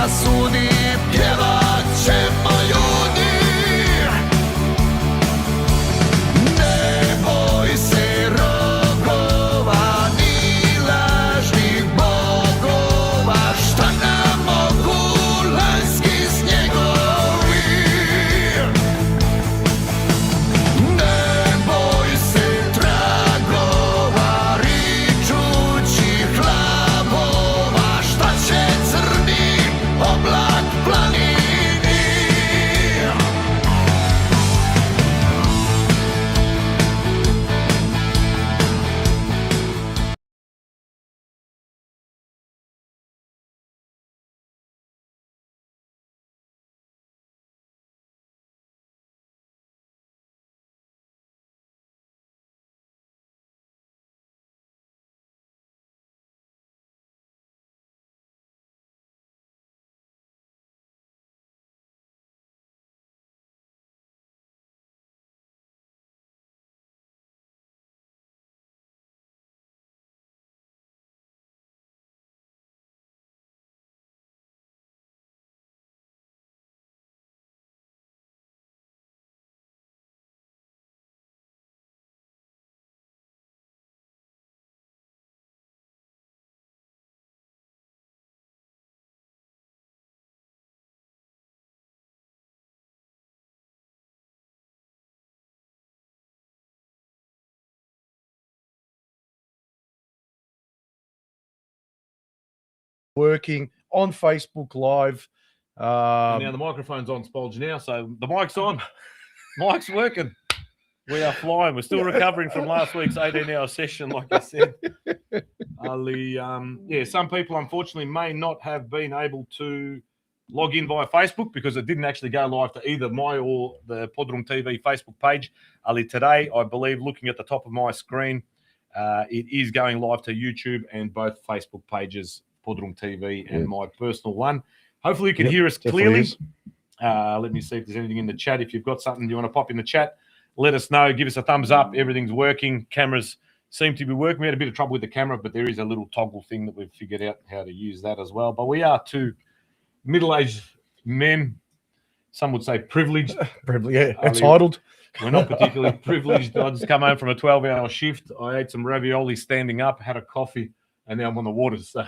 neka sudi, pjevat ćemo ljudi. Ne boj se rogova ni lažnih bogova, šta nam mogu lanjski snjegovi. Ne boj se tragova ričućih labova, šta će crni oblak planini. Working on Facebook Live. Now the microphone's on, Spolge, now, so the mic's on. Mic's working. We are flying. We're still recovering from last week's 18-hour session, like I said. Ali, some people unfortunately may not have been able to log in via Facebook because it didn't actually go live to either my or the PodroomTV Facebook page. Ali, today, I believe, looking at the top of my screen, it is going live to YouTube and both Facebook pages, PodroomTV and my personal one. Hopefully you can hear us clearly. Let me see if there's anything in the chat. If you've got something you want to pop in the chat, let us know. Give us a thumbs up. Everything's working. Cameras seem to be working. We had a bit of trouble with the camera, but there is a little toggle thing that we've figured out how to use that as well. But we are two middle-aged men. Some would say privileged. Entitled. We're not particularly privileged. I just come home from a 12-hour shift. I ate some ravioli standing up, had a coffee, and now I'm on the water. So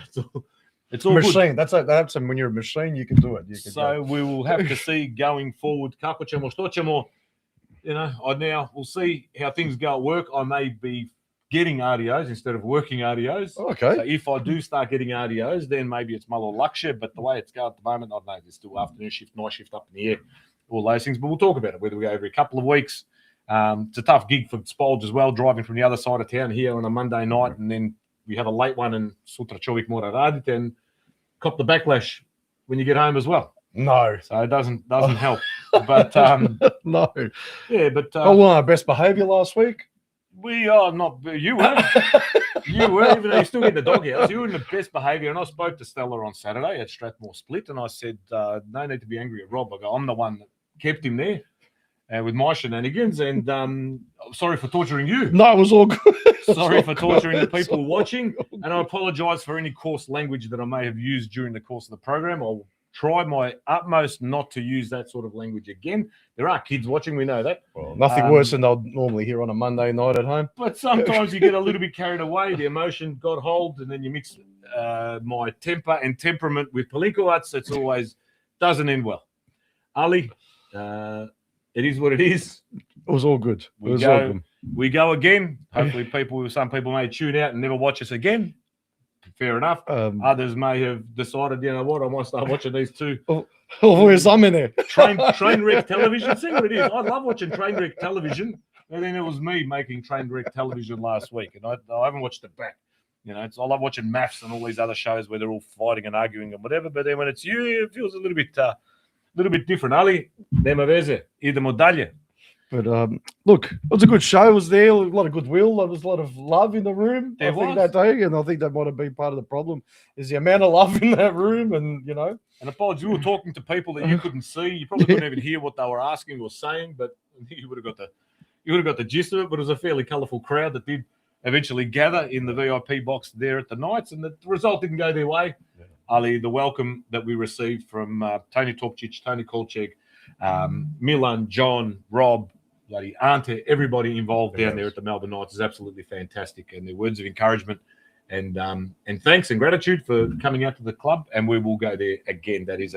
it's all machine. good. That's when you're a machine, you can do it. We will have to see going forward. Kako ćemo, što ćemo. We'll see how things go at work. I may be getting RDOs instead of working RDOs. Okay. So if I do start getting RDOs, then maybe it's my little luxury. But the way it's going at the moment, I don't know. There's still afternoon shift, night shift up in the air, all those things. But we'll talk about it, whether we go every couple of weeks. It's a tough gig for Spolge as well, driving from the other side of town here on a Monday night, and then we have a late one and sutra čovjek mora raditi and cop the backlash when you get home as well. No. So it doesn't help. But no. Yeah, but I won our best behaviour last week. We are not. You were. You were, even though you still get the doghouse. You were in the best behaviour. And I spoke to Stella on Saturday at Strathmore Split, and I said, no need to be angry at Rob. I go, I'm the one that kept him there with my shenanigans, and sorry for torturing you. No, it was all good. Sorry for torturing the people watching, and I apologise for any coarse language that I may have used during the course of the program. I'll try my utmost not to use that sort of language again. There are kids watching, we know that. Well, nothing worse than they'll normally hear on a Monday night at home. But sometimes you get a little bit carried away, the emotion got hold, and then you mix my temper and temperament with Palinkovac. It's always doesn't end well. Ali, it is what it is. It was all good. We go again. Hopefully some people may tune out and never watch us again. Fair enough. Others may have decided, you know what, I might start watching these two. There's some in there. Train wreck television. See what it is. I love watching train wreck television. And then it was me making train wreck television last week. And I haven't watched it back. You know, I love watching maths and all these other shows where they're all fighting and arguing and whatever. But then when it's you, it feels a little bit different. Ali, nema veze. Idemo dalje. But look, it was a good show. It was there, a lot of goodwill. There was a lot of love in the room. I think that day, and I think that might have been part of the problem. Is the amount of love in that room, and you know. And apologies, we were talking to people that you couldn't see. You probably couldn't even hear what they were asking or saying, but you would have got the gist of it. But it was a fairly colourful crowd that did eventually gather in the VIP box there at the Knights, and the result didn't go their way. Ali, the welcome that we received from Tony Topcic, Tony Kolchek, Milan, John, Rob, bloody Ante, everybody involved down there at the Melbourne Knights is absolutely fantastic. And their words of encouragement and thanks and gratitude for coming out to the club. And we will go there again. That is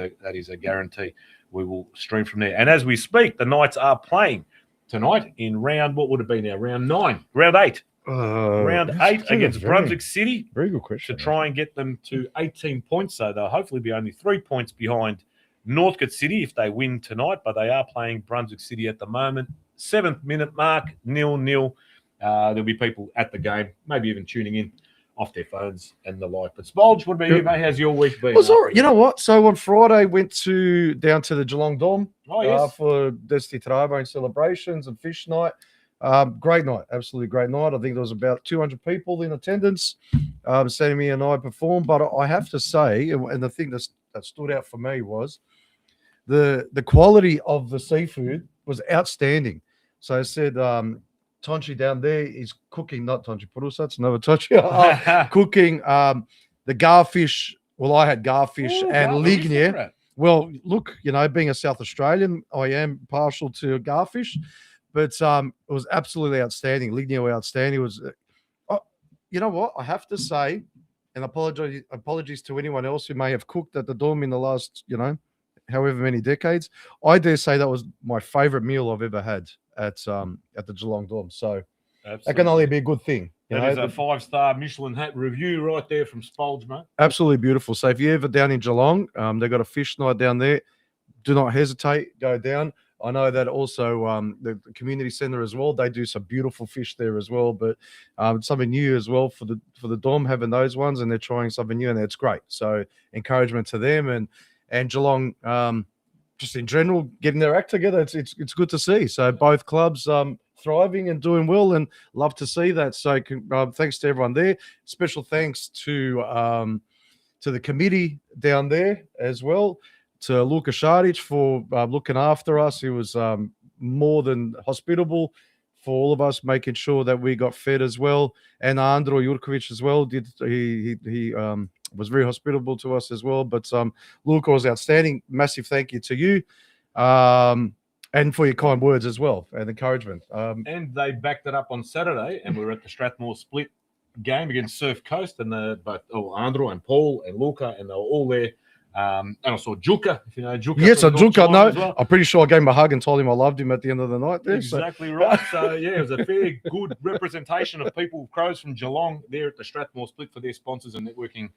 a guarantee. We will stream from there. And as we speak, the Knights are playing tonight in round, what would it be now? Round 9, round 8. Round 8 against Brunswick City. Very good question. To try and get them to 18 points. So they'll hopefully be only 3 points behind Northcote City if they win tonight. But they are playing Brunswick City at the moment. 7th minute mark, 0-0. There'll be people at the game, maybe even tuning in off their phones and the like. But Spolge, what about you, mate? How's your week been? You know what? So on Friday, went down to the Geelong Dome for Desti Trabo celebrations and fish night. Great night, absolutely great night. I think there was about 200 people in attendance. Sammy and I performed, but I have to say, and the thing that stood out for me was the quality of the seafood was outstanding. So I said, Tonchi down there is cooking, not Tonchi Purusa, it's another Tonchi, cooking the garfish. Well, I had garfish and lignea. Well, look, being a South Australian, I am partial to garfish, but it was absolutely outstanding. Lignea were outstanding. It was, you know what? I have to say, and apologies to anyone else who may have cooked at the Dome in the last, however many decades. I dare say that was my favourite meal I've ever had at the Geelong Dome. So that can only be a good thing. That is a 5-star Michelin hat review right there from Spolge, mate. Absolutely beautiful. So if you're ever down in Geelong, they've got a fish night down there. Do not hesitate. Go down. I know that also the community centre as well, they do some beautiful fish there as well, but something new as well for the Dome, having those ones, and they're trying something new, and it's great. So encouragement to them and Geelong, just in general, getting their act together. It's good to see. So both clubs thriving and doing well, and love to see that. So thanks to everyone there. Special thanks to the committee down there as well. To Luka Šarić for looking after us. He was more than hospitable for all of us, making sure that we got fed as well. And Andro Jurkovic as well. He was very hospitable to us as well. But Luka was outstanding. Massive thank you to you. And for your kind words as well and encouragement. And they backed it up on Saturday, and we were at the Strathmore Split game against Surf Coast, and both Andro and Paul and Luka, and they were all there. And I saw Juka, if you know Juka. Yes, Juka. No, well. I'm pretty sure I gave him a hug and told him I loved him at the end of the night. There, exactly right. So yeah, it was a fair good representation of people, Crows from Geelong, there at the Strathmore Split for their sponsors and networking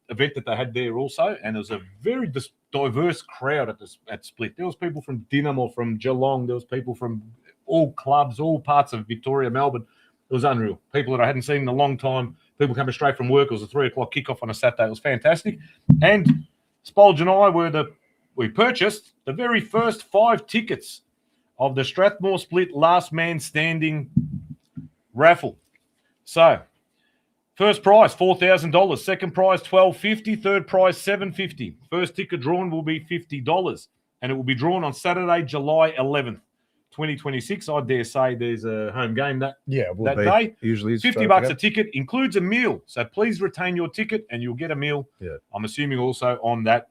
event that they had there also. And it was a very diverse crowd at Split. There was people from Dinamo, from Geelong. There was people from all clubs, all parts of Victoria, Melbourne. It was unreal. People that I hadn't seen in a long time. People coming straight from work. It was a 3 o'clock kickoff on a Saturday. It was fantastic. And Spolge and I we purchased the very first 5 tickets of the Strathmore Split Last Man Standing raffle. So, first prize $4,000, second prize $1,250, third prize $750. First ticket drawn will be $50, and it will be drawn on Saturday, July 11th. 2026. I dare say there's a home game that day. Usually it's $50 a ticket, includes a meal. So please retain your ticket and you'll get a meal. Yeah. I'm assuming also on that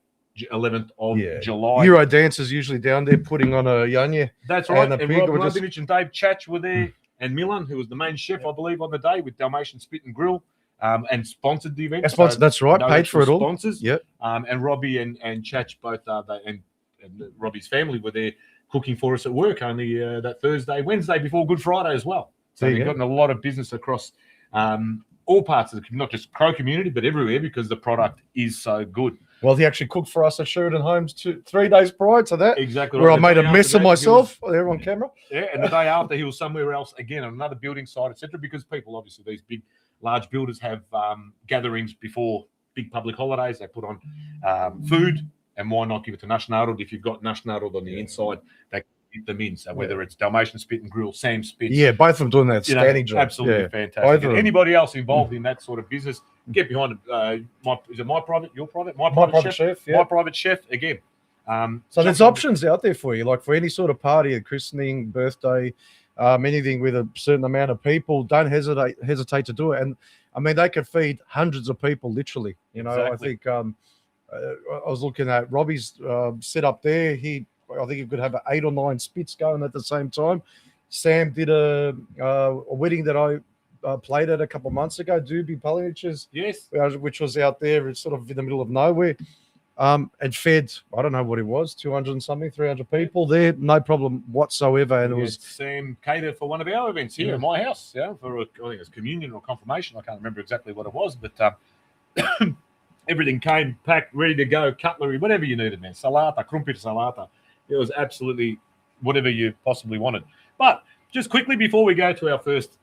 11th of July. Euro dancers usually down there putting on a yanya. That's right. And Rob Rabinich and Dave Chach were there, and Milan, who was the main chef, I believe, on the day with Dalmatian Spit and Grill, and sponsored the event. That's right. Paid for it all. Sponsors. Yep. And Robbie and Chach both and Robbie's family were there, cooking for us at work only that Wednesday before Good Friday as well. So they've gotten a lot of business across all parts of not just Crow community, but everywhere, because the product is so good. Well, he actually cooked for us at Sheridan Homes 3 days prior to that. Exactly. Where I made a mess of myself there on camera. Yeah, and the day after he was somewhere else, again, on another building site, etc. Because people, obviously, these big, large builders have gatherings before big public holidays. They put on food. And why not give it to Nationalroad? If you've got Nationalroad on the inside, they can get them in. So whether it's Dalmatian Spit and Grill, Sam Spit. Yeah, both of them doing that standing job. Absolutely fantastic. Anybody else involved in that sort of business, get behind it. Is it My Private, Your Private? My Private Chef. My Private Chef, again. So there's options out there for you, like for any sort of party, a christening, birthday, anything with a certain amount of people. Don't hesitate to do it. And I mean, they could feed hundreds of people, literally. You know, Exactly. I think I was looking at Robbie's set up there. I think he could have 8 or 9 spits going at the same time. Sam did a wedding that I played at a couple of months ago, Doobie Palinic's, Yes. which was out there. It's sort of in the middle of nowhere. And fed, I don't know what it was, 200 and something, 300 people there, no problem whatsoever. And it was Sam catered for one of our events here at my house, for I think it was communion or confirmation. I can't remember exactly what it was, but everything came packed, ready to go, cutlery, whatever you needed, man. Salata, krumpir salata. It was absolutely whatever you possibly wanted. But just quickly before we go to our first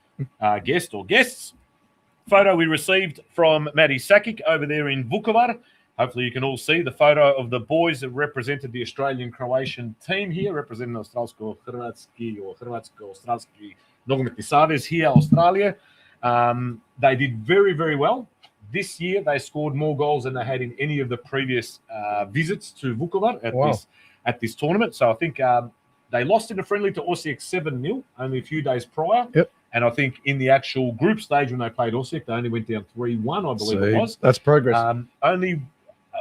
guest or guests, photo we received from Maddie Sakic over there in Vukovar. Hopefully you can all see the photo of the boys that represented the Australian-Croatian team here, representing Australsko-Hrvatski or Hrvatsko-Australski Nogometni Savez here, Australia. They did very, very well. This year, they scored more goals than they had in any of the previous visits to Vukovar at this tournament. So I think they lost in a friendly to Osijek 7-0 only a few days prior. Yep. And I think in the actual group stage when they played Osijek, they only went down 3-1, I believe it was. That's progress. Only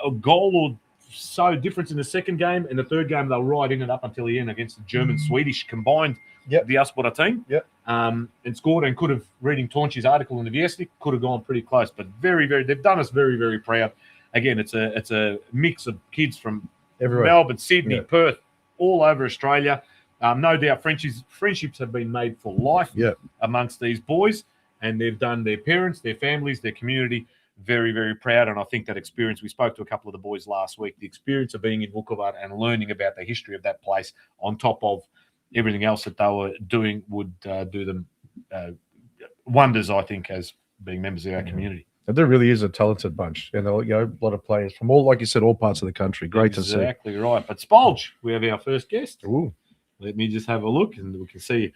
a goal or so difference in the second game. In the third game, they'll ride in it up until the end against the German-Swedish combined Diaspora team. And scored and could have, reading Taunchi's article in the Viesnik, could have gone pretty close. But they've done us very, very proud. Again, it's a mix of kids from everywhere. Melbourne, Sydney, Perth, all over Australia. No doubt friendships have been made for life amongst these boys, and they've done their parents, their families, their community very, very proud. And I think that experience, we spoke to a couple of the boys last week, the experience of being in Vukovar and learning about the history of that place on top of everything else that they were doing would do them wonders, I think, as being members of our community. There really is a talented bunch, and a lot of players from all, like you said, all parts of the country. Great to see. Exactly right. But Spolge, we have our first guest. Ooh. Let me just have a look, and we can see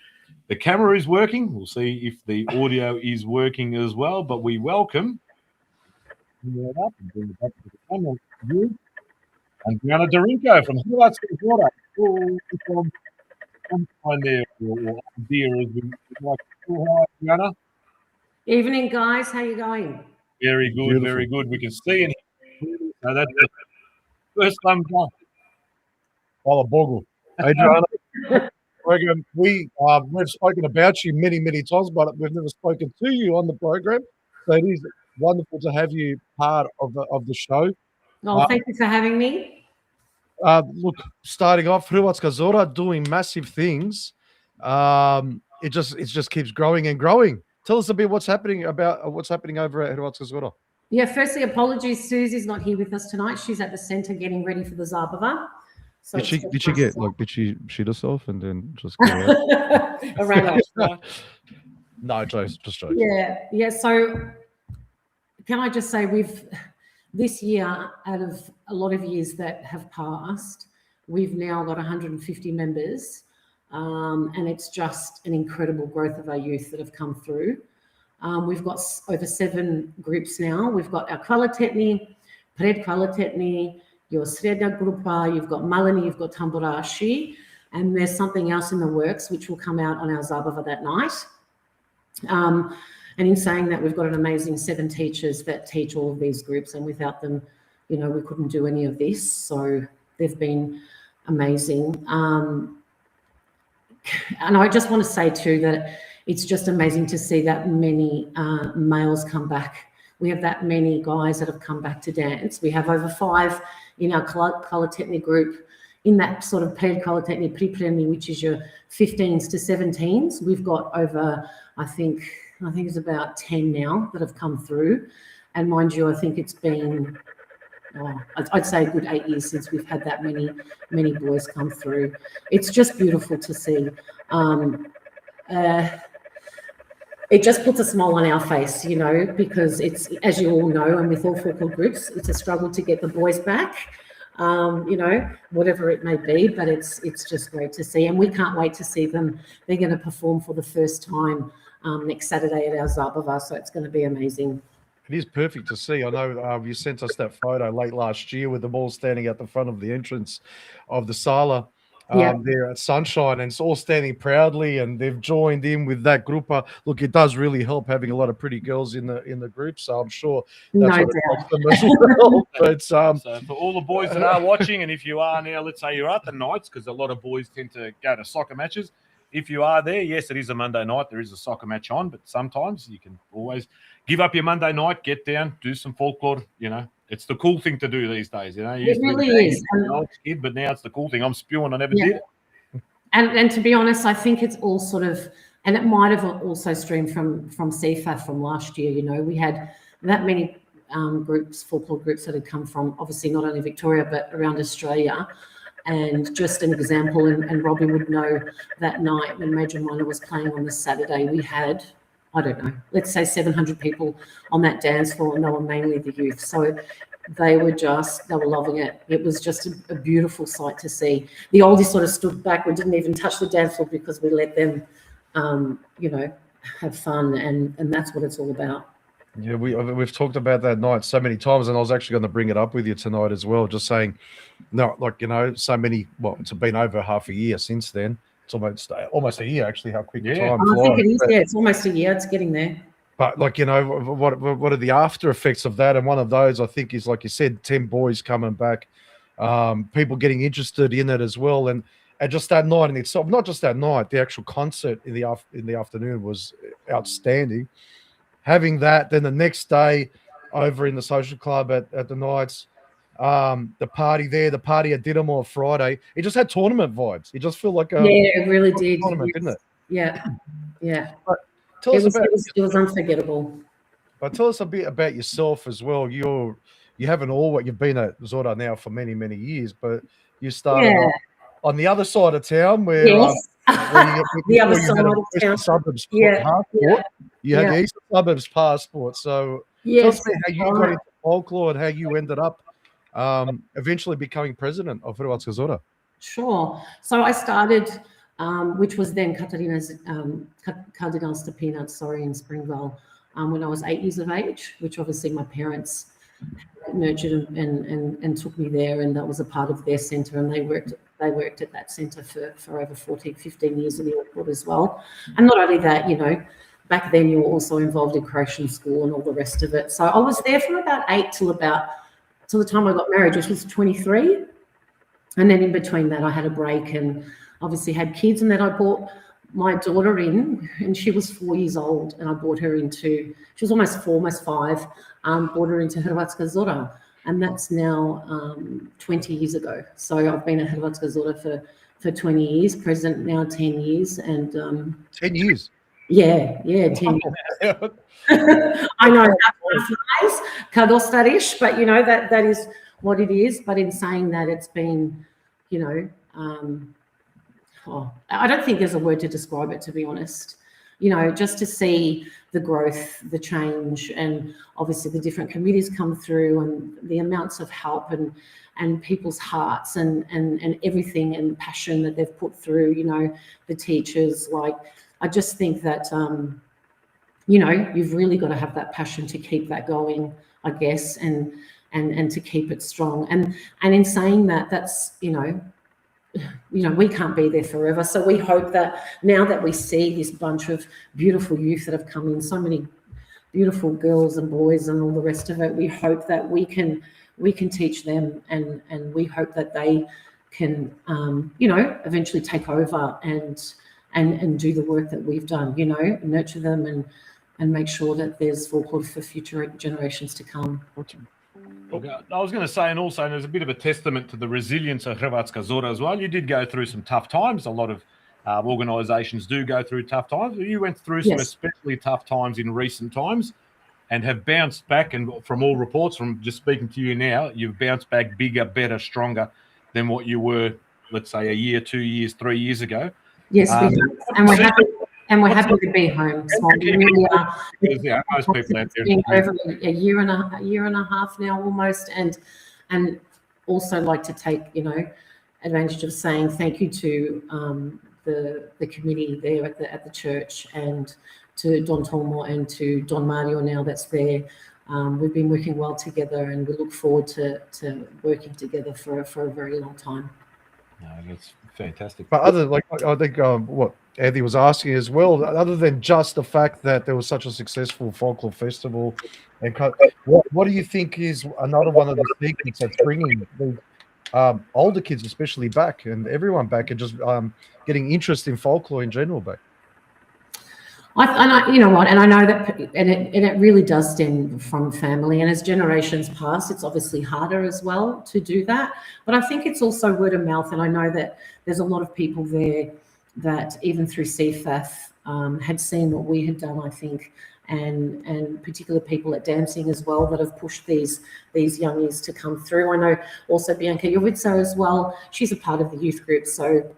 the camera is working. We'll see if the audio is working as well. But we welcome Andriana Darinko from Zora. From there, or dear, as we like to call her, Andriana. Evening, guys. How you going? Very good, beautiful. Very good. We can see and hear. So that's the first time gone. Bogle. Adriana, we've spoken about you many, many times, but we've never spoken to you on the program. So it is wonderful to have you part of the show. Oh, thank you for having me. Look, starting off, Hrvatska Zora doing massive things. It just keeps growing and growing. Tell us a bit what's happening over at Hrvatska Zora. Yeah, firstly, apologies. Susie's not here with us tonight. She's at the centre getting ready for the Zabava. So did she shit herself and then just go out? Around No, just joking. Yeah. So can I just say this year, out of a lot of years that have passed, we've now got 150 members, and it's just an incredible growth of our youth that have come through. We've got over 7 groups now. We've got our kvalitetni, predkvalitetni, your srednja grupa, you've got malini, you've got tamburashi, and there's something else in the works which will come out on our Zabava that night. And in saying that, we've got an amazing 7 teachers that teach all of these groups, and without them, we couldn't do any of this. So they've been amazing. And I just want to say too that it's just amazing to see that many males come back. We have that many guys that have come back to dance. We have over 5 in our kvalitetni group. In that sort of predkvalitetni, pripremni, which is your 15s to 17s, we've got over, I think it's about 10 now that have come through. And mind you, I think it's been, I'd say a good 8 years since we've had that many boys come through. It's just beautiful to see. It just puts a smile on our face, because it's, as you all know, and with all folklore groups, it's a struggle to get the boys back, whatever it may be, but it's just great to see. And we can't wait to see them. They're going to perform for the first time next Saturday at our Zabava, so it's going to be amazing. It is perfect to see. I know you sent us that photo late last year with them all standing at the front of the entrance of the Sala. there at Sunshine, and it's all standing proudly, and they've joined in with that group. Look, it does really help having a lot of pretty girls in the group, so I'm sure that's No what it doubt. helps them as well. But So for all the boys that are watching, and if you are now, let's say you're at the nights, because a lot of boys tend to go to soccer matches. If you are there, yes, it is a Monday night. There is a soccer match on, but sometimes you can always give up your Monday night, get down, do some folklore. You know, it's the cool thing to do these days. You know, It really is. Kid, but now it's the cool thing. I'm spewing. I never did it. And to be honest, I think it's all sort of, and it might have also streamed from CFAF from last year. You know, we had that many groups, folklore groups that had come from obviously not only Victoria but around Australia. And just an example, and Robbie would know, that night when Major Minor was playing on the Saturday, we had, I don't know, let's say 700 people on that dance floor, and they were mainly the youth. So they were loving it. It was just a beautiful sight to see. The oldies sort of stood back. We didn't even touch the dance floor because we let them, you know, have fun, and that's what it's all about. Yeah, we've talked about that night so many times, and I was actually going to bring it up with you tonight as well. Just saying, no, like, you know, so many. Well, it's been over half a year since then. It's almost a year actually. How quick time flies. I think it is. Yeah, it's almost a year. It's getting there. But like, you know, what are the after effects of that? And one of those, I think, is like you said, 10 boys coming back, people getting interested in it as well, and just that night in itself. Not just that night, the actual concert in the afternoon was outstanding. Having that, then the next day over in the social club at the Knights, the party there, the party at Didymoor Friday, it just had tournament vibes. It just felt like a it really did. tournament, didn't it? Yeah. But tell us about it was unforgettable. But tell us a bit about yourself as well. You've been at Zora now for many, many years, but you started on the other side of town where the other side of town. Suburbs passport. You had the Eastern Suburbs passport. So tell us about how you got into folklore and how you ended up eventually becoming president of Hrvatska Zora. Sure. So I started, which was then Kardinal Stepinac, in Springvale, when I was 8 years of age, which obviously my parents nurtured and took me there, and that was a part of their centre, and they worked at that centre for over 15 years in the airport as well. And not only that, you know, back then you were also involved in Croatian school and all the rest of it. So I was there from about 8 till the time I got married, which was 23. And then in between that, I had a break and obviously had kids, and then I brought my daughter in, and she was 4 years old, and I brought her she was almost 4, almost 5, brought her into Hrvatska Zora, and that's now 20 years ago. So I've been at Hrvatska Zora for 20 years, president now 10 years, and 10 years. Yeah, 10 years. I know that's kadostarish, but you know that is what it is. But in saying that, it's been, you know, I don't think there's a word to describe it, to be honest. You know, just to see the growth, the change, and obviously the different committees come through, and the amounts of help and people's hearts and everything and passion that they've put through, you know, the teachers. Like, I just think that, you know, you've really got to have that passion to keep that going, I guess, and to keep it strong. And in saying that, that's, you know, we can't be there forever. So we hope that now that we see this bunch of beautiful youth that have come in, so many beautiful girls and boys and all the rest of it, we hope that we can teach them, and we hope that they can, you know, eventually take over and do the work that we've done, you know, nurture them and make sure that there's folklore for future generations to come. Okay. I was going to say, and also there's a bit of a testament to the resilience of Hrvatska Zora as well. You did go through some tough times. A lot of organisations do go through tough times. You went through some especially tough times in recent times and have bounced back. And from all reports, from just speaking to you now, you've bounced back bigger, better, stronger than what you were, let's say, a year, 2 years, 3 years ago. Yes, we have. And we're happy to be home. So we really are. Yeah, most people out there. It's been over a year and a half now almost, and also like to take, you know, advantage of saying thank you to the committee there at the church, and to Don Tomo and to Don Mario now that's there. We've been working well together, and we look forward to working together for a very long time. No, that's fantastic. But other like I think what Andy was asking as well, other than just the fact that there was such a successful folklore festival, and what do you think is another one of the segments that's bringing the older kids especially back and everyone back and just getting interest in folklore in general back? You know what, and I know that, and it really does stem from family. And as generations pass, it's obviously harder as well to do that. But I think it's also word of mouth, and I know that there's a lot of people there that even through CFAF had seen what we had done, I think, and particular people at dancing as well that have pushed these youngies to come through. I know also Bianca Jovica as well. She's a part of the youth group, so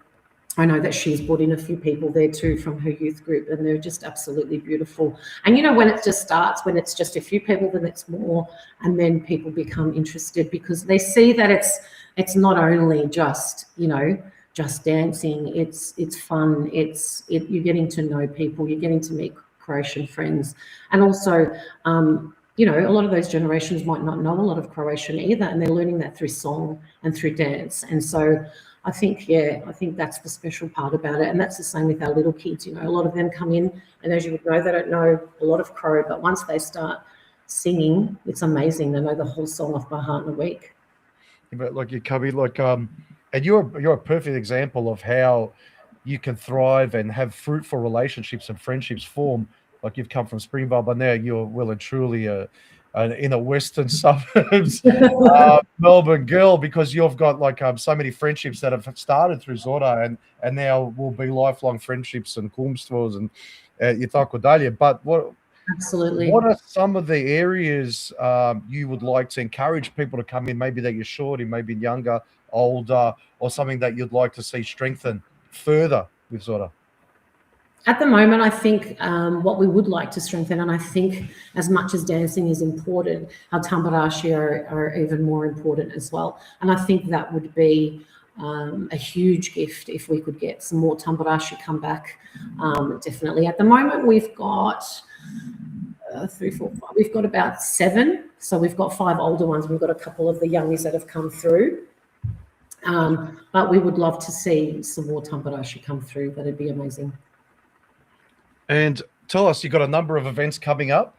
I know that she's brought in a few people there too from her youth group, and they're just absolutely beautiful. And you know, when it just starts, when it's just a few people, then it's more, and then people become interested because they see that it's not only just, you know, just dancing. It's fun. You're getting to know people. You're getting to meet Croatian friends, and also, you know, a lot of those generations might not know a lot of Croatian either, and they're learning that through song and through dance. And so I think that's the special part about it. And that's the same with our little kids. You know, a lot of them come in, and as you would know, they don't know a lot of Crow, but once they start singing, it's amazing. They know the whole song off by heart in a week. But like you come in, like and you're a perfect example of how you can thrive and have fruitful relationships and friendships form. Like you've come from Springvale, but now you're well and truly in a western suburbs Melbourne girl, because you've got like so many friendships that have started through Zora and now will be lifelong friendships and kumstvos and Itakodalia. But Absolutely. What are some of the areas you would like to encourage people to come in, maybe that you're short in, maybe younger, older, or something that you'd like to see strengthen further with Zora? At the moment, I think what we would like to strengthen, and I think as much as dancing is important, our tambarashi are even more important as well. And I think that would be a huge gift if we could get some more tambarashi come back. Definitely. At the moment, we've got 3, 4, 5. We've got about 7. So we've got 5 older ones. We've got a couple of the youngies that have come through. But we would love to see some more tambarashi come through. That'd be amazing. And tell us, you've got a number of events coming up.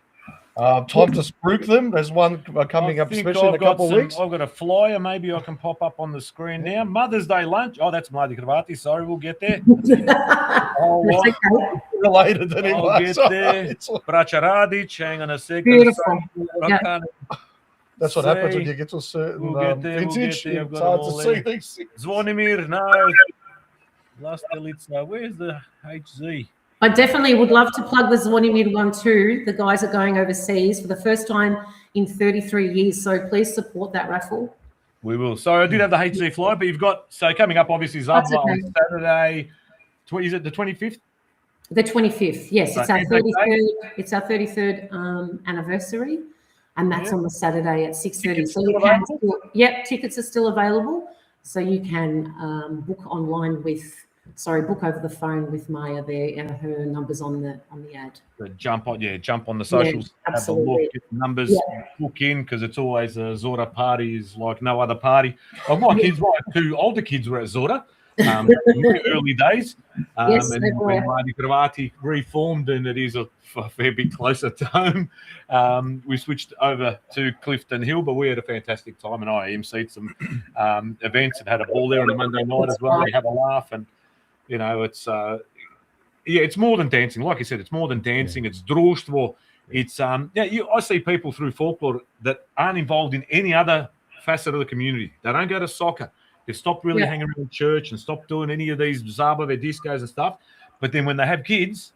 Time to spruik them. There's one coming up, especially in a couple of weeks. I've got a flyer. Maybe I can pop up on the screen now. Mother's Day lunch. Oh, that's Mladi Kravati. Sorry, we'll get there. Okay. Related anyway. I'll get there. Bracha Radic, hang on a second. Beautiful. Yeah. That's what happens when you get to a certain vintage. It's hard to see these things. Zvonimir, no. Lastelica, where's the HZ? I definitely would love to plug the Zvonimir one too. The guys are going overseas for the first time in 33 years. So please support that raffle. We will. So I did have the HZ fly, but you've got, so coming up, obviously, Zabba on Saturday. Is it the 25th? The 25th, yes. It's our 33rd. It's our 33rd anniversary, and that's on the Saturday at 6:30. So you can, tickets are still available. So you can book online book over the phone with Maya there, and her numbers on the ad. Jump on the socials, have a look at the numbers, book in, because it's always a Zora party is like no other party. My kids, my 2 older kids were at Zora. Early days, yes, and when Mladi Kravati reformed, and it is a fair bit closer to home, we switched over to Clifton Hill, but we had a fantastic time, and I emceed some events and had a ball there on a Monday night as well. We have a laugh, and you know, it's it's more than dancing. Like I said, it's more than dancing. It's društvo. It's I see people through folklore that aren't involved in any other facet of the community. They don't go to soccer. They stopped really hanging around church and stopped doing any of these Zaba, their discos and stuff. But then when they have kids,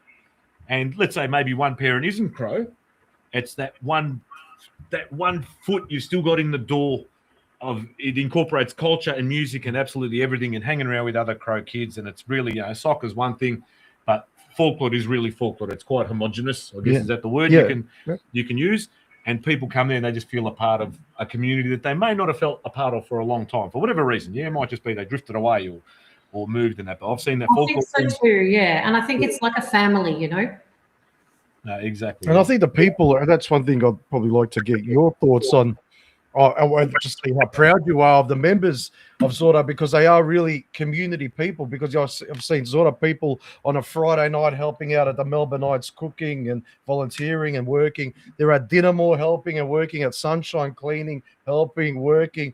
and let's say maybe one parent isn't Crow, it's that one foot you've still got in the door of it. Incorporates culture and music and absolutely everything, and hanging around with other Crow kids. And it's really, soccer's one thing, but folklore is really folklore. It's quite homogenous, I guess is that the word you can use. And people come there and they just feel a part of a community that they may not have felt a part of for a long time, for whatever reason. Yeah, it might just be they drifted away or moved in that. But I've seen that. I think so too, yeah. And I think it's like a family, you know. Exactly. And I think the people, and that's one thing I'd probably like to get your thoughts on. Oh, I want to just see how proud you are of the members of Zora, because they are really community people. Because I've seen Zora people on a Friday night helping out at the Melbourne Nights, cooking and volunteering and working. They're at Dinnermore helping and working, at Sunshine cleaning, helping, working,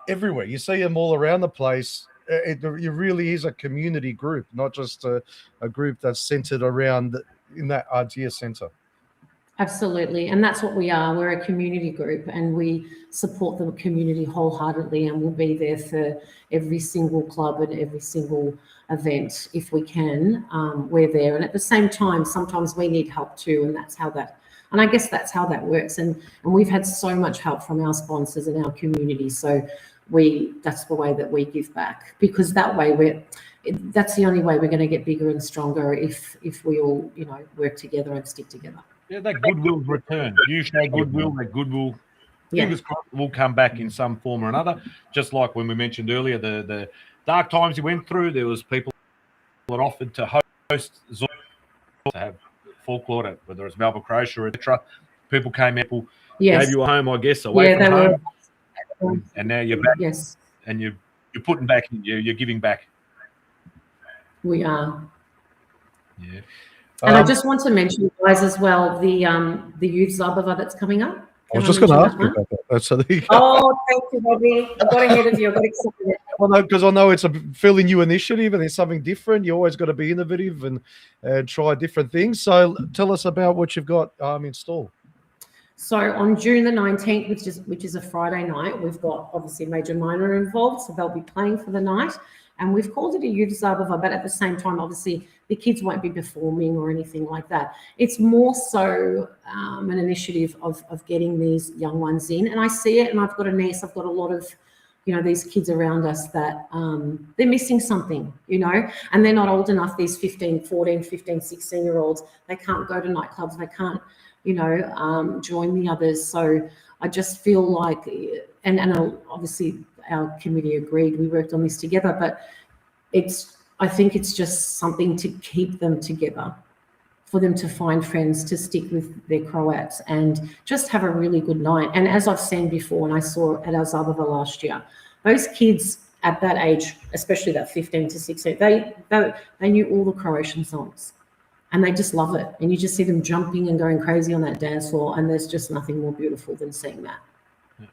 everywhere. You see them all around the place. It really is a community group, not just a group that's centered around in that idea centre. Absolutely. And that's what we are. We're a community group, and we support the community wholeheartedly, and we'll be there for every single club and every single event if we can. We're there. And at the same time, sometimes we need help too. And I guess that's how that works. And we've had so much help from our sponsors and our community. So that's the way that we give back, because that way that's the only way we're going to get bigger and stronger if we all, work together and stick together. Yeah, that goodwill's return. You show goodwill, that goodwill fingers crossed will come back in some form or another. Just like when we mentioned earlier, the dark times you went through, there was people that offered to host Zora, to have Folklore, whether it's Melbourne, Croatia, etc. People came out, gave you a home, I guess, away from home. And now you're back. Yes. And you're putting back in, you're giving back. We are. Yeah. And I just want to mention, guys, as well, the youth Zabava that's coming up. I was just going to ask you about that. So there you go. Oh, thank you, Bobby. I got ahead of you. I got excited. Well, no, because I know it's a fairly new initiative and it's something different. You always got to be innovative and try different things. So tell us about what you've got in store. So on June the 19th, which is a Friday night, we've got obviously Major Minor involved, so they'll be playing for the night. And we've called it a youth Zabava, but at the same time, obviously, the kids won't be performing or anything like that. It's more so an initiative of getting these young ones in. And I see it, and I've got a niece, I've got a lot of, these kids around us that they're missing something, and they're not old enough, these 15, 14, 15, 16-year-olds. They can't go to nightclubs. They can't, join the others. So I just feel like, and obviously our committee agreed, we worked on this together, but I think it's just something to keep them together, for them to find friends, to stick with their Croats and just have a really good night. And as I've seen before, and I saw at our Zabava last year, those kids at that age, especially that 15 to 16, they knew all the Croatian songs. And they just love it. And you just see them jumping and going crazy on that dance floor. And there's just nothing more beautiful than seeing that.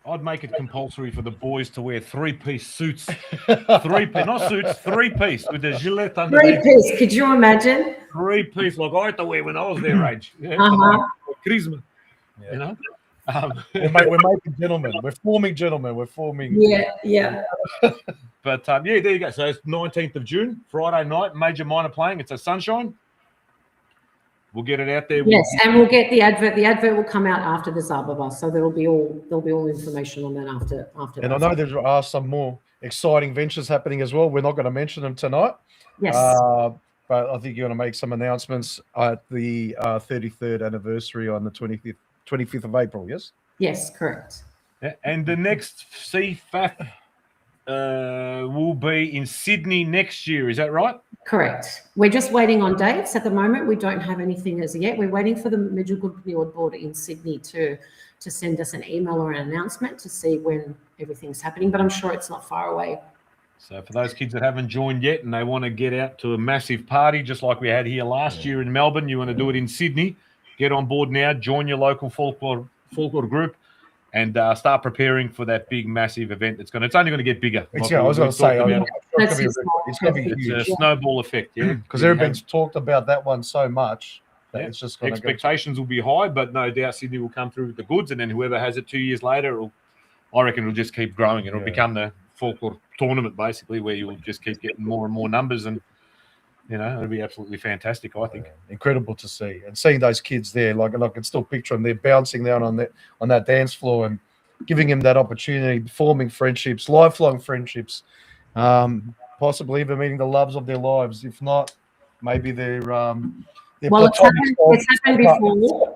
I'd make it compulsory for the boys to wear three-piece suits. Not suits, three-piece with the gilet underneath. Three-piece, could you imagine? Three-piece, like I had to wear when I was their age. Charisma, We're making gentlemen. We're forming gentlemen. We're forming. Yeah. But, there you go. So it's 19th of June, Friday night, Major Minor playing. It's a Sunshine. We'll get it out there. Yes, and we'll get the advert. The advert will come out after the Zabava, so there'll be all information on that after. And I know there are some more exciting ventures happening as well. We're not going to mention them tonight. Yes. But I think you're going to make some announcements at the 33rd anniversary on the 25th of April. Yes. Yes, correct. And the next CFAF will be in Sydney next year. Is that right? Correct. We're just waiting on dates at the moment. We don't have anything as yet. We're waiting for the Major Goodwill board in Sydney to send us an email or an announcement to see when everything's happening, but I'm sure it's not far away. So for those kids that haven't joined yet and they want to get out to a massive party just like we had here last year in Melbourne, you want to do it in Sydney, get on board now, join your local folklore group, and start preparing for that big, massive event. It's only going to get bigger. I was going to say, it's going to be huge. It's a snowball effect, yeah. Because everybody's talked about that one so much that it's just going to expectations will be high, but no doubt Sydney will come through with the goods, and then whoever has it 2 years later, I reckon it'll just keep growing. It'll become the folklore tournament, basically, where you'll just keep getting more and more numbers, and it'll be absolutely fantastic, I think. Incredible to see. And seeing those kids there, like I can still picture them, they're bouncing down on that dance floor and giving them that opportunity, forming friendships, lifelong friendships, possibly even meeting the loves of their lives. If not, maybe they're well, it's happened before.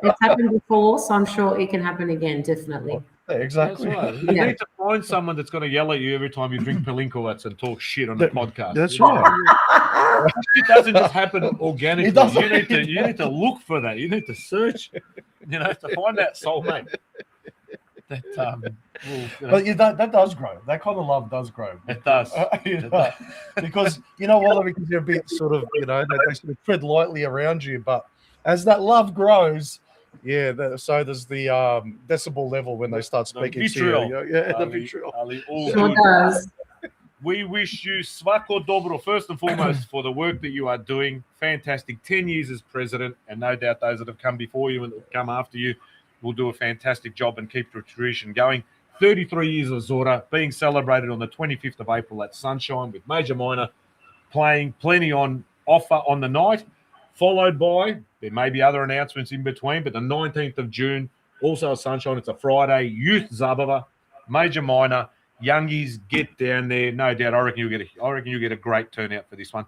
It's happened before, so I'm sure it can happen again, definitely. Yeah, exactly. That's right. You need to find someone that's going to yell at you every time you drink Pelinkowitz and talk shit on the podcast. That's right. It doesn't just happen organically. You need to look for that. You need to search, to find that soulmate. That But that does grow. That kind of love does grow. it does. Because you know what? Because they're a bit sort of, they sort of tread lightly around you. But as that love grows, so there's the decibel level when they start speaking vitriol. to you. Yeah, the vitriol. Ali, all Sure good. does. We wish you svako dobro, first and foremost, for the work that you are doing. Fantastic. 10 years as president, and no doubt those that have come before you and that come after you will do a fantastic job and keep the tradition going. 33 years of Zora being celebrated on the 25th of April at Sunshine with Major Minor playing plenty on offer on the night, followed by, there may be other announcements in between, but the 19th of June, also at Sunshine, it's a Friday, Youth Zabava, Major Minor. Youngies, get down there. No doubt. I reckon you'll get a great turnout for this one.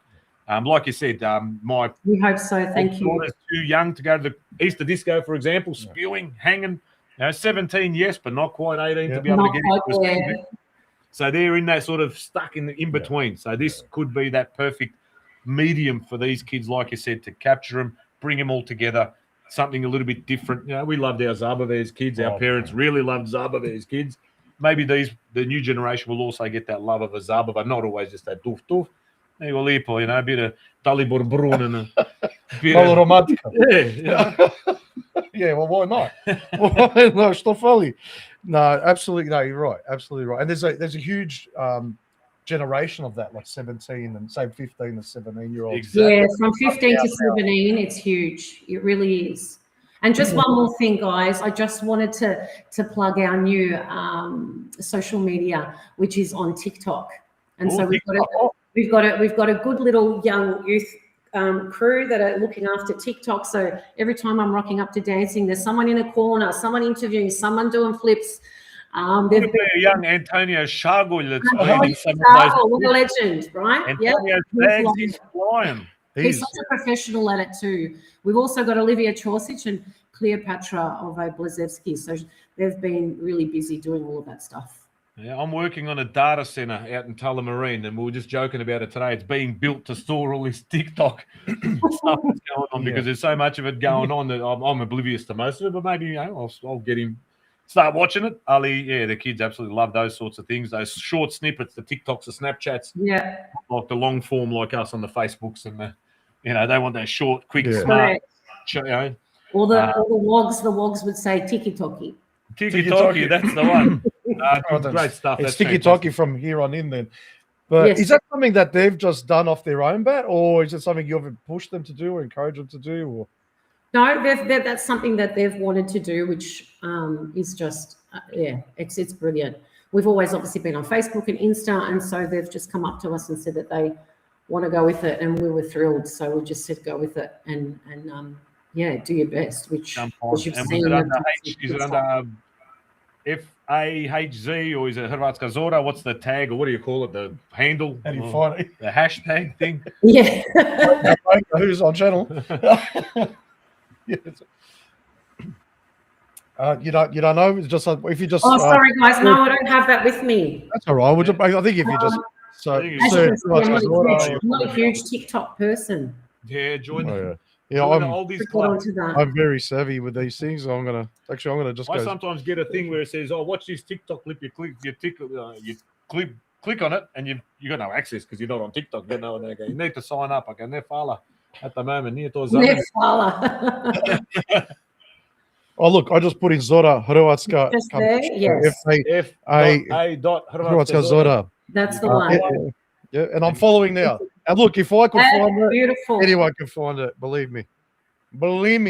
Like you said, We hope so. Thank you. daughter's too young to go to the Easter disco, for example, spewing, hanging. 17, yes, but not quite 18 to be able to get into it. So they're in that sort of stuck in between. So this could be that perfect medium for these kids, like you said, to capture them, bring them all together, something a little bit different. We loved our Zabavers kids. Our parents really loved Zabavers kids. Maybe the new generation will also get that love of a Zabava, not always just that doof. Hey, well, a bit of Dalibor Brun and a bit of romantica. Yeah, well, why not? No, što fali? No, absolutely. No, you're right. Absolutely right. And there's a huge generation of that, like 17 and say 15 and 17-year-olds. Exactly. Yeah, from 15 to 17, it's huge. It really is. And just one more thing, guys. I just wanted to plug our new social media, which is on TikTok. And so we've got a good little young youth crew that are looking after TikTok. So every time I'm rocking up to dancing, there's someone in a corner, someone interviewing, someone doing flips. There's a young Antonio Shargul that's leading some of those. What a legend, right? Antonio Tags, he's flying. He's such a professional at it too. We've also got Olivia Chorsic and Cleopatra of Blazevsky. So they've been really busy doing all of that stuff. Yeah, I'm working on a data center out in Tullamarine, and we were just joking about it today. It's being built to store all this TikTok stuff that's going on because there's so much of it going on that I'm oblivious to most of it. But maybe I'll get him, start watching it. Ali, the kids absolutely love those sorts of things. Those short snippets, the TikToks, the Snapchats, like the long form, like us on the Facebooks, and they want those short, quick, smart. All the wogs would say tiki-toki. Tiki-toki, that's the one. Great stuff. It's tiki-toki from here on in then. But is that something that they've just done off their own bat, or is it something you've pushed them to do or encouraged them to do? Or? No, that's something that they've wanted to do, which is just, it's brilliant. We've always obviously been on Facebook and Insta, and so they've just come up to us and said that they want to go with it, and we were thrilled. So we just said go with it and do your best, which you've seen. Is it under FAHZ or is it Hrvatska Zora? What's the tag or what do you call it? The handle? How do you find it? The hashtag thing? Yeah. Who's on channel? You don't know. It's just if you just. Oh, sorry, guys. No, I don't have that with me. That's all right. I think if you just. I'm not a huge TikTok person. Yeah, join them. Yeah, I'm very savvy with these things. I'm gonna just. I sometimes get a thing where it says, "Oh, watch this TikTok clip." You click on it, and you got no access because you're not on TikTok. You know, and they go, "You need to sign up." I go, "Ne fala." At the moment, ne fala. Oh, look, I just put in Zora Hrvatska. Just there, yes. Hrvatska Zora. That's the one. Yeah, and I'm following now. And look, if I could find it, beautiful. Anyone can find it. Believe me. Believe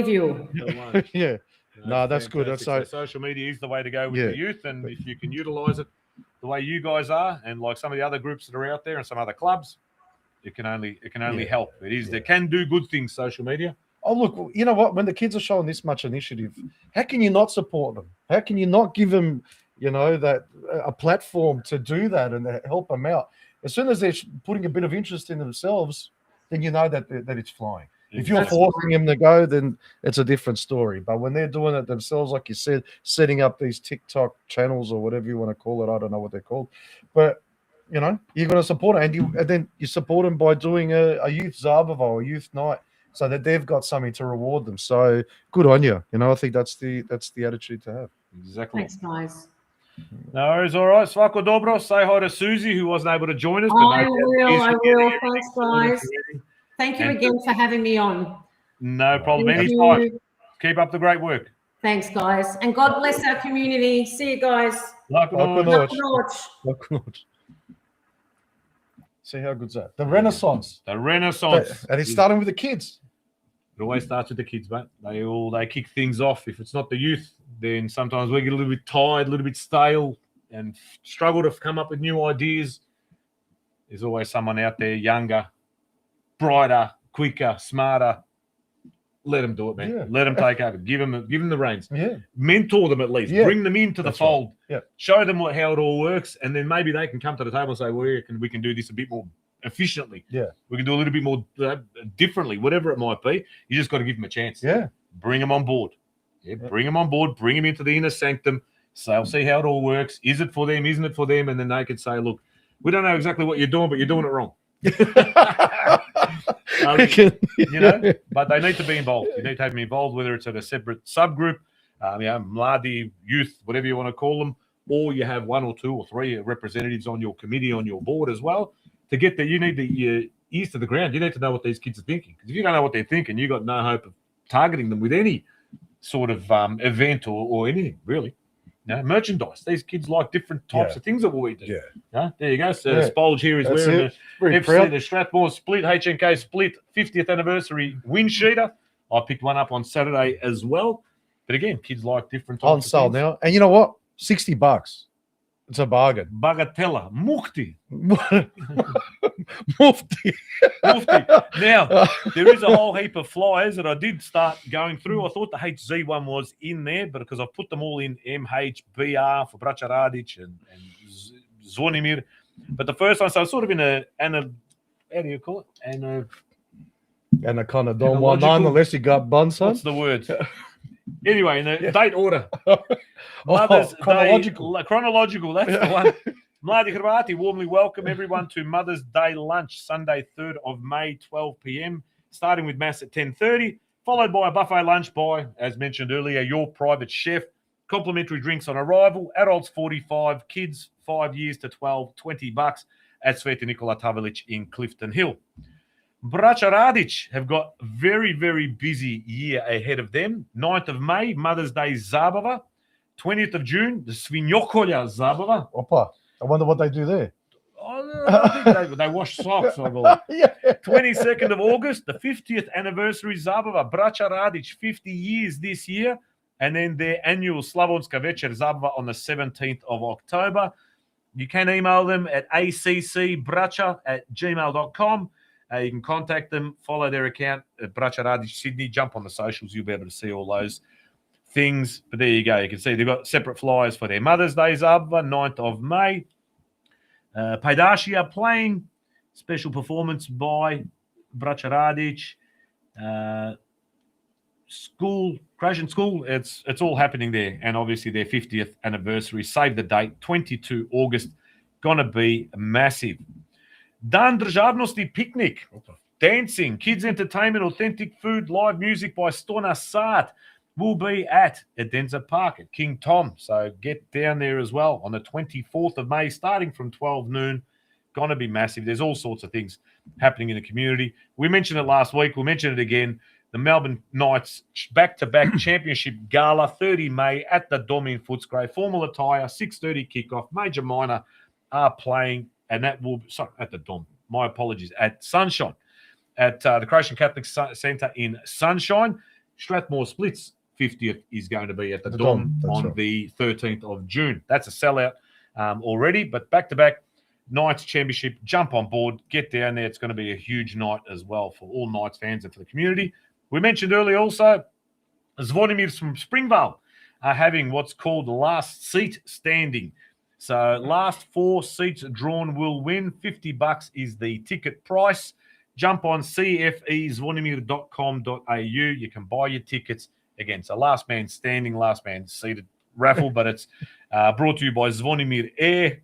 you. Yeah. No, that's good. That's so social media is the way to go with the youth, and if you can utilize it the way you guys are, and like some of the other groups that are out there and some other clubs, it can only help. It is they can do good things. Social media. Oh, look, you know what? When the kids are showing this much initiative, how can you not support them? How can you not give them, that a platform to do that and help them out? As soon as they're putting a bit of interest in themselves, then you know that it's flying. If you're forcing them to go, then it's a different story. But when they're doing it themselves, like you said, setting up these TikTok channels or whatever you want to call it, I don't know what they're called, but you're going to support it, and then you support them by doing a youth Zabava or a youth night, so that they've got something to reward them. So good on you. I think that's the attitude to have. Exactly. Thanks, guys. No worries, all right. Svako dobro. Say hi to Susie, who wasn't able to join us. I will. Thanks, guys. Thank you And- again for having me on. No problem. Thank Anytime. you. Keep up the great work. Thanks, guys. And God bless our community. See you guys. Lako Lako noć. noć. Watch. See how good's that? The Renaissance. The Renaissance. And it's starting with the kids. It always starts with the kids, mate. They kick things off. If it's not the youth, then sometimes we get a little bit tired, a little bit stale, and struggle to come up with new ideas. There's always someone out there, younger, brighter, quicker, smarter. Let them do it, man. Yeah. Let them take over. Give them the reins. Yeah. Mentor them at least. Yeah. Bring them into the That's fold. right. Yeah. Show them how it all works, and then maybe they can come to the table and say, "Well, we can do this a bit more efficiently. Yeah. We can do a little bit more differently, whatever it might be." You just got to give them a chance. Yeah. Bring them on board. Yeah, bring them on board. Bring them into the inner sanctum. So I'll see how it all works. Is it for them? Isn't it for them? And then they can say, "Look, we don't know exactly what you're doing, but you're doing it wrong." But they need to be involved. You need to have them involved, whether it's at a separate subgroup, mladi, youth, whatever you want to call them, or you have 1 or 2 or 3 representatives on your committee, on your board as well. To get there, you need your ears to the ground. You need to know what these kids are thinking. Because if you don't know what they're thinking, you've got no hope of targeting them with any sort of event or anything, really. Merchandise. These kids like different types of things that we do. There you go. So Spolge here is That's wearing it. the Very FC, proud. the Strathmore Split, HNK Split 50th anniversary wind sheeter. I picked one up on Saturday as well. But again, kids like different types On of sale things. now. And you know what? $60. It's a bargain. Bagatella. Mukti. Mufti. Mufti. Now, there is a whole heap of flyers that I did start going through. I thought the HZ one was in there, but because I've put them all in MHBR for Braća Radić and Zvonimir. But the first one, so sort of in how do you call it? And I kind of don't want Analogical. none unless you got buns, son. What's the word? Anyway, in the date order. Chronological. Day, chronological, that's the one. Mladi Hrvati, warmly welcome everyone to Mother's Day lunch, Sunday, 3rd of May, 12 p.m., starting with Mass at 10:30, followed by a buffet lunch by, as mentioned earlier, your private chef, complimentary drinks on arrival, adults 45, kids 5 years to 12, $20 at Sveti Nikola Tavelić in Clifton Hill. Braća Radić have got a very, very busy year ahead of them. 9th of May, Mother's Day Zabava. 20th of June, the Svinjokolja Zabava. Opa. I wonder what they do there. I think they wash socks, I believe. Yeah. 22nd of August, the 50th anniversary Zabava. Braća Radić, 50 years this year. And then their annual Slavonska Večer Zabava on the 17th of October. You can email them at accbraća@gmail.com. You can contact them, follow their account at Braća Radić Sydney, jump on the socials, you'll be able to see all those things. But there you go. You can see they've got separate flyers for their Mother's Day Zabava, 9th of May. Paidashi playing, special performance by Braća Radić. School, Croatian school, it's all happening there. And obviously their 50th anniversary, save the date, 22 August, gonna be massive. Dan Državnosti picnic, dancing, kids entertainment, authentic food, live music by Stona Sat will be at Edenza Park at King Tom. So get down there as well on the 24th of May, starting from 12 noon. Going to be massive. There's all sorts of things happening in the community. We mentioned it last week. We'll mention it again. The Melbourne Knights back-to-back championship gala, 30 May at the Dom in Footscray. Formal attire, 6:30 kickoff. Major Minor are playing, and that will be at the Dom. My apologies. At Sunshine, at the Croatian Catholic Centre in Sunshine. Strathmore Splits 50th is going to be at the Dom on the 13th of June. That's a sellout already, but back-to-back Knights Championship, jump on board, get down there. It's going to be a huge night as well for all Knights fans and for the community. We mentioned earlier also, Zvonimir from Springvale are having what's called last seat standing. So last 4 seats drawn will win. $50 is the ticket price. Jump on cfezvonimir.com.au. You can buy your tickets. Again, it's a last man standing, last man seated raffle, but it's brought to you by Zvonimir Air.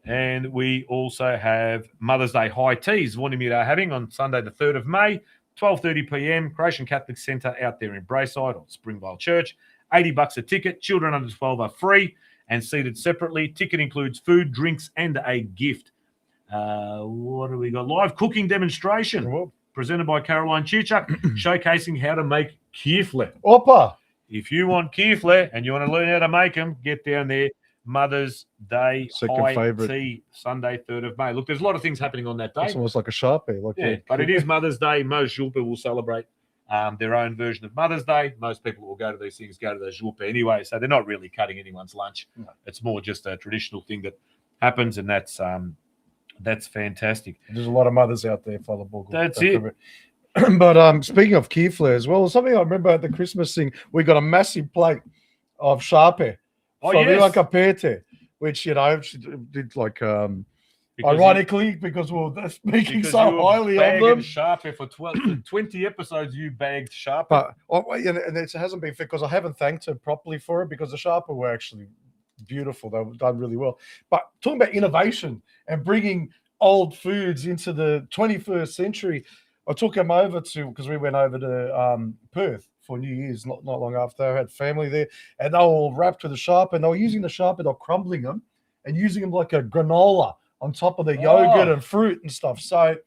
And we also have Mother's Day high tea. Zvonimir are having on Sunday, the 3rd of May, 12:30 p.m. Croatian Catholic Centre out there in Brayside or Springvale Church. $80 a ticket. Children under 12 are free and seated separately. Ticket includes food, drinks, and a gift. What do we got? Live cooking demonstration presented by Caroline Chichak, showcasing how to make kifle. Opa. If you want kifle and you want to learn how to make them, get down there. Mother's Day high tea, Sunday, 3rd of May. Look, there's a lot of things happening on that day. It's almost like a Sharpie. But it is Mother's Day. Most Julpa will celebrate their own version of Mother's Day. Most people will go to these things, go to the Julpa anyway, so they're not really cutting anyone's lunch. No. It's more just a traditional thing that happens, and that's fantastic. There's a lot of mothers out there, Father Bogle. That's it. But speaking of kifle as well, something I remember at the Christmas thing, we got a massive plate of Sharpie. From Ilaka Pete, which, she did like, ironically, because we were speaking so highly of them. Sharpie for 20 episodes, you bagged Sharpie. But, and it hasn't been fair because I haven't thanked her properly for it, because the Sharpie were actually beautiful. They were done really well. But talking about innovation and bringing old foods into the 21st century, I took them over because we went over to Perth for New Year's not long after. I had family there, and they were all wrapped with a Sharpie, and they were using the Sharpie, they were crumbling them and using them like a granola on top of the yogurt and fruit and stuff. So,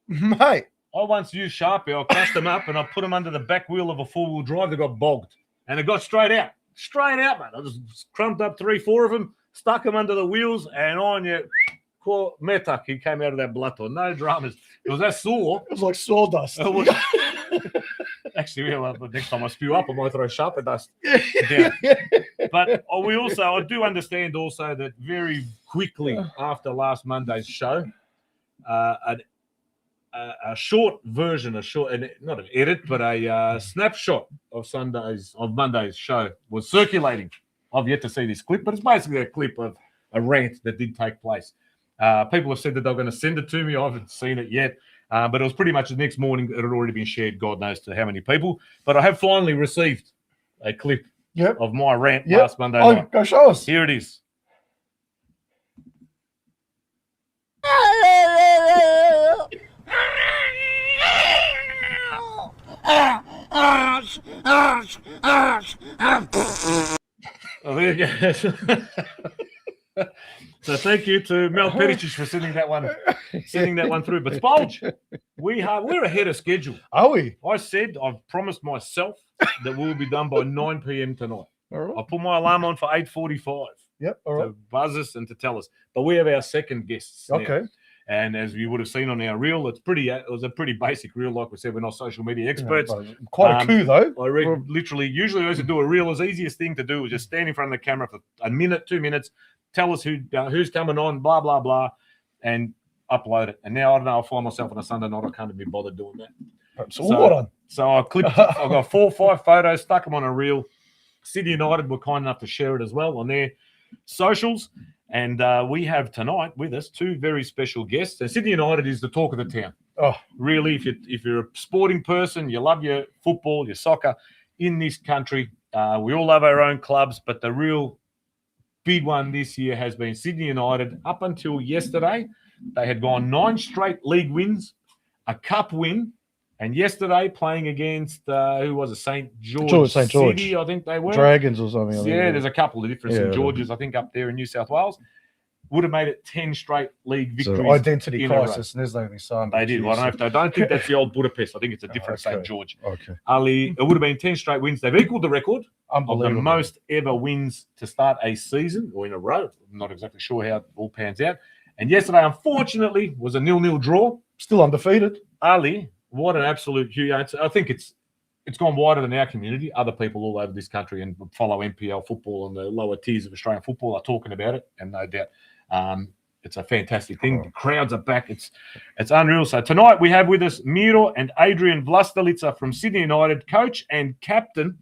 mate. I once used Sharpie. I crushed them up and I put them under the back wheel of a four-wheel drive. They got bogged, and it got straight out. Straight out, mate. I just crumped up 3-4 of them, stuck them under the wheels, and on you. Metak, he came out of that blotto. No dramas. It was that sore. It was like sawdust. It was... Actually, next time I spew up, I might throw Sharpie dust down. But I do understand also that very quickly after last Monday's show, a short version, not an edit, but a snapshot of Monday's show was circulating. I've yet to see this clip, but it's basically a clip of a rant that did take place. People have said that they're going to send it to me. I haven't seen it yet, but it was pretty much the next morning. It had already been shared, God knows to how many people. But I have finally received a clip of my rant last Monday night. Go show us. Here it is. Oh, there you go. So thank you to Mel Perisic for sending that one through. But Spolge, we're ahead of schedule. Are we? I've promised myself that we'll be done by 9 p.m. tonight. All right. I put my alarm on for 8:45. Yep. All right. To buzz us and to tell us. But we have our second guests now. Okay. And as you would have seen on our reel, it was a pretty basic reel. Like we said, we're not social media experts. Quite a coup, though. Usually I used to do a reel. As easiest thing to do was just stand in front of the camera for a minute, 2 minutes, tell us who's coming on, blah, blah, blah, and upload it. And now, I don't know, I find myself on a Sunday night, I can't be bothered doing that. So I clipped, I've got 4 or 5 photos, stuck them on a reel. Sydney United were kind enough to share it as well on their socials. And we have tonight with us 2 very special guests. And Sydney United is the talk of the town. Oh, really, if you're a sporting person, you love your football, your soccer in this country. We all love our own clubs, but the real big one this year has been Sydney United. Up until yesterday, they had gone 9 straight league wins, a cup win, and yesterday playing against who was it? St. George City, I think they were. Dragons or something. There's a couple of different St. Georges, I think, up there in New South Wales. Would have made it 10 straight league victories. So identity crisis, and there's no sign. They did. Well, I don't think that's the old Budapest. I think it's a different St. George. Okay. Ali, it would have been 10 straight wins. They've equaled the record of the most ever wins to start a season or in a row. I'm not exactly sure how it all pans out. And yesterday, unfortunately, was a 0-0 draw. Still undefeated. Ali, what an absolute huge. I think it's gone wider than our community. Other people all over this country and follow NPL football and the lower tiers of Australian football are talking about it, and no doubt it's a fantastic thing. The crowds are back. It's unreal. So tonight we have with us Miro and Adrian Vlastelica from Sydney United, coach and captain.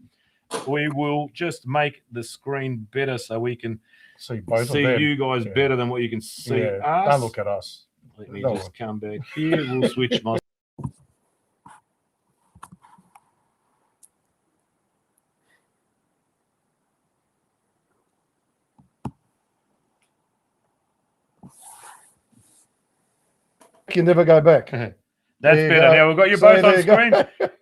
We will just make the screen better so we can see you guys better than what you can see us. Don't look at us. Let me just come back here. We'll switch my. You never go back. That's better. Now we've got you both on screen.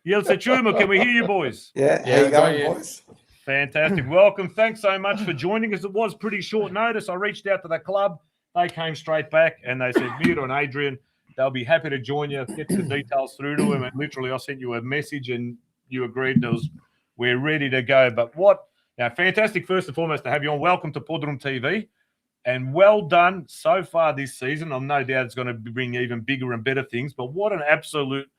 Yeltsa Chuma, can we hear you, boys? Yeah, how you going, boys? Fantastic. Welcome. Thanks so much for joining us. It was pretty short notice. I reached out to the club. They came straight back and they said, Mira and Adrian, they'll be happy to join you, get the details through to them. And literally, I sent you a message and you agreed we're ready to go. But fantastic, first and foremost, to have you on. Welcome to PodroomTV. And well done so far this season. I'm no doubt it's going to bring even bigger and better things. But what an absolute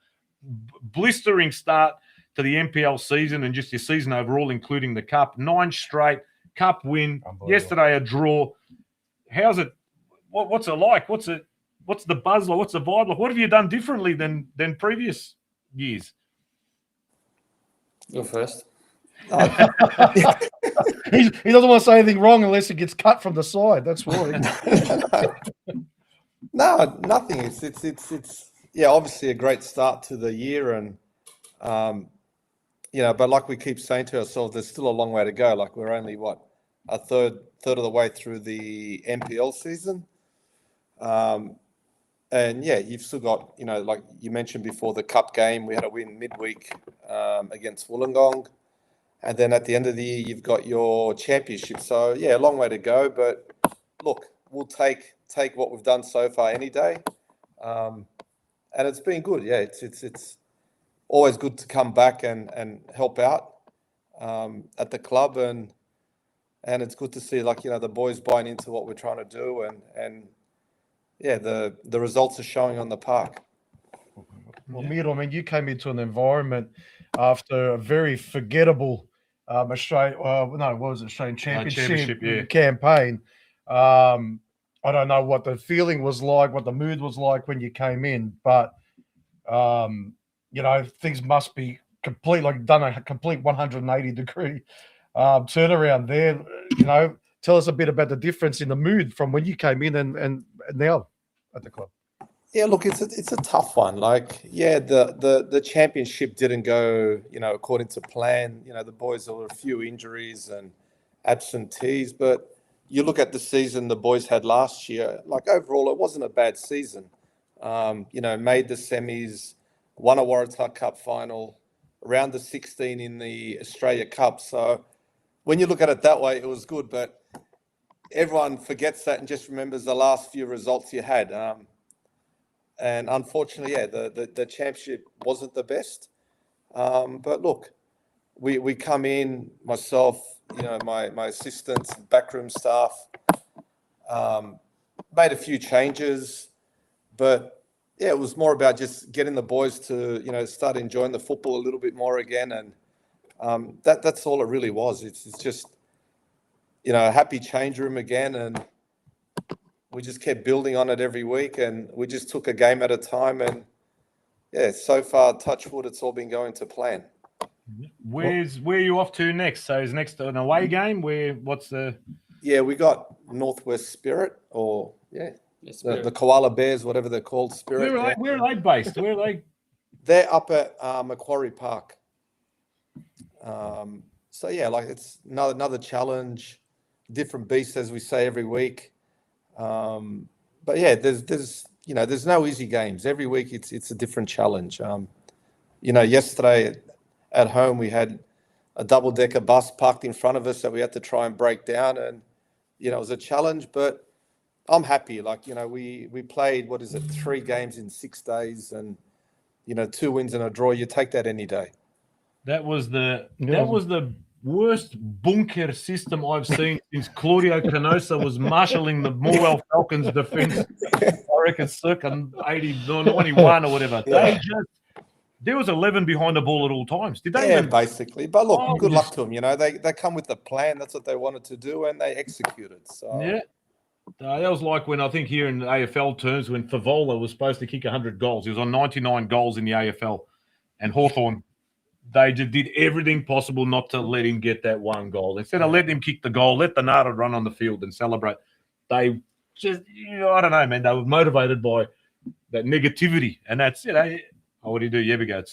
blistering start to the NPL season and just your season overall, including the Cup. 9 straight Cup win. Yesterday a draw. How's it? What's it like? What's the buzz like? What's the vibe like? What have you done differently than previous years? Go first. He doesn't want to say anything wrong unless it gets cut from the side. That's why. No, nothing. It's obviously a great start to the year, and but like we keep saying to ourselves, there's still a long way to go. Like we're only a third of the way through the NPL season, and you've still got like you mentioned before, the Cup game. We had a win midweek against Wollongong. And then at the end of the year, you've got your championship. So, a long way to go. But, look, we'll take what we've done so far any day. And it's been good. Yeah, it's always good to come back and help out at the club. And it's good to see, the boys buying into what we're trying to do. And the results are showing on the park. Well, Miro, I mean, you came into an environment after a very forgettable Australian Championship campaign. I don't know what the feeling was like, what the mood was like when you came in, but things must be done a complete 180-degree turnaround there. Tell us a bit about the difference in the mood from when you came in and now at the club. Yeah, look, it's a tough one. The championship didn't go, according to plan. The boys, there were a few injuries and absentees, but you look at the season the boys had last year, overall, it wasn't a bad season. Made the semis, won a Waratah Cup final, round the 16 in the Australia Cup. So when you look at it that way, it was good, but everyone forgets that and just remembers the last few results you had. And unfortunately, the championship wasn't the best. But look, we come in, myself, my assistants, backroom staff, made a few changes. But, it was more about just getting the boys to, start enjoying the football a little bit more again. And that's all it really was. It's just, a happy change room again. And we just kept building on it every week, and we just took a game at a time. And so far, touch wood, it's all been going to plan. Where are you off to next? So is next an away game? What's the? Yeah, we got Northwest Spirit, or the Koala Bears, whatever they're called, Spirit. Where are they based? Where are they? They're up at Macquarie Park. It's another challenge, different beast, as we say every week. There's no easy games. Every week it's a different challenge. Yesterday at home we had a double-decker bus parked in front of us that we had to try and break down, and it was a challenge, but I'm happy. We played 3 games in 6 days, and 2 wins and a draw. You take that any day. That was the worst bunker system I've seen since Claudio Canosa was marshalling the Morwell Falcons defense. I reckon circa 91 or whatever. There was 11 behind the ball at all times. Did they? Yeah, basically. But look, good luck to them. They come with a plan. That's what they wanted to do, and they executed. So that was like when I think here in AFL terms when Favola was supposed to kick 100 goals. He was on 99 goals in the AFL, and Hawthorn. They just did everything possible not to let him get that one goal. Instead of letting him kick the goal, let the Nada run on the field and celebrate. They just, I don't know, man. They were motivated by that negativity. And that's it. What do you do? Yeah, we go.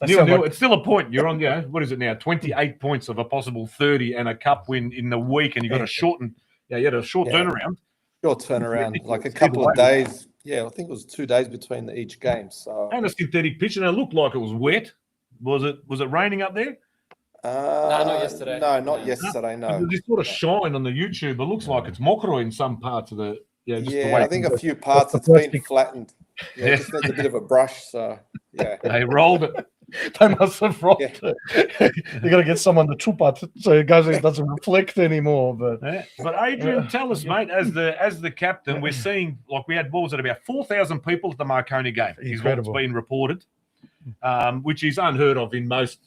It's still a point. You're on, what is it now? 28 points of a possible 30 and a cup win in the week. And you got a shortened, you had a short turnaround. Short turnaround, like a couple of days. Yeah, I think it was 2 days between each game. So and a synthetic pitch, and it looked like it was wet. Was it raining up there? not yesterday. No, not yesterday. No. There's this sort of shine on the YouTube. It looks like it's Mokro in some parts of the just the way I think a things few parts it's been flattened. Yeah, it just needs a bit of a brush. So yeah, they rolled it. They must have rolled Yeah. it. You got to get someone to chup it so it doesn't reflect anymore. But Yeah. But Adrian, tell us, mate, as the captain, we're seeing like we had balls at about 4,000 people at the Marconi game. Is what's Incredible. been reported, which is unheard of in most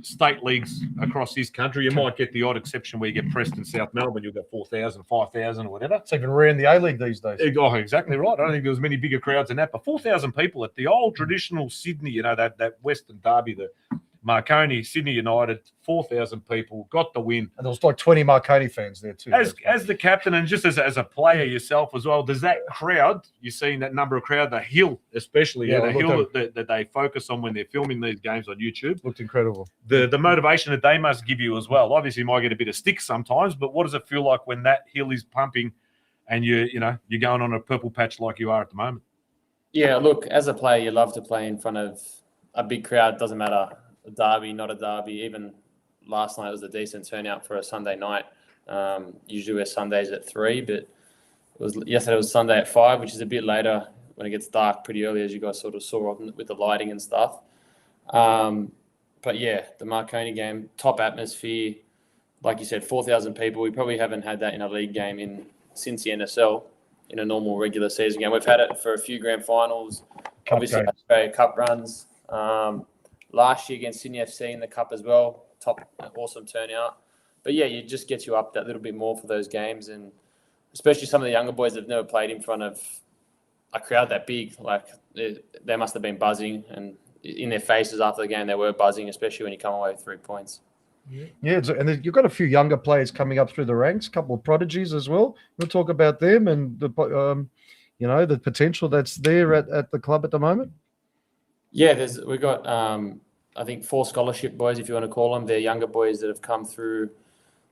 state leagues across this country. You might get the odd exception where you get Preston, South Melbourne, you'll get 4,000, 5,000 or whatever. it's even rare in the A-League these days. Oh, exactly right. I don't think there was many bigger crowds than that, but 4,000 people at the old traditional Sydney, you know, that Western Derby, the Marconi, Sydney United, 4,000 people, got the win. And there was like 20 Marconi fans there too. As the captain and just as a player yourself as well, does that crowd, you're seeing that number of crowd, the hill especially, Yeah, the it hill looked that they focus on when they're filming these games on YouTube, looked incredible. the motivation that they must give you as well. Obviously, you might get a bit of stick sometimes, but what does it feel like when that hill is pumping and you're going on a purple patch like you are at the moment? Yeah, look, as a player, you love to play in front of a big crowd. Doesn't matter, a derby, not a derby. Even last night was a decent turnout for a Sunday night. Usually we're Sundays at 3, but yesterday was Sunday at 5, which is a bit later when it gets dark pretty early, as you guys sort of saw with the lighting and stuff. But yeah, the Marconi game, top atmosphere. Like you said, 4,000 people. We probably haven't had that in a league game since the NSL in a normal regular season game. We've had it for a few grand finals, obviously Australia Cup runs. Last year against Sydney FC in the Cup as well, awesome turnout. But yeah, it just gets you up that little bit more for those games, and especially some of the younger boys that have never played in front of a crowd that big. Like they must have been buzzing, and in their faces after the game, they were buzzing, especially when you come away with 3 points. Yeah, and you've got a few younger players coming up through the ranks, a couple of prodigies as well. We'll talk about them and the potential that's there at the club at the moment. Yeah, we've got I think 4 scholarship boys, if you want to call them. They're younger boys that have come through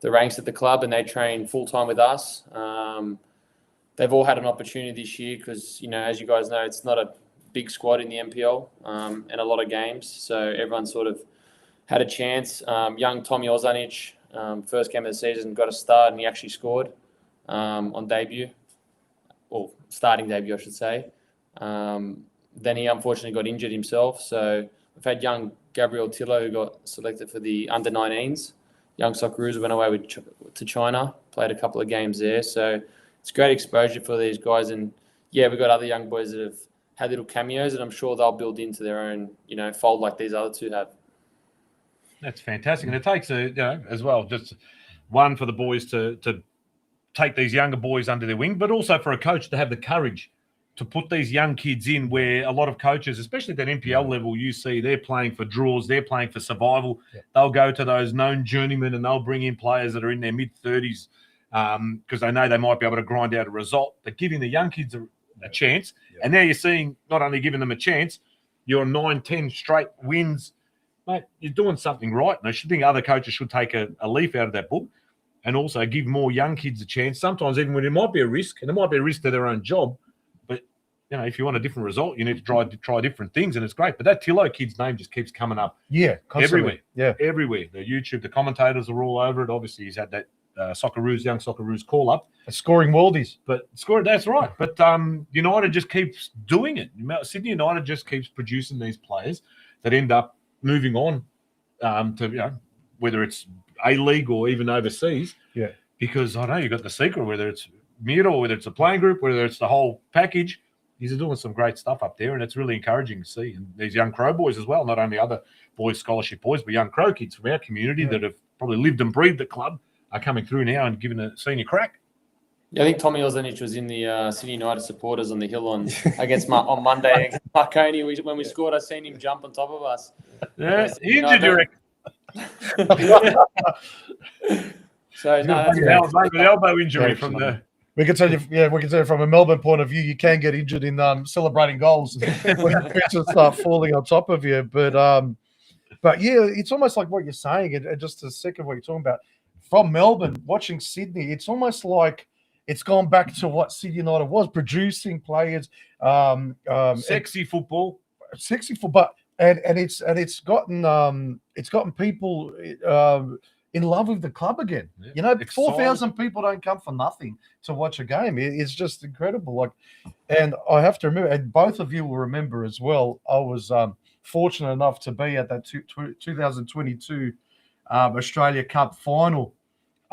the ranks at the club, and they train full time with us. They've all had an opportunity this year because, as you guys know, it's not a big squad in the NPL and a lot of games, so everyone sort of had a chance. Young Tommy Ozanic, first game of the season, got a start, and he actually scored on debut, or starting debut, I should say. Then he unfortunately got injured himself. So we've had young Gabriel Tillo, who got selected for the under-19s. Young Socceroos went away to China, played a couple of games there. So it's great exposure for these guys. And yeah, we've got other young boys that have had little cameos, and I'm sure they'll build into their own, fold like these other two have. That's fantastic. And it takes as well, just one for the boys to take these younger boys under their wing, but also for a coach to have the courage to put these young kids in where a lot of coaches, especially at that NPL level, you see they're playing for draws, they're playing for survival. Yeah. They'll go to those known journeymen and they'll bring in players that are in their mid-30s because they know they might be able to grind out a result. But giving the young kids a chance, and now you're seeing not only giving them a chance, you're 9-10 straight wins. Mate, you're doing something right. And I should think other coaches should take a leaf out of that book and also give more young kids a chance, sometimes even when it might be a risk, and it might be a risk to their own job. If you want a different result, you need to try different things, and it's great. But that Tillo kid's name just keeps coming up. Yeah, constantly. Everywhere. The YouTube, the commentators are all over it. Obviously, he's had that young Socceroos call up. Scoring worldies. That's right. But United just keeps doing it. Sydney United just keeps producing these players that end up moving on to, whether it's A-League or even overseas. Yeah. Because, I know you've got the secret, whether it's Mira or whether it's a playing group, whether it's the whole package. He's doing some great stuff up there, and it's really encouraging to see. And these young Crow boys as well, not only other boys, scholarship boys, but young Crow kids from our community that have probably lived and breathed the club are coming through now and giving a senior crack. Yeah, I think Tommy Ozanic was in the Sydney United supporters on the hill on Monday against Marconi. When we scored, I seen him jump on top of us. Yeah, injured, you reckon? So that's an elbow injury from the. We can tell you, from a Melbourne point of view, you can get injured in celebrating goals when the pitches start falling on top of you. But yeah, it's almost like what you're saying. And just a second, what you're talking about from Melbourne, watching Sydney, it's almost like it's gone back to what Sydney United was, producing players, sexy football, but and it's gotten people in love with the club again. Yeah. You know, Excited. 4,000 people don't come for nothing to watch a game. It's just incredible. Like, and I have to remember, and both of you will remember as well. I was fortunate enough to be at that 2022 Australia Cup final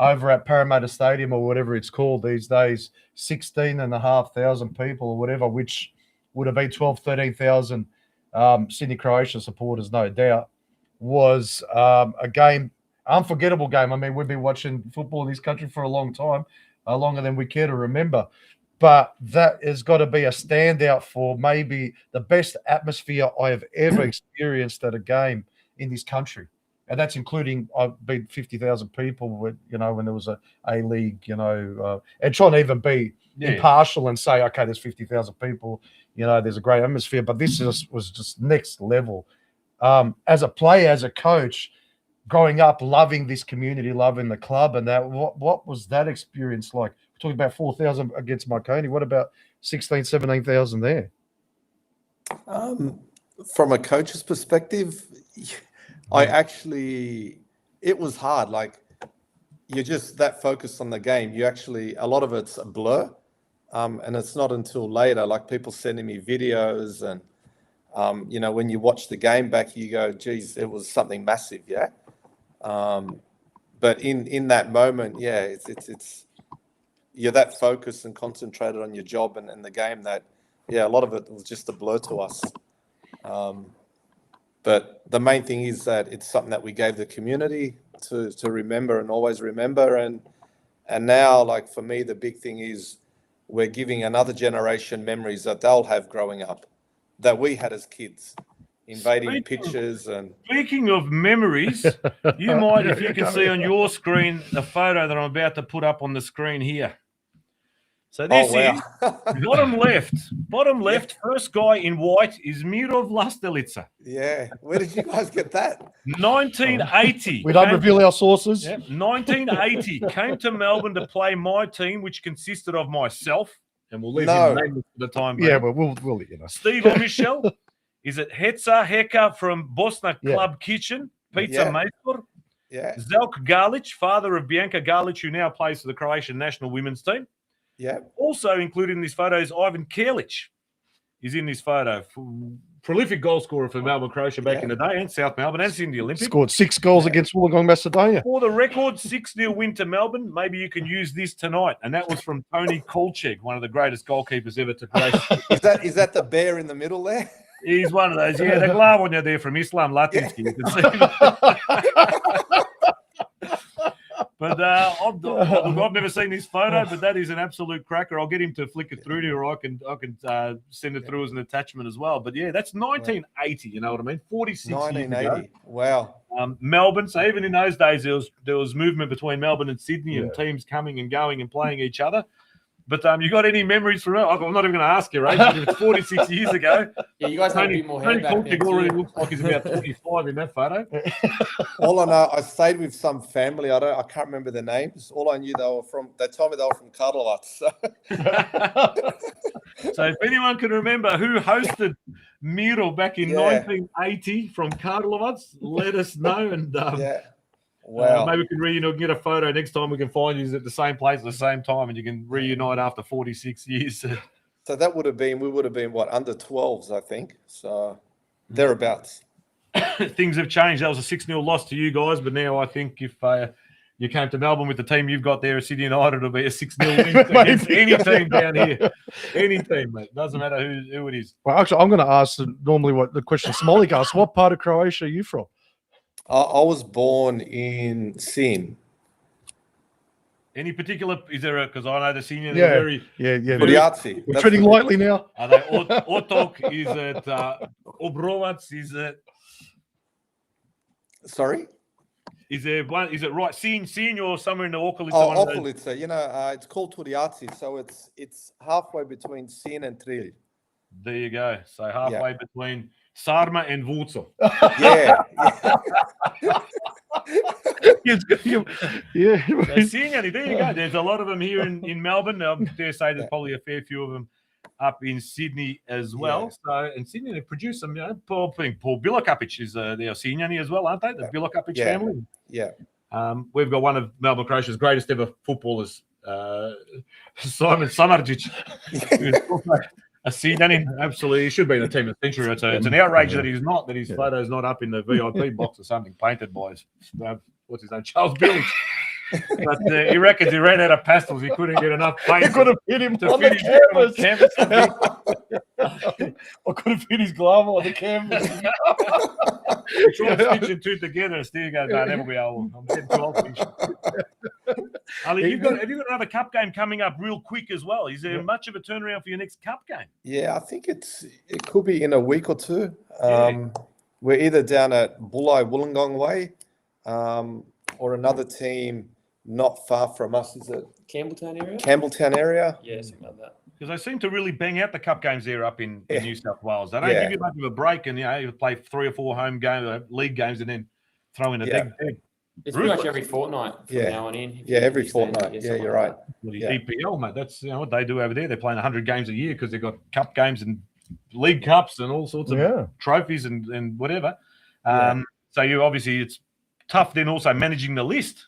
over at Parramatta Stadium, or whatever it's called these days, 16,500 people or whatever, which would have been 13,000 Sydney Croatia supporters, no doubt. Was a game, unforgettable game. I mean, we've been watching football in this country for a long time, longer than we care to remember. But that has got to be a standout for maybe the best atmosphere I have ever experienced at a game in this country. And that's including, I've been 50,000 people with, you know, when there was a league, you know, and trying to even be impartial and say, okay, there's 50,000 people, you know, there's a great atmosphere, but this was just next level. As a player, as a coach, growing up, loving this community, loving the club, and that, what was that experience like? We're talking about 4,000 against Marconi. What about 16,000, 17,000 there? From a coach's perspective, it was hard. Like, you're just that focused on the game. You actually, a lot of it's a blur. And it's not until later, like people sending me videos and, you know, when you watch the game back, you go, geez, it was something massive. Yeah. But in that moment, yeah, it's you're that focused and concentrated on your job and the game that, yeah, a lot of it was just a blur to us. But the main thing is that it's something that we gave the community to remember and always remember. And now, like, for me, the big thing is we're giving another generation memories that they'll have growing up that we had as kids, invading pitches. And speaking of memories, you might, if you can see on your screen, the photo that I'm about to put up on the screen here. So this is bottom left, first guy in white is Mirov Lastelica. Yeah. Where did you guys get that? 1980. We don't reveal our sources. Yep, 1980. Came to Melbourne to play my team, which consisted of myself, and we'll leave him nameless for the time being. Yeah, but we'll let you know. Steve Michel is it Heca Heka from Bosna Club Kitchen, Pizza Maker. Yeah. Zelk Garlic, father of Bianca Garlic, who now plays for the Croatian national women's team. Yeah. Also included in this photo is Ivan Kerlic. He's in this photo. Prolific goal scorer for Melbourne Croatia back in the day, and South Melbourne, and in the Olympics. Scored 6 goals against Wollongong, Macedonia. For the record, 6-0 win to Melbourne. Maybe you can use this tonight. And that was from Tony Kolchek, one of the greatest goalkeepers ever to play. Is that the bear in the middle there? He's one of those. Yeah, the glove on you there from Islam Latinsky. You can see. But I've never seen this photo, but that is an absolute cracker. I'll get him to flick it through to you, or I can send it through as an attachment as well. But yeah, that's 1980. You know what I mean? 46 years ago. Wow. Melbourne. So even in those days, there was movement between Melbourne and Sydney, and teams coming and going and playing each other. But you got any memories from it? I'm not even going to ask you, right? It's 46 years ago. Yeah, you guys had a bit more hair back then. Already looks like he's about 25 in that photo. All I know, I stayed with some family. I can't remember their names. All I knew they told me they were from Karlovac. So if anyone can remember who hosted Miro back in 1980 from Karlovac, let us know. And wow. Maybe we can get a photo next time. We can find you at the same place at the same time, and you can reunite after 46 years. So that we would have been what, under 12s, I think. So thereabouts. Things have changed. That was a 6-0 loss to you guys, but now I think if you came to Melbourne with the team you've got there at Sydney United, it'll be a 6-0 win against any team down here. Any team, mate. Doesn't matter who it is. Well, actually, I'm going to ask normally what the question Smolik asks. What part of Croatia are you from? I was born in Sin. Any particular? Is there because I know the senior? Yeah. Turjaci. We're treading lightly now. Are they Otok? Is it Obrovac? Is it? Sorry. Is there one? Is it right? Sin or somewhere in the Okolica? Oh, Okolica. You know, it's called Turjaci, so it's halfway between Sin and Trilj. There you go. So halfway between Sarma and Vuco. Yeah. So, there you go. There's a lot of them here in Melbourne. I dare say there's probably a fair few of them up in Sydney as well. So in Sydney, they produce some, Paul Bilakapic is their senior as well, aren't they? The Bilakapic family. Yeah. We've got one of Melbourne Croatia's greatest ever footballers, Simon Samardzic, who's also a senior. Absolutely, he should be in the team of the century. It's an outrage that he's not, that his photo's not up in the VIP box or something painted by his, what's his name, Charles Billings. But he reckons he ran out of pastels. He couldn't get enough paint. I could have hit him on the canvas. I could have hit his glove on the canvas. He tried to stitch the two together and still goes, no, never be able. I'm getting too old for this. Ali, have you got another cup game coming up real quick as well? Is there much of a turnaround for your next cup game? Yeah, I think it could be in a week or two. We're either down at Bulli Wollongong Way or another team not far from us. Is it Campbelltown area? Campbelltown area? Yeah, something like that. Because they seem to really bang out the cup games there up in New South Wales. They don't give you much of a break, and you play 3 or 4 home league games, and then throw in a big. It's pretty much every fortnight from now on in. Every fortnight. Yeah, you're right. EPL, mate. That's what they do over there. They're playing 100 games a year because they've got cup games and league cups and all sorts of trophies and whatever. So it's tough then also managing the list,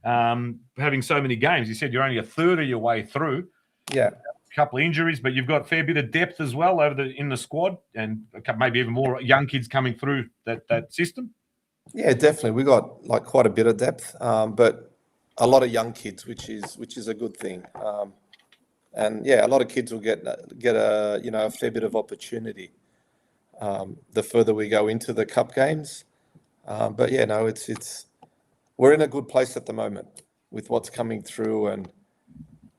having so many games. You said you're only a third of your way through. Yeah. A couple of injuries, but you've got a fair bit of depth as well in the squad, and maybe even more young kids coming through that system. Yeah, definitely. We got quite a bit of depth, but a lot of young kids, which is a good thing. And a lot of kids will get a fair bit of opportunity the further we go into the cup games. But it's we're in a good place at the moment with what's coming through, and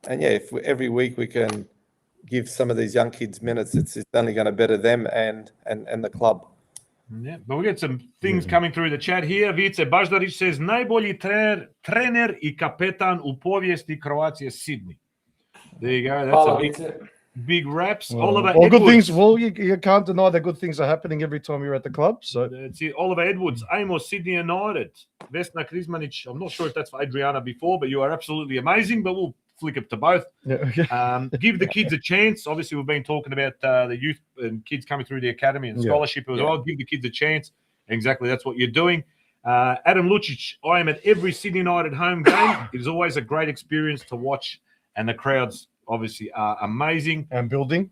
if every week we can give some of these young kids minutes, it's only going to better them and the club. Yeah, but we get some things coming through the chat here. Vice Baždarić says, najbolji trener I kapetan u povijesti Croatia Sydney. There you go. That's big raps. Oliver Edwards. Good things. Well, you can't deny that good things are happening every time you're at the club. So that's it. Oliver Edwards, Amos, Sydney United. Vesna Krizmanic. I'm not sure if that's for Adriana before, but you are absolutely amazing. But we'll flick it to both. Give the kids a chance. Obviously, we've been talking about the youth and kids coming through the academy and scholarship as well. Give the kids a chance. Exactly, that's what you're doing. Adam Lucic, I am at every Sydney United home game. It is always a great experience to watch, and the crowds obviously are amazing. And building.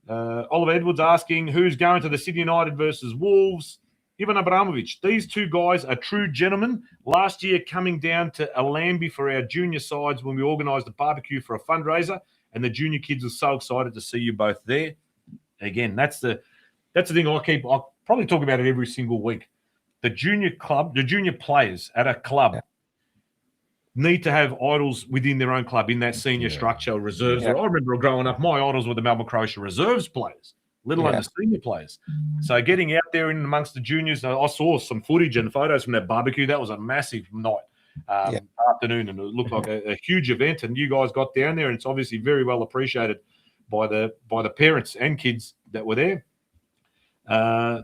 Oliver Edwards asking, who's going to the Sydney United versus Wolves? Ivan Abramovic. These two guys are true gentlemen. Last year, coming down to Alambi for our junior sides when we organised a barbecue for a fundraiser, and the junior kids were so excited to see you both there. Again, that's the thing I'll probably talk about it every single week. The junior players at a club need to have idols within their own club in that senior structure, reserves. I remember growing up, my idols were the Melbourne Croatia reserves players, let alone the senior players. So getting out there in amongst the juniors, I saw some footage and photos from that barbecue. That was a massive night, afternoon, and it looked like a huge event. And you guys got down there, and it's obviously very well appreciated by the parents and kids that were there.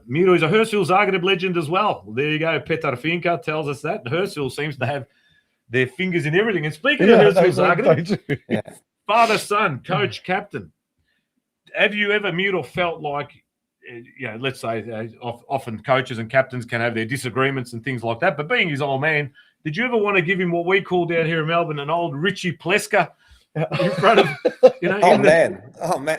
Miro is a Hurstville Zagreb legend as well. There you go. Petar Finka tells us that. Hurstville seems to have their fingers in everything. And speaking of Hurstville Zagreb, father, son, coach, captain, have you ever, Miro, felt like, let's say often coaches and captains can have their disagreements and things like that, but being his old man, did you ever want to give him what we call down here in Melbourne an old Richie Pleska in front of,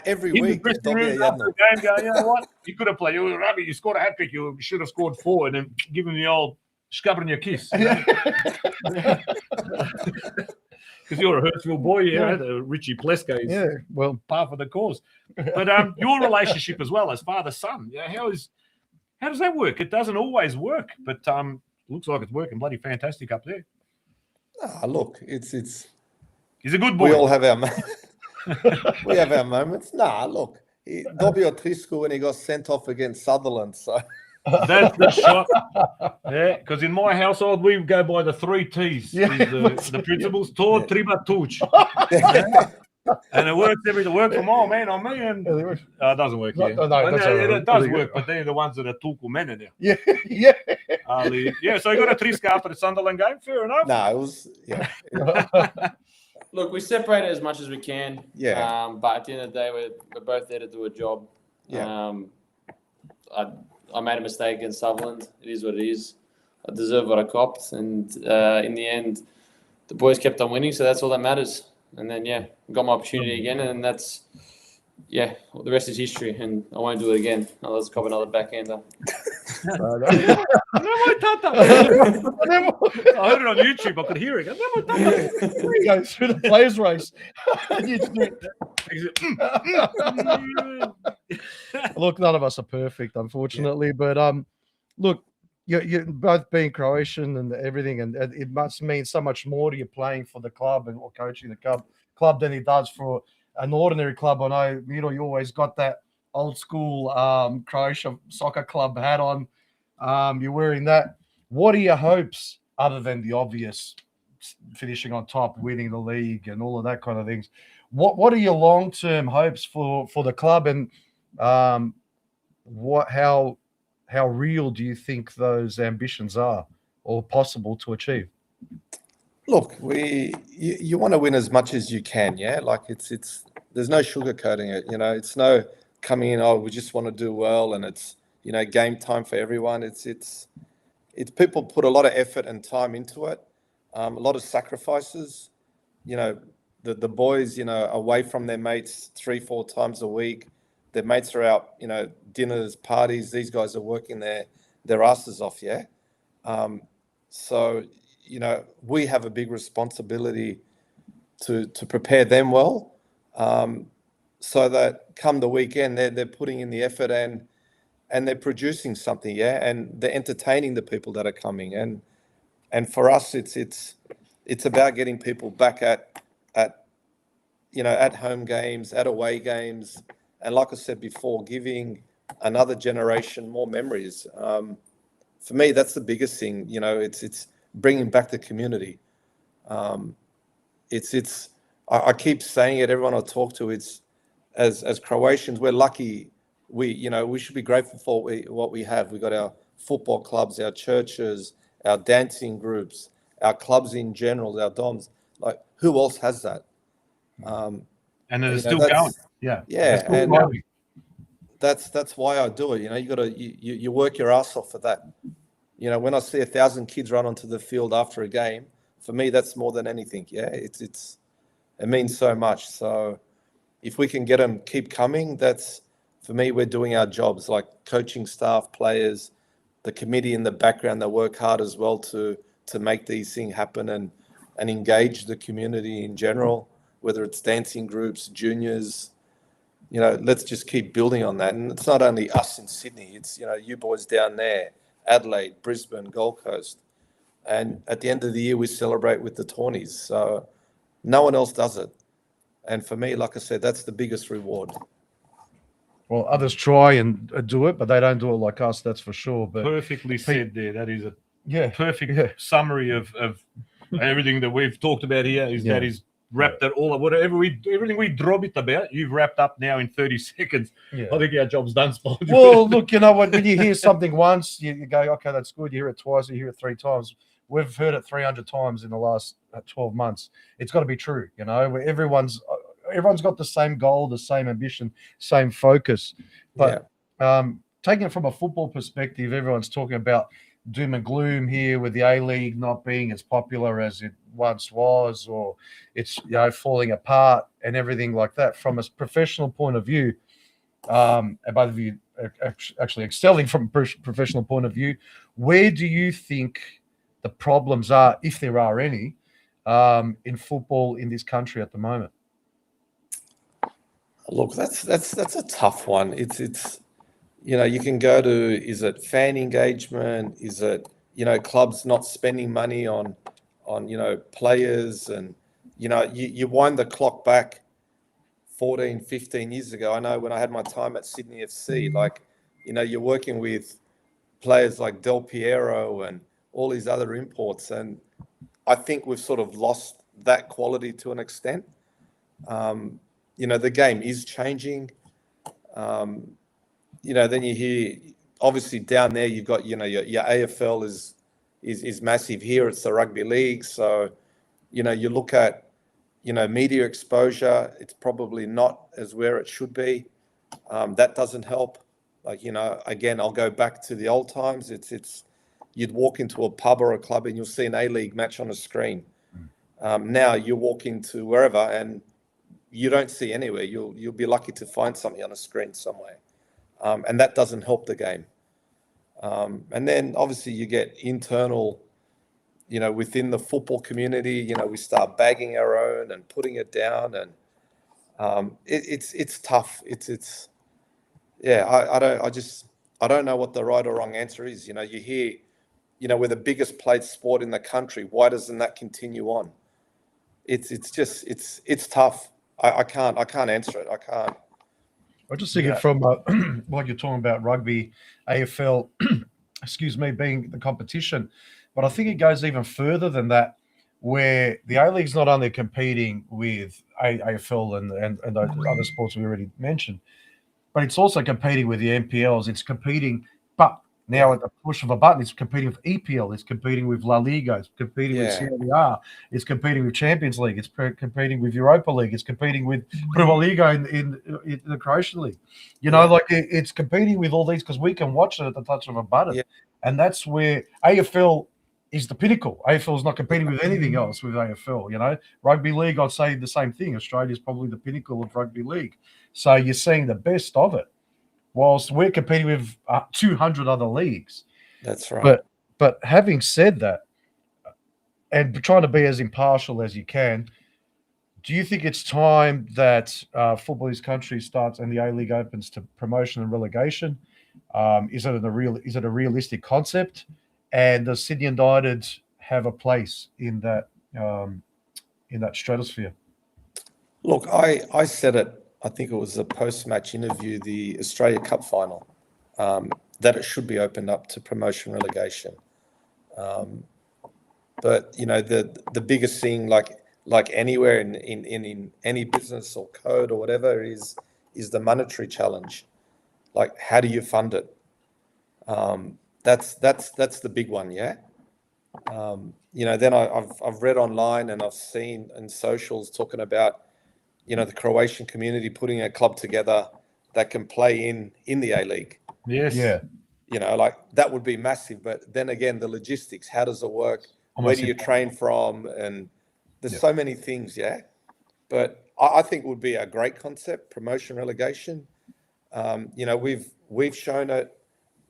every in week. The dressing room after the game going, you know what? You could have played. You were rubbish. You scored a hat trick. You should have scored 4, and then give him the old scubbering your kiss. Because you're a Hurstville boy, Richie Pleska is par for the cause. But your relationship as well as father-son, how does that work? It doesn't always work, but looks like it's working bloody fantastic up there. Look, He's a good boy. We all have our we have our moments. Look, Dobio Trisco when he got sent off against Sutherland, so that's the shot. Yeah, because in my household we go by the 3 T's. The principles: to, triba, tuč. And it works for my man on me, and it doesn't work here. It does work, but they're the ones that are tuku men now. So you got a Triska after the Sunderland game. Fair enough. No, it was Look, we separate it as much as we can. Yeah. But at the end of the day, we're both there to do a job. Yeah. I made a mistake against Sutherland. It is what it is. I deserve what I copped, and in the end, the boys kept on winning, so that's all that matters. And then got my opportunity again, and that's the rest is history. And I won't do it again. I'll just cop another backhander. I heard it on YouTube. I could hear it. He goes through the players' race. You just do it. Look, none of us are perfect, unfortunately, but look, you both being Croatian and everything, and it must mean so much more to you playing for the club and or coaching the club than it does for an ordinary club. I know, you always got that old school Croatia soccer club hat on. You're wearing that. What are your hopes other than the obvious finishing on top, winning the league and all of that kind of things? What are your long-term hopes for the club, and how real do you think those ambitions are or possible to achieve? Look, you want to win as much as you can, yeah? Like it's there's no sugarcoating it, it's no coming in, we just want to do well, and it's game time for everyone. It's people put a lot of effort and time into it, a lot of sacrifices. The boys, away from their mates 3-4 times a week. Their mates are out, dinners, parties. These guys are working their asses off, yeah? So, we have a big responsibility to prepare them well, so that come the weekend, they're putting in the effort and they're producing something, yeah? And they're entertaining the people that are coming. And for us, it's about getting people back at home games, at away games, and like I said before, giving another generation more memories. For me, that's the biggest thing. It's bringing back the community. I keep saying it. Everyone I talk to, it's as Croatians, we're lucky. We should be grateful for what we have. We got our football clubs, our churches, our dancing groups, our clubs in general, our DOMs. Like, who else has that? And they're still going. Yeah. And that's why I do it. You work your ass off for that. When I see 1,000 kids run onto the field after a game, for me, that's more than anything. Yeah, it means so much. So if we can get them keep coming, that's, for me, we're doing our jobs, like coaching staff, players, the committee in the background that work hard as well to make these things happen and engage the community in general, whether it's dancing groups, juniors. Let's just keep building on that. And it's not only us in Sydney, it's, you boys down there, Adelaide, Brisbane, Gold Coast. And at the end of the year, we celebrate with the Tawnies. So no one else does it. And for me, like I said, that's the biggest reward. Well, others try and do it, but they don't do it like us, that's for sure. But perfectly said there. That is a perfect summary of everything that we've talked about here. That is wrapped that all up. Everything we drop it about, you've wrapped up now in 30 seconds. Yeah. I think our job's done, Spolge. Well, look, when you hear something once, you go, okay, that's good. You hear it twice, you hear it 3 times. We've heard it 300 times in the last 12 months. It's got to be true, Everyone's got the same goal, the same ambition, same focus. But taking it from a football perspective, everyone's talking about doom and gloom here with the A-League not being as popular as it once was, or it's falling apart and everything like that. From a professional point of view, and both of you are actually excelling from a professional point of view, where do you think the problems are, if there are any, in football in this country at the moment? Look, that's a tough one. It's you can go to, is it fan engagement? Is it clubs not spending money on players? And you wind the clock back 14, 15 years ago. I know when I had my time at Sydney FC, you're working with players like Del Piero and all these other imports, and I think we've sort of lost that quality to an extent. The game is changing. Then you hear, obviously down there you've got, your AFL is massive. Here it's the rugby league. So, you look at, media exposure, it's probably not as where it should be. That doesn't help. Like, again, I'll go back to the old times. It's you'd walk into a pub or a club and you'll see an A-League match on a screen. Now you walk into wherever and you don't see anywhere. You'll be lucky to find something on a screen somewhere. And that doesn't help the game. And then obviously you get internal, within the football community, we start bagging our own and putting it down, and it's tough. I don't know what the right or wrong answer is. You hear, we're the biggest played sport in the country. Why doesn't that continue on? It's tough. I can't answer it. I can't. I just think it from like you're talking about rugby, AFL, excuse me, being the competition, but I think it goes even further than that, where the A-League's not only competing with AFL and those other sports we already mentioned, but it's also competing with the NPLs. It's competing, but now at the push of a button, it's competing with EPL. It's competing with La Liga. It's competing with Serie A. It's competing with Champions League. It's competing with Europa League. It's competing with Prva Liga in the Croatian League. It's competing with all these because we can watch it at the touch of a button. Yeah. And that's where AFL is the pinnacle. AFL is not competing with anything else with AFL. Rugby league, I'd say the same thing. Australia is probably the pinnacle of rugby league. So you're seeing the best of it, whilst we're competing with 200 other leagues. That's right. But having said that, and trying to be as impartial as you can, do you think it's time that football in this country starts and the A-League opens to promotion and relegation? Is it a realistic concept? And does Sydney United have a place in that stratosphere? Look, I said it. I think it was a post-match interview, the Australia Cup final, that it should be opened up to promotion relegation. But the biggest thing, like anywhere in any business or code or whatever, is the monetary challenge. Like, how do you fund it? That's the big one, yeah. Then I've read online and I've seen in socials talking about the Croatian community putting a club together that can play in the A-League. Yes. Yeah. That would be massive. But then again, the logistics, how does it work? Where do you train from? And there's so many things, yeah. But I think it would be a great concept, promotion relegation. We've shown it,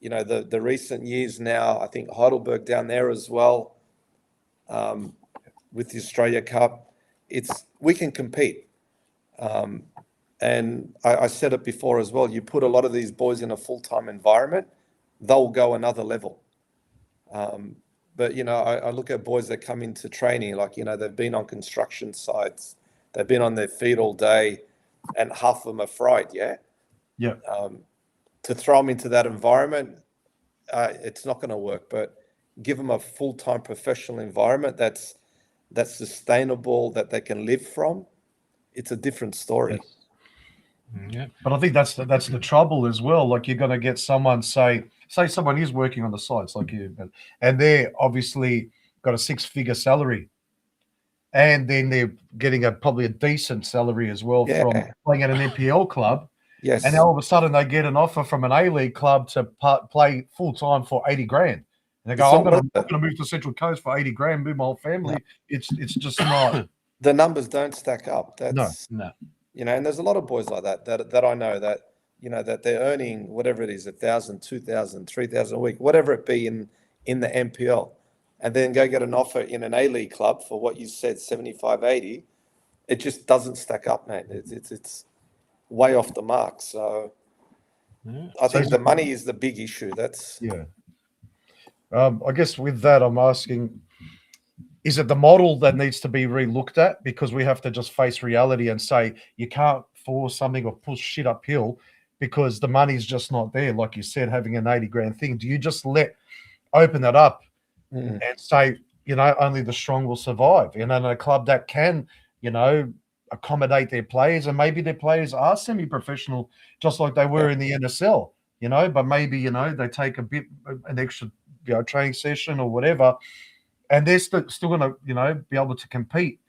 the recent years now. I think Heidelberg down there as well, with the Australia Cup. We can compete. And I said it before as well, you put a lot of these boys in a full-time environment, they'll go another level. But, I look at boys that come into training, they've been on construction sites, they've been on their feet all day, and half of them are fried, yeah? Yeah. To throw them into that environment, it's not going to work, but give them a full-time professional environment that's sustainable, that they can live from. It's a different story. Yeah, but I think that's the trouble as well. Like, you're going to get someone, say someone is working on the sites like you, and they're obviously got a 6-figure salary, and then they're getting probably a decent salary as well from playing at an NPL club. Yes. And all of a sudden they get an offer from an A-League club to play full time for 80 grand. And they go, I'm going to move to Central Coast for 80 grand, move my whole family. No. It's just not. The numbers don't stack up. No. And there's a lot of boys like that I know that, that they're earning whatever it is, 1,000, 2,000, 3,000 a week, whatever it be in the NPL, and then go get an offer in an A-League club for what you said, 75, 80. It just doesn't stack up, mate. It's way off the mark. So I think the money is the big issue. I guess with that, I'm asking, is it the model that needs to be re-looked at? Because we have to just face reality and say you can't force something or push shit uphill because the money's just not there. Like you said, having an 80 grand thing, do you just open it up and say, only the strong will survive? And a club that can, accommodate their players, and maybe their players are semi-professional, just like they were in the NSL, but maybe, they take an extra, training session or whatever, and they're still going to, be able to compete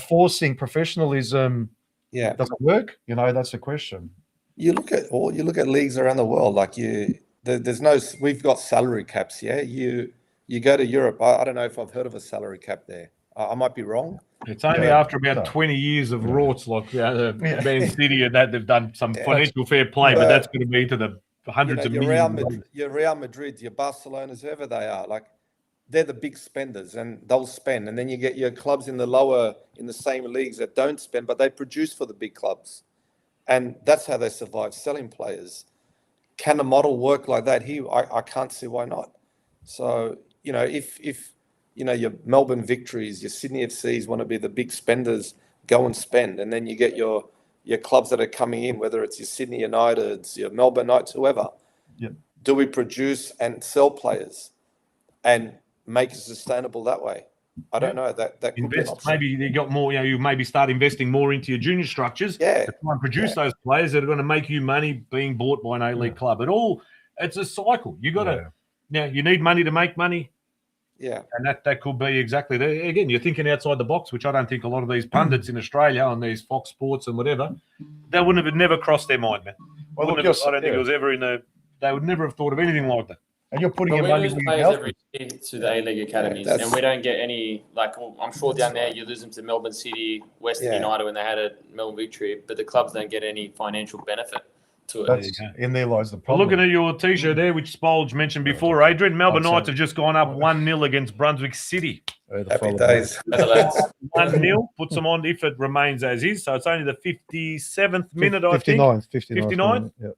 forcing professionalism Yeah. doesn't work. That's the question. You look at leagues around the world, like we've got salary caps. Yeah. You go to Europe. I don't know if I've heard of a salary cap there. I might be wrong. It's only after about 20 years of rorts, like Man City and that, they've done some financial fair play, but that's going to be to the hundreds of millions. Your Real Madrid, your Barcelonas, whoever they are, like they're the big spenders and they'll spend. And then you get your clubs in the same leagues that don't spend, but they produce for the big clubs. And that's how they survive, selling players. Can the model work like that here? I can't see why not. So, if your Melbourne Victories, your Sydney FCs want to be the big spenders, go and spend. And then you get your clubs that are coming in, whether it's your Sydney Uniteds, your Melbourne Knights, whoever. Yep. Do we produce and sell players and make it sustainable that way? I don't know. That could be an option. Maybe you got more. You maybe start investing more into your junior structures. Yeah. To try and produce those players that are going to make you money being bought by an A-League club. It's a cycle. You got to. Now you need money to make money. Yeah. And that could be exactly there. Again, you're thinking outside the box, which I don't think a lot of these pundits in Australia on these Fox Sports and whatever, they wouldn't have never crossed their mind, man. Well, I don't think it was ever they would never have thought of anything like that. And you're putting your we money lose where players your mouth every year to the A-League academies, and we don't get any. Like I'm sure down there you lose them to Melbourne City, Western United when they had a Melbourne Victory, but the clubs don't get any financial benefit to it. In there lies the problem. Looking at your T-shirt there, which Spolge mentioned before, Adrian, Melbourne Knights have just gone up 1-0 against Brunswick City. Happy days. 1-0 puts them on if it remains as is. So it's only the 57th minute, I think. 59th. Yeah.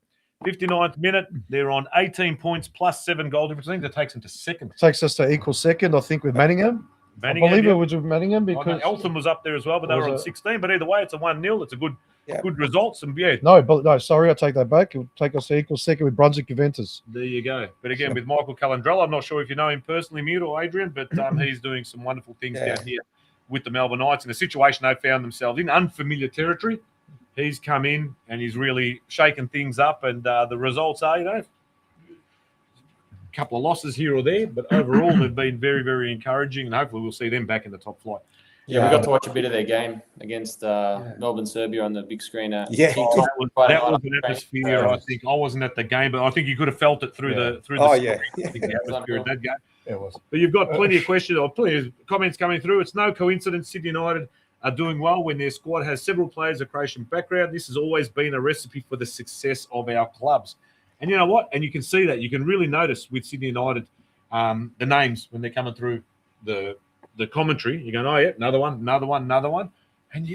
59th minute. They're on 18 points plus 7 goal difference. I think that takes them to second. Takes us to equal second, I think, with Manningham. I believe it was with Manningham because Eltham was up there as well, but they were on 16. But either way, it's a 1-0. It's a good result. No, sorry, I take that back. It would take us to equal second with Brunswick Juventus. There you go. But again, with Michael Calandrella, I'm not sure if you know him personally, Mute or Adrian, but he's doing some wonderful things down here with the Melbourne Knights in a situation they found themselves in, unfamiliar territory. He's come in and he's really shaken things up, and the results are, a couple of losses here or there, but overall they've been very, very encouraging, and hopefully we'll see them back in the top flight. Yeah, we got to watch a bit of their game against Melbourne Serbia on the big screen. That was an atmosphere. I think I wasn't at the game, but I think you could have felt it through the screen. I think the atmosphere at that game. It was. But you've got plenty of questions or plenty of comments coming through. It's no coincidence Sydney United are doing well when their squad has several players of Croatian background. This has always been a recipe for the success of our clubs. And you know what? And you can see that. You can really notice with Sydney United the names when they're coming through the commentary. You're going, oh, yeah, another one. And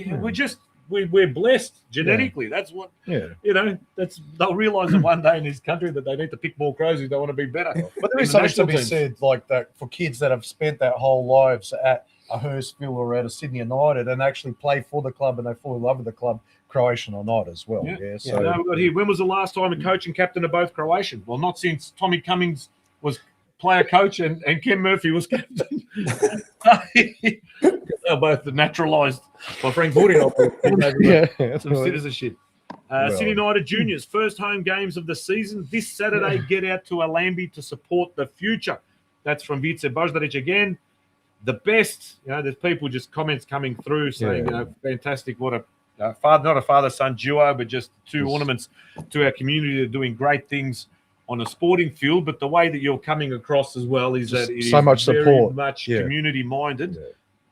we're blessed genetically. That's what, they'll realise that one day in this country that they need to pick more Crows who don't want to be better. But there is something to be said like that for kids that have spent their whole lives at a Hurstville or at a Sydney United and actually play for the club and they fall in love with the club, Croatian or not as well. So we've got here. When was the last time a coach and captain are both Croatian? Well, not since Tommy Cummings was player coach and Ken Murphy was captain. They're both naturalised by Frank Wooding. Some citizenship. Sydney United Juniors, first home games of the season. This Saturday, get out to Alambi to support the future. That's from Vice Bozdaric again. The best, there's people just comments coming through saying, fantastic, what a father, not a father-son duo, but just two ornaments to our community that are doing great things on a sporting field. But the way that you're coming across as well is that it so much very support, much community-minded.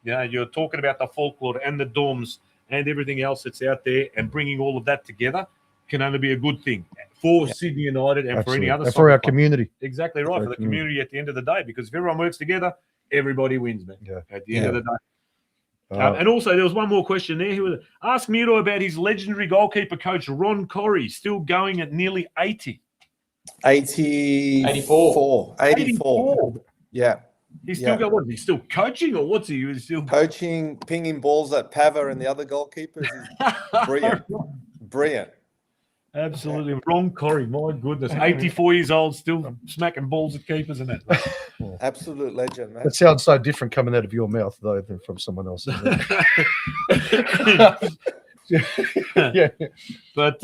You're talking about the folklore and the dorms and everything else that's out there, and bringing all of that together can only be a good thing for Sydney United and for any other and for our community. Exactly right, for the community at the end of the day, because if everyone works together, everybody wins, man. At the end of the day. And also, there was one more question there. Ask Miro about his legendary goalkeeper coach, Ron Corrie, still going at nearly 80. 84. Yeah. He's still got what? He's still coaching, or what's he? He's still coaching, pinging balls at Pava and the other goalkeepers. Brilliant. Brilliant. Absolutely. Ron Corrie, my goodness. 84 years old, still smacking balls at keepers and that. Absolute legend, man. It sounds so different coming out of your mouth, though, than from someone else. But,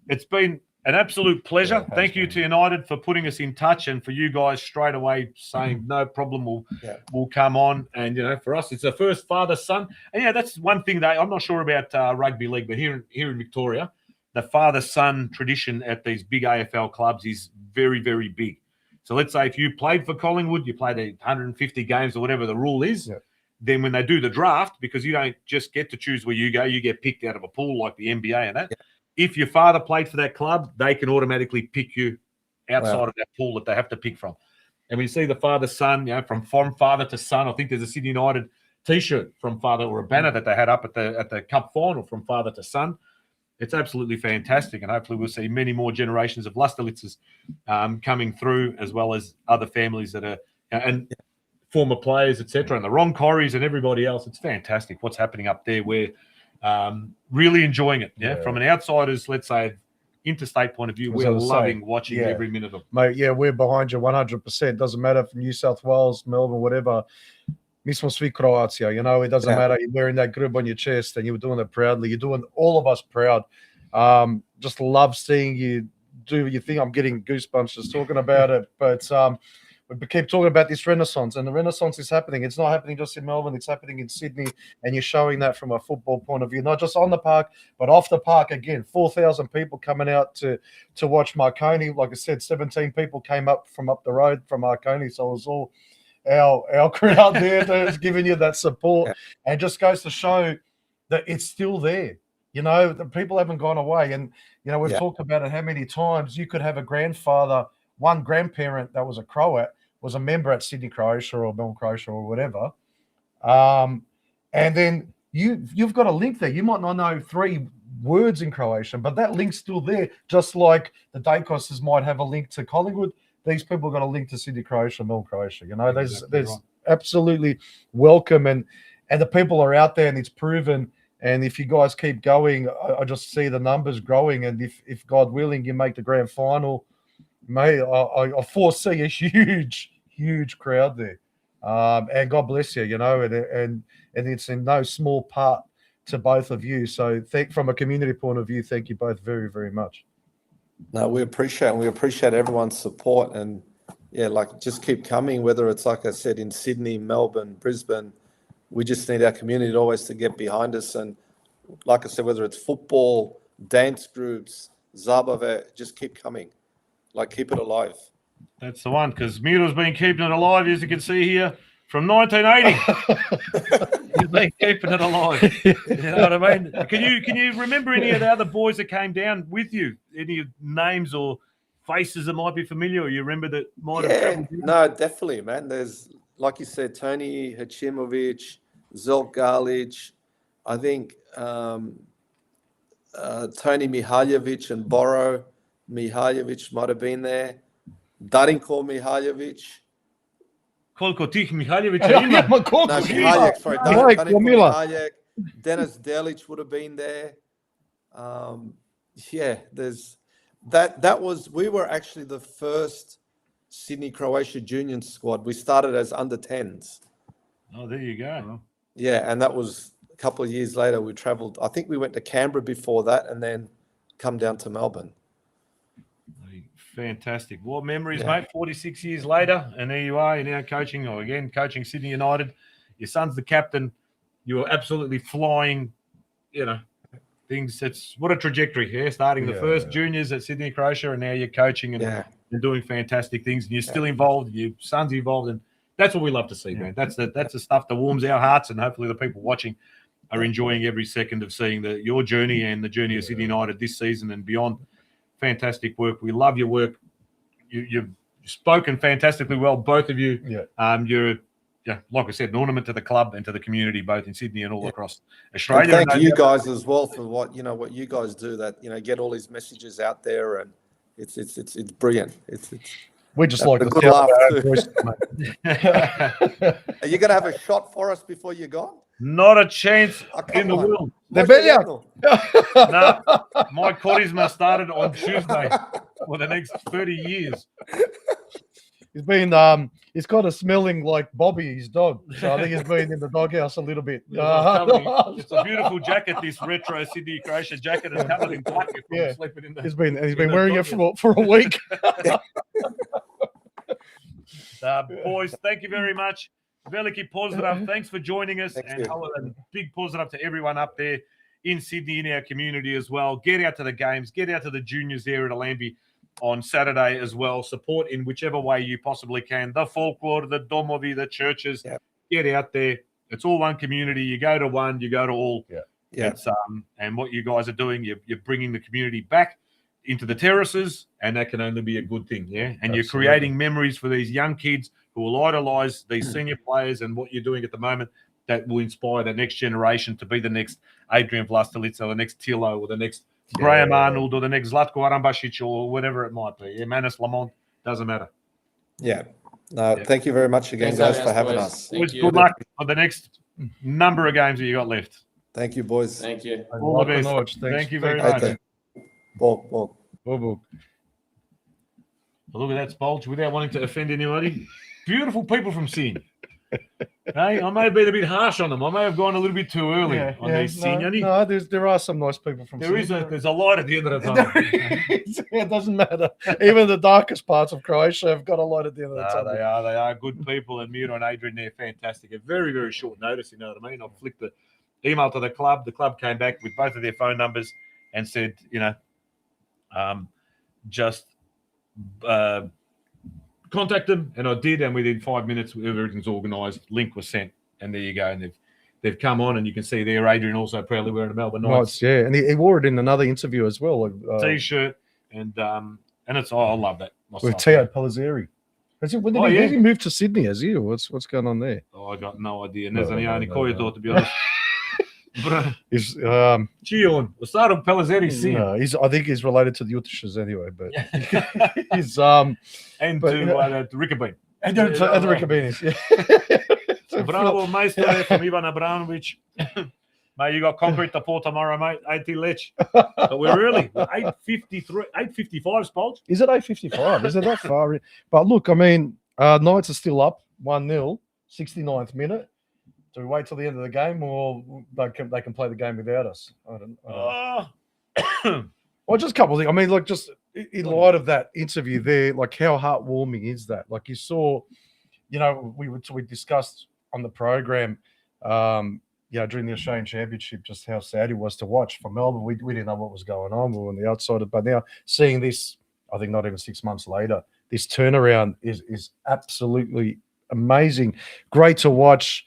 it's been An absolute pleasure. Yeah, Thank you to United for putting us in touch, and for you guys straight away saying no problem, we'll come on. And for us, it's the first father-son. And that's one thing that I'm not sure about rugby league, but here in Victoria, the father-son tradition at these big AFL clubs is very, very big. So let's say if you played for Collingwood, you played 150 games or whatever the rule is. Yeah. Then when they do the draft, because you don't just get to choose where you go, you get picked out of a pool like the NBA and that. Yeah. If your father played for that club, they can automatically pick you outside of that pool that they have to pick from. And we see the father-son, from father to son. I think there's a Sydney United T-shirt from father, or a banner that they had up at the cup final, from father to son. It's absolutely fantastic, and hopefully we'll see many more generations of Lusteritzes coming through, as well as other families that are and former players, etc., and the Ron Corries and everybody else. It's fantastic what's happening up there. We're really enjoying it. Yeah, from an outsider's, let's say, interstate point of view, we're loving watching every minute of it. Mate, we're behind you 100%. Doesn't matter from New South Wales, Melbourne, whatever. Mi smo svi Croatia, it doesn't matter. You're wearing that grip on your chest and you're doing it proudly. You're doing all of us proud. Just love seeing you do your thing. I'm getting goosebumps just talking about it. But we keep talking about this renaissance, and the renaissance is happening. It's not happening just in Melbourne. It's happening in Sydney, and you're showing that from a football point of view, not just on the park, but off the park. Again, 4,000 people coming out to watch Marconi. Like I said, 17 people came up from up the road from Marconi, so it was all our crowd there that's giving you that support, and just goes to show that it's still there. The people haven't gone away, and we've talked about it how many times. You could have a grandfather, one grandparent that was a Croat, was a member at Sydney Croatia or Melbourne Croatia or whatever, and then you've got a link there. You might not know 3 words in Croatian, but that link's still there. Just like the Dacoses might have a link to Collingwood, these people got a link to Sydney Croatia, Melbourne Croatia. There's absolutely welcome, and the people are out there, and it's proven. And if you guys keep going, I just see the numbers growing. And if God willing, you make the grand final, mate, I foresee a huge crowd there. And God bless you, and it's in no small part to both of you. So from a community point of view, thank you both very, very much. No, we appreciate everyone's support, and just keep coming, whether it's, like I said, in Sydney, Melbourne, Brisbane. We just need our community always to get behind us. And like I said, whether it's football, dance groups, Zabave, just keep coming. Keep it alive. That's the one, because Miro's been keeping it alive, as you can see here, from 1980. He's been keeping it alive. You know what I mean? Can you remember any of the other boys that came down with you? Any names or faces that might be familiar, or you remember that might have traveled? No, definitely, man. There's, like you said, Tony Hachimovic, Zelk Garlic, I think Tony Mihaljevic and Boro Mihaljevic might have been there. Darinko Mihaljevic. Koliko tih Mihaljevića No, ima? Mihaljek, sorry. Darinko Mihaljek. Dennis Delic would have been there. There's that was, we were actually the first Sydney Croatia junior squad. We started as under 10s. Oh, there you go. Yeah, and that was a couple of years later. We travelled. I think we went to Canberra before that, and then come down to Melbourne. Fantastic. What memories, mate? 46 years later, and there you are. You're now coaching Sydney United. Your son's the captain. You were absolutely flying. Things. It's what a trajectory here. Starting the first juniors at Sydney Croatia, and now you're coaching and doing fantastic things. And you're still involved. Your son's involved, and that's what we love to see, man. That's the stuff that warms our hearts, and hopefully the people watching are enjoying every second of seeing your journey and the journey of Sydney United this season and beyond. Fantastic work. We love your work. You've spoken fantastically well, both of you. You're, like I said, an ornament to the club and to the community, both in Sydney and all across Australia. And thank you guys as well for what you guys do. That get all these messages out there, and it's brilliant. We just like a good laugh too. Are you gonna have a shot for us before you're gone? Not a chance in the world. No, my charisma started on Tuesday for the next 30 years. He's been he's kind of smelling like Bobby, his dog. So I think he's been in the doghouse a little bit. It's a beautiful jacket, this retro Sydney Croatia jacket, and covered in black from Yeah. sleeping in the. He's been the wearing it doghouse. for a week. Boys, thank you very much. Veliki Pozdrav, thanks for joining us. Thank And you. hello, and big Pozdrav to everyone up there in Sydney, in our community as well. Get out to the games, get out to the juniors there at Alambi on Saturday as well. Support in whichever way you possibly can. The Folklore, the Domovi, the churches. Yep. Get out there. It's all one community. You go to one, you go to all. Yeah. It's, and what you guys are doing, you're bringing the community back into the terraces, and that can only be a good thing, yeah? And Absolutely. you're creating memories for these young kids who will idolise these senior players, and what you're doing at the moment that will inspire the next generation to be the next Adrian Vlastelica, or the next Tilo, or the next Graham Arnold, or the next Zlatko Arambasic, or whatever it might be. Yeah, Manis Lamont, doesn't matter. Yeah. No, Yeah. thank you very much again, Thanks guys, for having boys. us. Thank Boys, you. good luck on the next number of games that you got left. Thank you, boys. Thank you. All the best. Thanks. Thank you very Right much. there. Ball. Bobo. Look at that, Spolch, without wanting to offend anybody. Beautiful people from Sin. Hey, I may have been a bit harsh on them. I may have gone a little bit too early on these senior. No, there are some nice people from There's a light at the end of the There tunnel. is. It doesn't matter. Even the darkest parts of Croatia have got a light at the end of the No, tunnel. they are good people, and Mira and Adrian, they're fantastic. At very, very short notice, you know what I mean? I flicked the email to the club. The club came back with both of their phone numbers and said, just contact them, and I did, and within 5 minutes, everything's organised. Link was sent, and there you go. And they've come on, and you can see there Adrian also proudly wearing a Melbourne Knights Nice, yeah. And he wore it in another interview as well. t-shirt, and it's I love that myself. With Teo Palazzeri. Has he moved to Sydney, has he? Or what's going on there? Oh, I got no idea. And there's No, only no, only no, Koya no. to be honest. He's Gion, the start of Palazzeri scene. no, I think he's related to the Utishas anyway, but he's And but, to Rickabeen. and the Rickabinis, yeah. Bravo, Meister from Ivan Abramovic. Mate, you got concrete to pour tomorrow, mate. 80 lech. But we're early. 8:53, 8:55 Spolch. Is it 8:55? Is it that far in? But look, I mean, Knights are still up 1-0, 69th minute. Do we wait till the end of the game, or they can play the game without us? I don't know. Well, just a couple of things. I mean, like, just in light of that interview there, like, how heartwarming is that? Like, you saw, we discussed on the program, during the Australian Championship, just how sad it was to watch for Melbourne. We didn't know what was going on. We were on the outside, but now seeing this, I think not even 6 months later, this turnaround is absolutely amazing. Great to watch.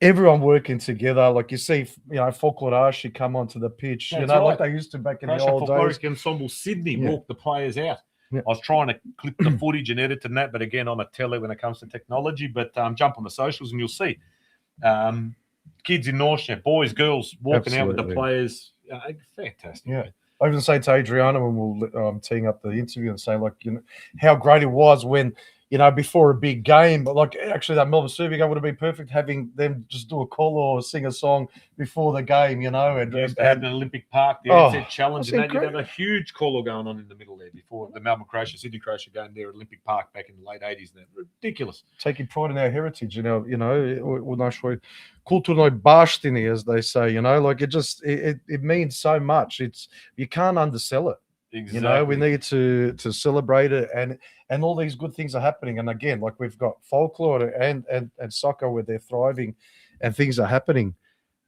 Everyone working together, like you see, Folklore should come onto the pitch, That's like right. they used to back in the Croatia old days. Folkloric Ensemble Sydney Yeah. walked the players out. Yeah. I was trying to clip the footage and edit and that, but again, I'm a teller when it comes to technology. But jump on the socials and you'll see kids in Northshire, boys, girls, walking out with the Absolutely. players. Fantastic. Yeah. I even say to Adriana when we were teeing up the interview and saying, like, how great it was when, before a big game, but like actually that Melbourne Survey game would have been perfect having them just do a call or sing a song before the game, and Yes, they had an Olympic Park, the Oh, AZ Challenge, that's and that you'd have incredible. a huge caller going on in the middle there before the Melbourne Croatia, Sydney Croatia game there at Olympic Park back in the late 80s. And that ridiculous. taking pride in our heritage, u našoj kulturnoj baštini, as they say, like it means so much. You can't undersell it. Exactly. We need to celebrate it, and all these good things are happening. And again, like we've got Folklore and soccer where they're thriving, and things are happening.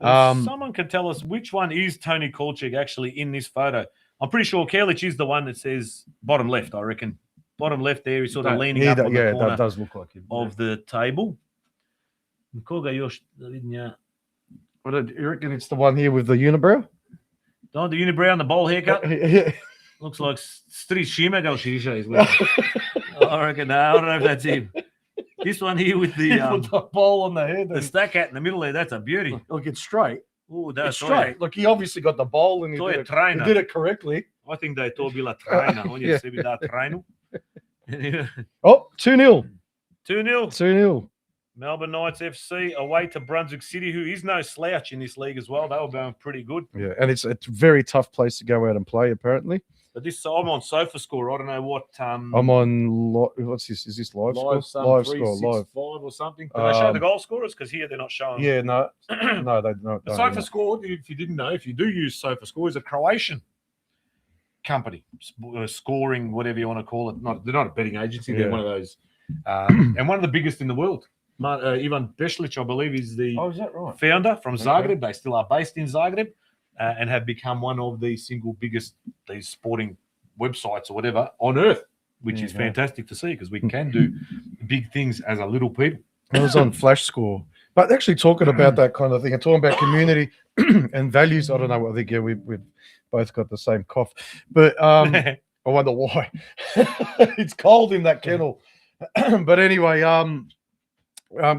Someone can tell us which one is Tony Kolchik actually in this photo. I'm pretty sure Kerlich is the one that says bottom left, I reckon. Bottom left there, he's sort of leaning up on the corner that does look like him. of the table. Koga još da vidim ja. You reckon it's the one here with the unibrow? Don't the unibrow and the bowl haircut. Looks like Stri Shima Galshisha is wearing. I reckon, no, I don't know if that's him. This one here with He put the bowl on the head. the stack hat in the middle there, that's a beauty. Look, it's straight. Oh, It's that's straight. Look, he obviously got the bowl and he To je did trajna. it correctly. I think da je to bila trajna. On je Yeah. sebi da trajnu. Oh, 2-0. 2-0. 2-0. Melbourne Knights FC away to Brunswick City, who is no slouch in this league as well. They were going pretty good. Yeah, and it's a very tough place to go out and play, apparently. But I'm on Sofa Score. I don't know what. I'm on. What's this? Is this live score? Live score, live. 5 or something. Do they show the goal scorers? Because here they're not showing. Yeah, no, no, they don't. The Sofa Score, if you didn't know, if you do use Sofa Score, is a Croatian company, scoring, whatever you want to call it. They're not a betting agency. They're one of those, and one of the biggest in the world. Ivan Pešlić, I believe, is the is that right? founder from Zagreb. They still are based in Zagreb and have become one of the single biggest these sporting websites or whatever on earth, which is fantastic to see because we can do big things as a little people. I was on Flash Score, but actually talking about that kind of thing and talking about community and values. I don't know what I think. Yeah, we've both got the same cough, but I wonder why. It's cold in that kennel. But anyway,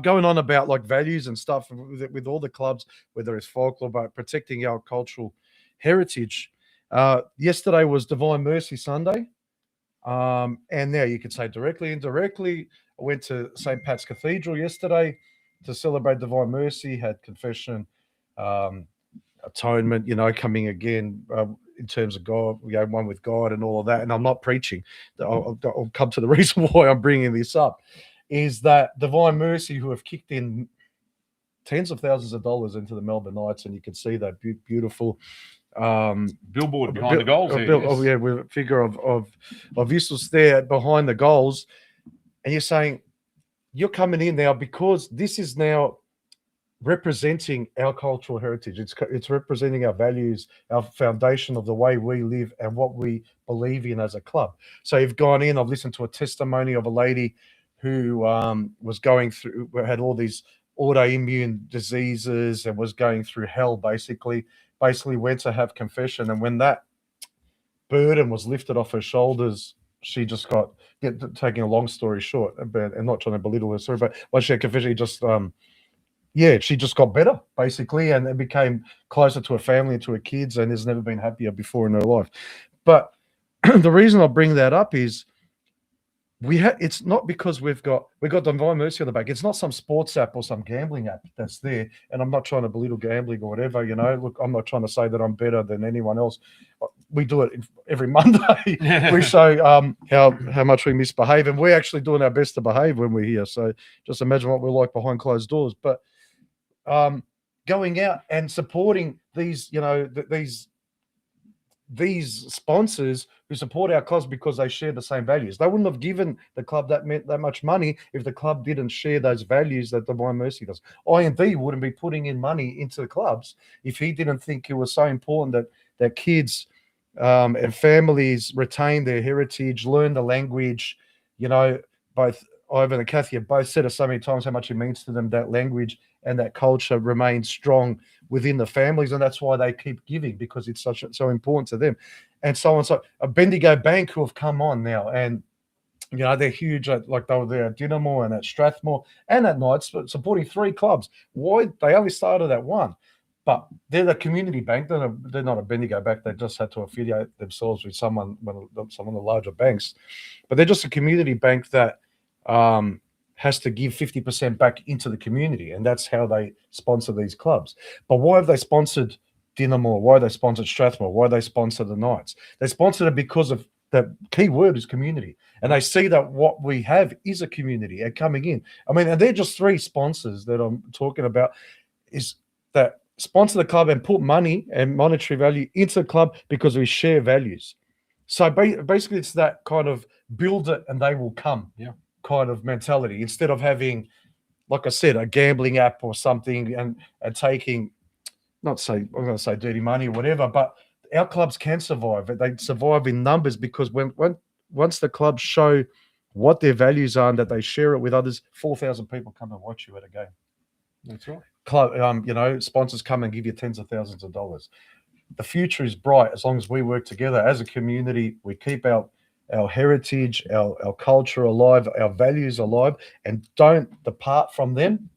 going on about like values and stuff with all the clubs, whether it's Folklore, but protecting our cultural heritage. Yesterday was Divine Mercy Sunday. And now you could say directly, indirectly. I went to St. Pat's Cathedral yesterday to celebrate Divine Mercy, had confession, atonement, coming again in terms of God, one with God and all of that. And I'm not preaching. I'll come to the reason why I'm bringing this up. Is that Divine Mercy, who have kicked in tens of thousands of dollars into the Melbourne Knights, and you can see that beautiful billboard behind the goals. With a figure of Jesus there behind the goals, and you're saying you're coming in now because this is now representing our cultural heritage. It's representing our values, our foundation of the way we live and what we believe in as a club. So you've gone in. I've listened to a testimony of a lady who was going through, had all these autoimmune diseases and was going through hell, basically went to have confession. And when that burden was lifted off her shoulders, she just got, taking a long story short, and not trying to belittle her story, but once she had confession, she just got better, basically, and it became closer to her family and to her kids, and has never been happier before in her life. But the reason I bring that up is, it's not because we've got Divine Mercy on the back. It's not some sports app or some gambling app that's there. And I'm not trying to belittle gambling or whatever, Look, I'm not trying to say that I'm better than anyone else. We do it every Monday. We show how much we misbehave, and we're actually doing our best to behave when we're here. So just imagine what we're like behind closed doors. But going out and supporting these, these sponsors who support our clubs because they share the same values. They wouldn't have given the club that much money if the club didn't share those values that Divine Mercy does. IMB wouldn't be putting in money into the clubs if he didn't think it was so important that kids and families retain their heritage, learn the language. Both Ivan and Kathy have both said it so many times how much it means to them, that language and that culture remains strong within the families, and that's why they keep giving, because it's so important to them. And so on. So a Bendigo Bank who have come on now, and they're huge. Like they were there at Dinamo and at Strathmore and at Knights, supporting 3 clubs. Why? They only started at 1, but they're the community bank. They're not a Bendigo Bank. They just had to affiliate themselves with some of the larger banks, but they're just a community bank that has to give 50% back into the community, and that's how they sponsor these clubs. But why have they sponsored Dinamo? Why have they sponsored Strathmore? Why they sponsor the Knights? They sponsored it because of the key word is community, and they see that what we have is a community and coming in. I mean, and they're just 3 sponsors that I'm talking about, is that sponsor the club and put money and monetary value into the club because we share values. So basically, it's that kind of build it and they will come. Yeah. Kind of mentality, instead of having, like I said, a gambling app or something and taking, I'm going to say dirty money or whatever, but our clubs can survive. They survive in numbers because once the clubs show what their values are and that they share it with others, 4,000 people come and watch you at a game. That's right. Club, sponsors come and give you tens of thousands of dollars. The future is bright as long as we work together as a community. We keep our heritage, our culture alive, our values alive, and don't depart from them.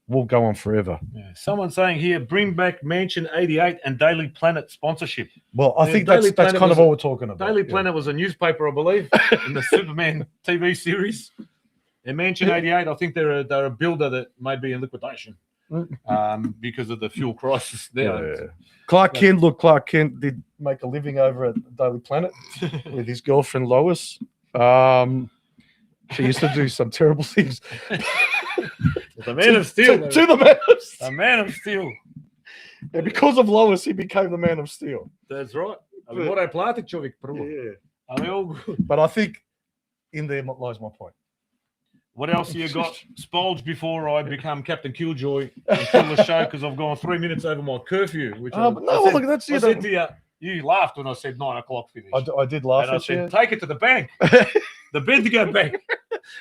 We'll go on forever. Yeah. Someone saying here, bring back Mansion 88 and Daily Planet sponsorship. Well, I think that's kind of what we're talking about. Daily Planet was a newspaper, I believe, in the Superman TV series. And Mansion 88, I think they're a builder that may be in liquidation because of the fuel crisis there. Yeah. Clark Kent did make a living over at Daily Planet with his girlfriend Lois. She used to do some terrible things. The Man of Steel. To the Man of Steel. The Man of Steel. And because of Lois, he became the Man of Steel. That's right. Ali mora plati čovjek prvo. Yeah. Ali all good. But I think in there lies my point. What else you got? Spolge before I become Captain Killjoy and kill the show because I've gone 3 minutes over my curfew. Which look, that's I said to you, you laughed when I said 9 o'clock finish. I did laugh And I at you. said, take it to the bank. The Bendigo Bank.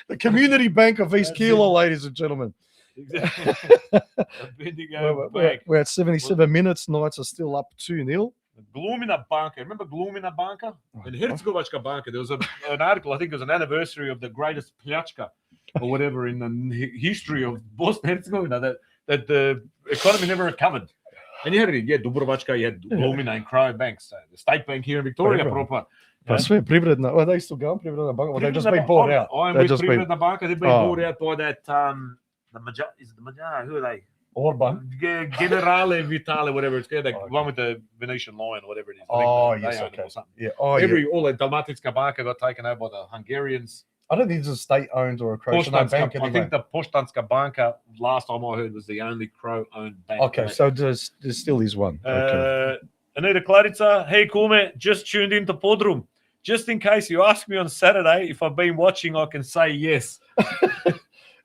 The Community Bank of East That's Keilor, it. ladies and gentlemen. Exactly. The Bendigo Bank. We're at 77 minutes. Knights are still up 2-0. Glumina Banka. Remember Glumina Banka? In Herzegovačka Banka, there was an article, I think it was an anniversary of the greatest pljačka or whatever in the history of Bosnia and Herzegovina that the economy never recovered. And you had it, Dubrovačka, you had Glumina and Crow banks. The State Bank here in Victoria, proper. Pa sve privredna, are they still going? Privredna banka? Well, they've just been bought out. I'm They've with just been Privredna Banka. They've been bought out by that, the Magyar, who are they? Orban. Generale Vitale, whatever it's called, the one with the Venetian lion, whatever it is. Oh, They yes, own them okay. or something. Yeah. All the Dalmatinska Banka got taken over by the Hungarians. I don't think it's a state-owned or a Croatian bank I anyway. think the Poštanska Banka, last time I heard, was the only Crow-owned bank. Okay, so there still is one. Okay. Anita Clarica, hey Kume, just tuned into Podroom. Just in case you ask me on Saturday if I've been watching, I can say yes.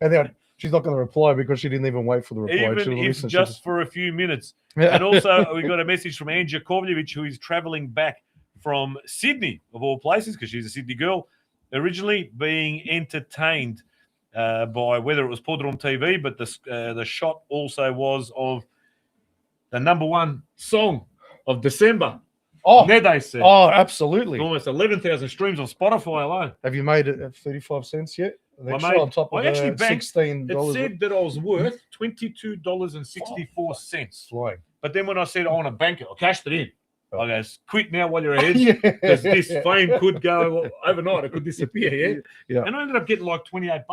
And then she's not going to reply because she didn't even wait for the reply. Even She'll if listen. just for a few minutes. And also, we got a message from Anne Jakovljevic, who is traveling back from Sydney, of all places, because she's a Sydney girl, originally being entertained by whether it was PodroomTV, but the shot also was of the number one song of December. Nede said. Oh, absolutely. Almost 11,000 streams on Spotify alone. Have you made it at 35 cents yet? I Extra made- on top of I actually the banked- $16. It said that I was worth $22.64. Flying. But then when I said I want to bank it, I cashed it in. I goes, quick now while you're ahead. Yeah. Because this fame could go overnight. It could disappear, yeah? Yeah. And I ended up getting like $28.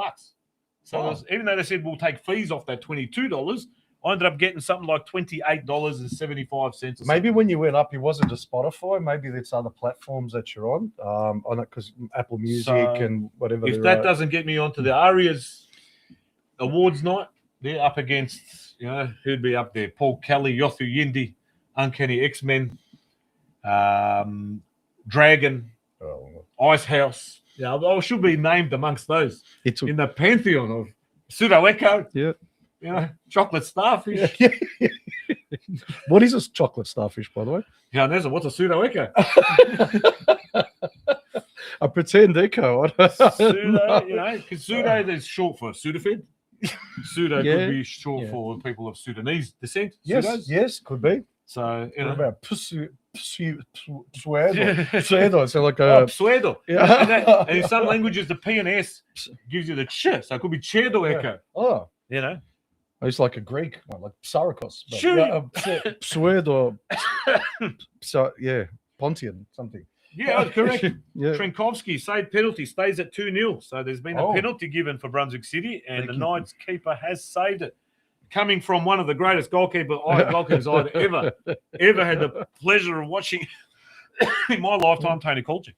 So it was, even though they said we'll take fees off that $22, I ended up getting something like $28.75. Maybe when you went up, it wasn't just Spotify. Maybe it's other platforms that you're on. On it because Apple Music So, and whatever. if that doesn't get me onto the Arias Awards night, they're up against, who'd be up there? Paul Kelly, Yothu Yindi, Uncanny X-Men, Dragon, Ice House. Yeah, I should be named amongst those in the pantheon of Pseudo Echo. Yeah. Chocolate Starfish. What is a chocolate starfish, by the way? Yeah, there's what's a Pseudo Echo? A pretend echo. Pseudo, because pseudo is short for Sudafed. Pseudo could be short for people of Sudanese descent. Pseudos. Yes, could be. So, What about pseudo? Yeah. Pseudo, so like a pseudo. yeah. And in some languages, the P and S gives you the ch, so it could be Chedo Echo. Oh, it's like a Greek one, like Psarakos. But Sure. Pseudo. So yeah, Pontian something. Yeah, correct. Yeah. Trenkovsky saved penalty, stays at 2-0. So there's been a penalty given for Brunswick City, and the Knights keeper has saved it. Coming from one of the greatest goalkeepers I've ever had the pleasure of watching in my lifetime, Tony Kolchik.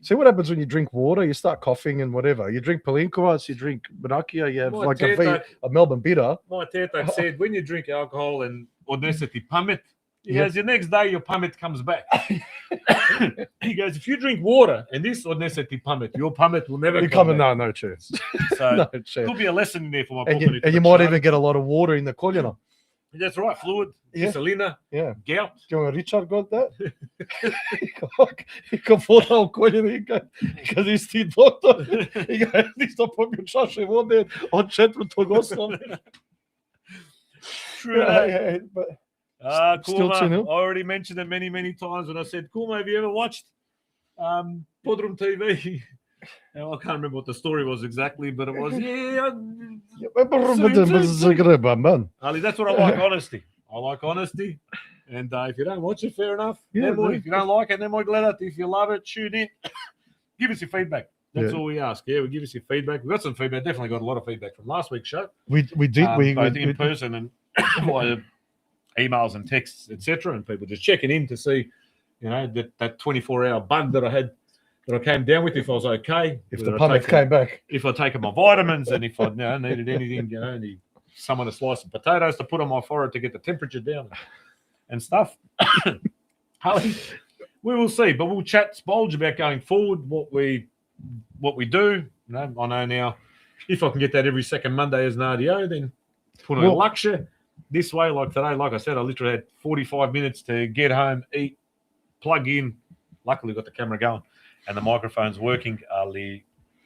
See what happens when you drink water? You start coughing and whatever. You drink Palinkovas, you drink Banakia, you have like a Melbourne bitter. My Tetak said, when you drink alcohol and odneseti pamet, he goes, the next day your pamet comes back. He goes, if you drink water and this odneseti pamet, your pamet will never come back. No chance. So No chance. could be a lesson in there for my And you might even get a lot of water in the koljena. That's right, fluid, Yeah. Selena, Yeah. gout. Do you know Richard got that? He got voda u koljena i kad isti doktor. I ga isto popio čaše vode od 4. osnovne. True that. Yeah, but Kuma, I 2-0. already mentioned it many times when I said, Kuma, have you ever watched Podroom TV? And I can't remember what the story was exactly, but it was, Ali, that's what I like, honesty. I like honesty. And if you don't watch it, fair enough. Yeah, If you don't like it, nemoj gledati. If you love it, tune in. Give us your feedback. That's Yeah. all we ask. Yeah, we give us your feedback. We got some feedback. Definitely got a lot of feedback from last week's show. We did. Both in person and via emails and texts, etc. And people just checking in to see, that 24-hour bug that I came down with, if I was okay. If the punters came back. If I'd taken my vitamins and if I needed anything, someone a slice of potatoes to put on my forehead to get the temperature down and stuff. Harley, we will see, but we'll chat Spolge about going forward, what we do. I know now, if I can get that every second Monday as an RDO, then put on a lecture this way. Like today, like I said, I literally had 45 minutes to get home, eat, plug in. Luckily, got the camera going and the microphone's working.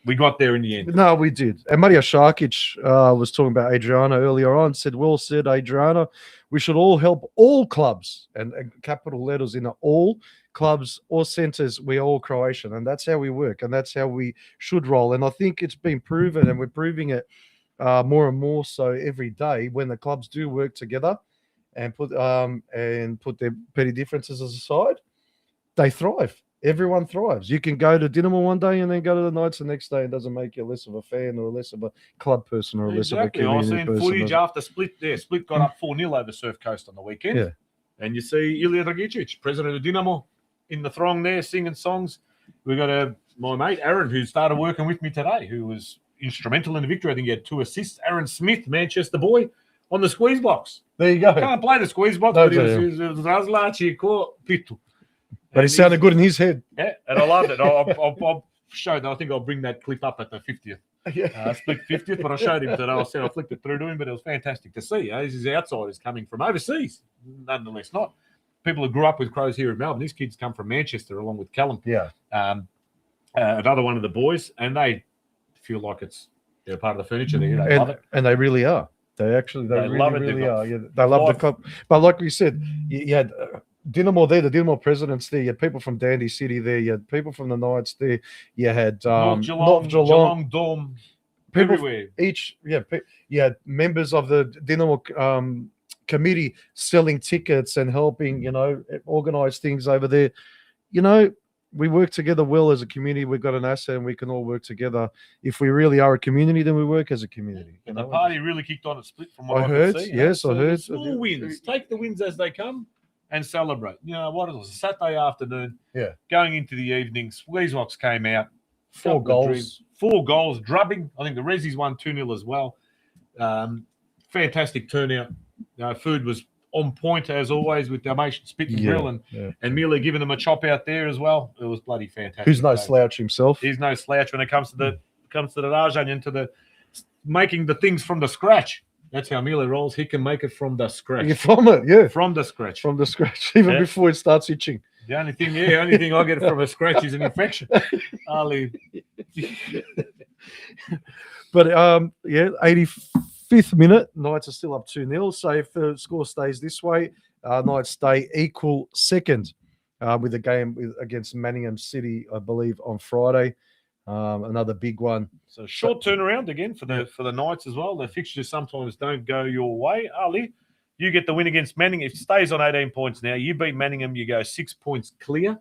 We got there in the end. No, we did. And Maria Sharkic was talking about Adriana earlier on. Well said, Adriana. We should all help all clubs, and capital letters in all clubs or centres. We're all Croatian, and that's how we work, and that's how we should roll. And I think it's been proven, and we're proving it more and more so every day when the clubs do work together and put their petty differences aside. They thrive. Everyone thrives. You can go to Dinamo one day and then go to the Knights the next day. It doesn't make you less of a fan or less of a club person or less of a community I seen footage after Split there. Split got up 4-0 over Surf Coast on the weekend. Yeah. And you see Ilya Dragicic, president of Dinamo, in the throng there singing songs. We got my mate Aaron, who started working with me today, who was instrumental in the victory. I think he had 2 assists. Aaron Smith, Manchester boy, on the squeeze box. There you go. Can't play the squeeze box, but he was Razlaci ko pitu. But it sounded good in his head. Yeah, and I loved it. I'll show that. I think I'll bring that clip up at the 50th. Yeah. Split 50th, but I showed him today. I said I flicked it through to him, but it was fantastic to see. This is outsiders coming from overseas, nonetheless. Not people who grew up with Crows here in Melbourne. These kids come from Manchester along with Callum. Yeah. Another one of the boys, and they feel like they're part of the furniture there. They love it. And they really are. They really, love it. really are. Yeah, they love the club. But like we said, you had Dinamo there, the Dinamo presidents there. You had people from Dandy City there. You had people from the Knights there. You had North Geelong, Dom, people everywhere. You had members of the Dinamo committee selling tickets and helping, organize things over there. We work together well as a community. We've got an asset and we can all work together. If we really are a community, then we work as a community. And the party really kicked on at Split from what I heard. could see. Yes, I heard. Small wins. Take the wins as they come and celebrate. It was a Saturday afternoon. Yeah. Going into the evening, Squeezebox came out. 4 goals. 4 goals, drubbing. I think the Rezzies won 2-0 as well. Fantastic turnout. Food was on point as always with Dalmatian Spit and Grill and Mila giving them a chop out there as well. It was bloody fantastic. Who's no slouch himself? He's no slouch when it comes to the Rajan into the making the things from the scratch. That's how Mila rolls. He can make it from the scratch. From it, yeah. From the scratch. From the scratch, even before it starts itching. The only thing I get from a scratch is an infection. But 85th minute, Knights are still up 2-0. So if the score stays this way, Knights stay equal second with a game against Manningham City, I believe, on Friday. Another big one. So short turnaround again for the Knights as well. The fixtures sometimes don't go your way. Ali, you get the win against Manningham. If it stays on 18 points now, you beat Manningham, you go 6 points clear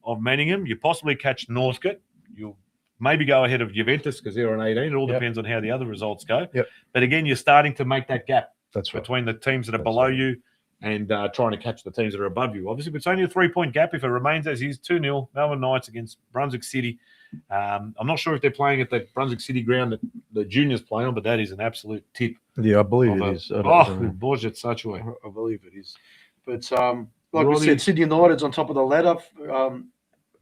of Manningham. You possibly catch Northcote. You'll maybe go ahead of Juventus because they're on 18. It all depends on how the other results go. Yep. But again, you're starting to make that gap between the teams that are below you and trying to catch the teams that are above you. Obviously, it's only a 3-point gap if it remains as is. 2-0, Melbourne Knights against Brunswick City. I'm not sure if they're playing at the Brunswick City ground that the juniors play on, but that is an absolute tip. Yeah, I believe it is. Borj such a way. I believe it is. But like we said, Sydney United's on top of the ladder,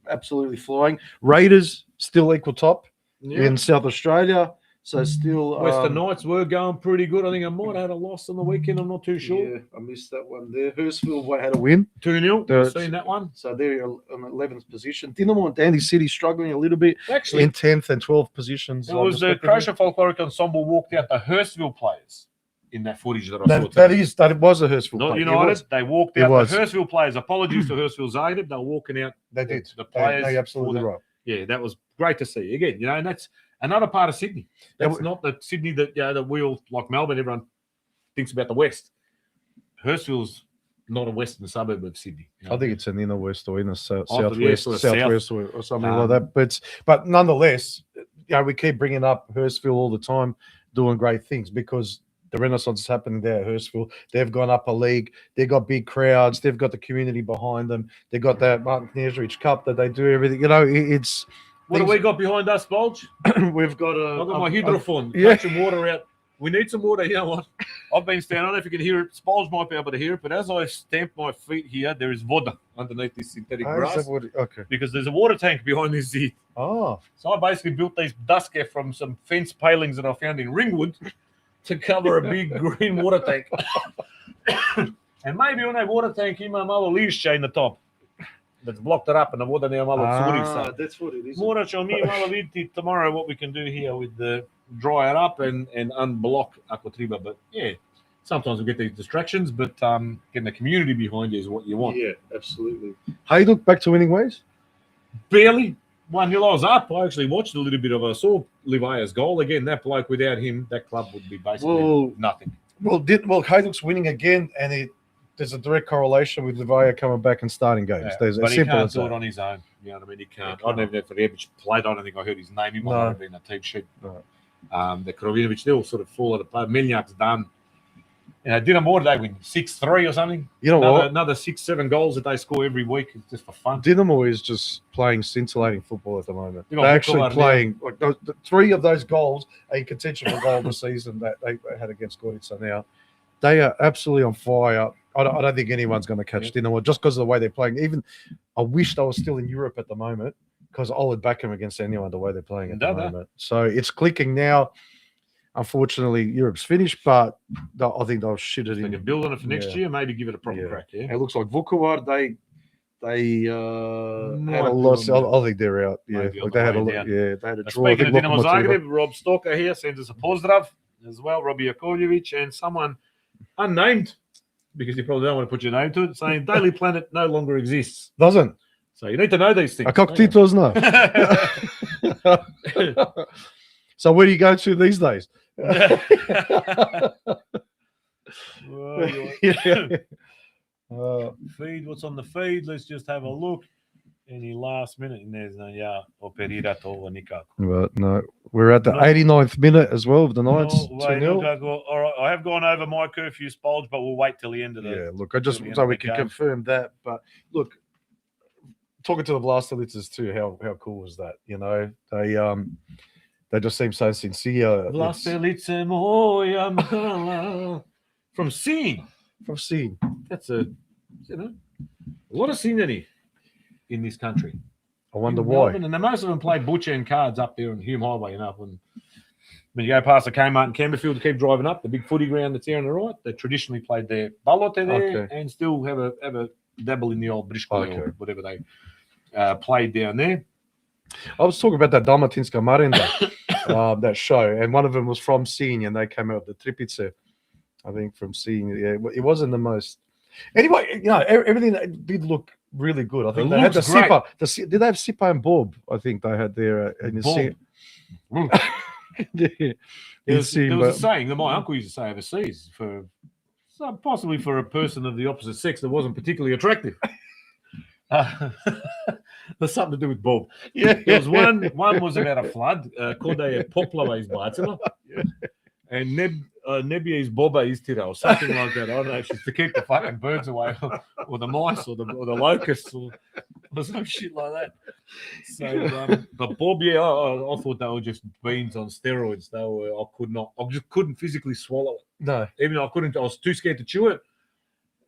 absolutely flying. Raiders still equal top in South Australia. So still... Western Knights were going pretty good. I think I might have had a loss on the weekend. I'm not too sure. Yeah, I missed that one there. Hurstville had a win. 2-0. I've seen that one. So they're on 11th position. Dinamo and Dandy City struggling a little bit. Actually, in 10th and 12th positions. It was the Croatian Folkloric Ensemble walked out the Hurstville players in that footage that I saw. That was a Hurstville Not player. United. They walked out the Hurstville players. Apologies to Hurstville Zagreb. They were walking out. They did. The players. They absolutely right. Yeah, that was great to see. Again, and that's another part of Sydney. That's not the Sydney that that we all, like Melbourne, everyone thinks about the West. Hurstville's not a western suburb of Sydney. I think it's an inner west or inner Southwest southwest or something like that. But nonetheless, we keep bringing up Hurstville all the time, doing great things because the renaissance is happening there at Hurstville. They've gone up a league. They've got big crowds. They've got the community behind them. They've got that Martin Kniersrich Cup that they do everything. It's What have we got behind us, Bulge? we've got I've got my hydrophone. yeah. Catching water out. We need some water. You know what? I've been standing. I don't know if you can hear it. Spolge might be able to hear it, but as I stamp my feet here, there is water underneath this synthetic grass Okay. because there's a water tank behind this seat. Oh. So I basically built these dusky from some fence palings that I found in Ringwood to cover a big green water tank. And maybe on that water tank, my mother leaves chain the top. That's blocked it up, and the water now mother That's what it is. More show me tomorrow what we can do here with the dry it up and unblock Aquatriba. But yeah, sometimes we get these distractions, but getting the community behind you is what you want. Yeah, absolutely. Hey, look back to winning ways. Barely 1-0. I was up. I actually watched a little bit of it. I saw Livaya's goal again. That bloke, without him, that club would be basically nothing. Well, Haydock's winning again, and there's a direct correlation with Livaya coming back and starting games. Yeah, There's but a he simple can't as do that. it on his own. You know what I mean? He can't. I don't even know if Rebic played. I don't think I heard his name. He might have been a team sheet. No. The Krovinovic still sort of fall apart. Miljac's done. Dinamo, they win 6-3 or something. You know what? Another 6-7 goals that they score every week is just for fun. Dinamo is just playing scintillating football at the moment. You know, They're actually Vukovar, playing. Like, the 3 of those goals are in contention for goal of the season that they had against Gorica now. They are absolutely on fire. I don't think anyone's going to catch Dinamo just because of the way they're playing. Even I wish they were still in Europe at the moment because I would back them against anyone the way they're playing at the moment. So it's clicking now. Unfortunately, Europe's finished, but I think they'll shit it They in. can build on it for next year, maybe give it a proper crack. Yeah, It looks like Vukovar, they had Might a loss. be on I think they're out. Yeah, Maybe on like the they had a way down. they had a draw. I Speaking think of Dinamo Lokomotiva. Zagreb, Rob Stalker here sends us a pozdrav as well. Robbie Jakovljevic and someone unnamed, because you probably don't want to put your name to it, saying Daily Planet no longer exists. Doesn't. So you need to know these things. A cock titles no. So where do you go to these days? Well, feed, what's on the feed? Let's just have a look. Any last minute? And there's operira to nikako. Well, no, we're at the 89th minute as well of the Knights. No, wait, 2-0. all right, I have gone over my curfew, Spolge, but we'll wait till the end of the. Yeah, look, I just till the so end we of the can game. confirm that. But look, talking to the Vlastelitzers too, how cool was that? You know, they just seem so sincere. Vlastelice moja mala. From seeing. From seeing. That's a lot of scenery in this country. I wonder In why. Melbourne, and most of them play butcher and cards up there on Hume Highway, when you go past the Kmart and Campbellfield, keep driving up the big footy ground that's there on the right. They traditionally played their balote there and still have a dabble in the old Brishko or whatever they played down there. I was talking about that Dalmatinska Marenda, that show, and one of them was from Sinj, and they came out with the Tripice, I think, from Sinj. Yeah, it wasn't the most. Anyway, everything did look really good. I think they had the Sipa. Did they have Sipa and Bob? I think they had their in the There was a saying that my uncle used to say overseas possibly for a person of the opposite sex that wasn't particularly attractive. There's something to do with Bob. Yeah, there was one was about a flood. Kode poplava izbacila. And Nebije Boba istira or something like that. I don't know if it's to keep the fucking birds away or the mice or the locusts or some shit like that. So, but Bob, I thought they were just beans on steroids. I just couldn't physically swallow it. No. Even though I was too scared to chew it.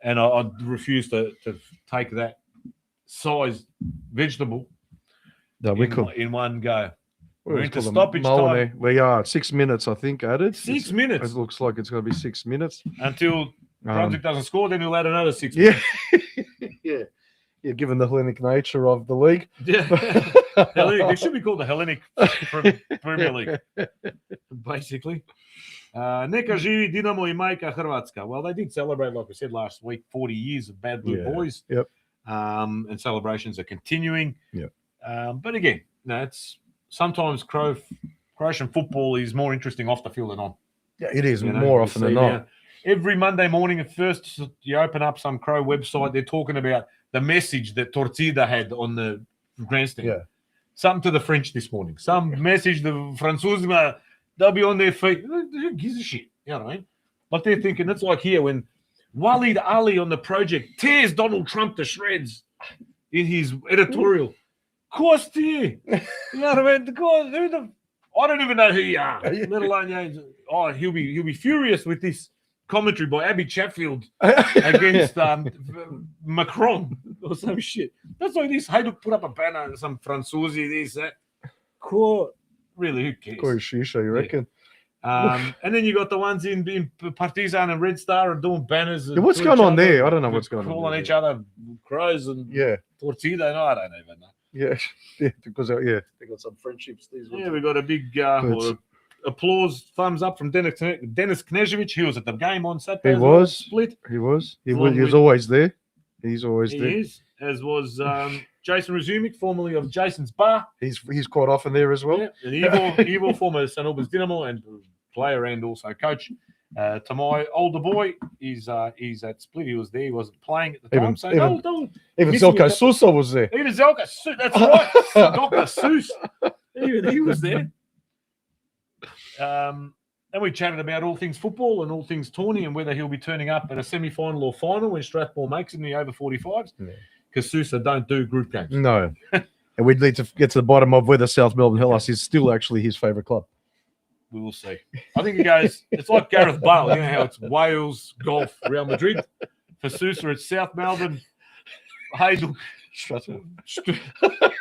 And I refused to take that size vegetable in one go. We're into stoppage time. We are 6 minutes, I think, added. 6 minutes. It looks like it's going to be 6 minutes until Brunswick doesn't score. Then we'll add another 6 minutes. Yeah. Given the Hellenic nature of the league. Yeah, Hellenic. It should be called the Hellenic Premier League, basically. Neka živi Dinamo I majka Hrvatska. Well, they did celebrate, like we said last week, 40 years of Bad Blue Boys. Yep. And celebrations are continuing. Yep. But again, it's sometimes Croatian football is more interesting off the field than on. Yeah, it is more often than not. every Monday morning at first, you open up some Crow website, they're talking about the message that Torcida had on the grandstand. Yeah. Something to the French this morning. Some message, the Francois, they'll be on their feet. Who gives a shit? You know what I mean? But they're thinking, it's like here when Waleed Ali on the project tears Donald Trump to shreds in his editorial. Course to you. You know what I mean? I don't even know who you are, let alone, he'll be furious with this commentary by Abby Chatfield against Macron or some shit. That's like this. Hey, to put up a banner, some Francosi, this, that. Cool. Really, who cares? Quite shisha, you reckon? And then you got the ones in Partizan and Red Star are doing banners. And What's going on there? I don't know what's going on. Calling each other crows and Torcida. No, I don't even know. Yeah, because they got some friendships. These ones. Yeah, we got a big applause, thumbs up from Dennis Knežević. He was at the game on Saturday. He was split. He was always there. He's always there. He is, as was Jason Razumic, formerly of Jason's Bar. He's quite often there as well. Yeah, an evil former St Albans Dynamo and player and also coach. To my older boy, he's at Split. He was there. He wasn't playing at the time. So even Zelko Sousa was there. Even Zelko Sousa. That's right. Dr. Seuss. Even he was there. And we chatted about all things football and all things Tawny and whether he'll be turning up at a semi-final or final when Strathmore makes it in the over 45s. Because Sousa don't do group games. No. And we'd need to get to the bottom of whether South Melbourne Hellas is still actually his favourite club. We will see. I think he goes, it's like Gareth Bale. You know how it's Wales, golf, Real Madrid. For Sousa, it's South Melbourne, Hazel. Strathmore.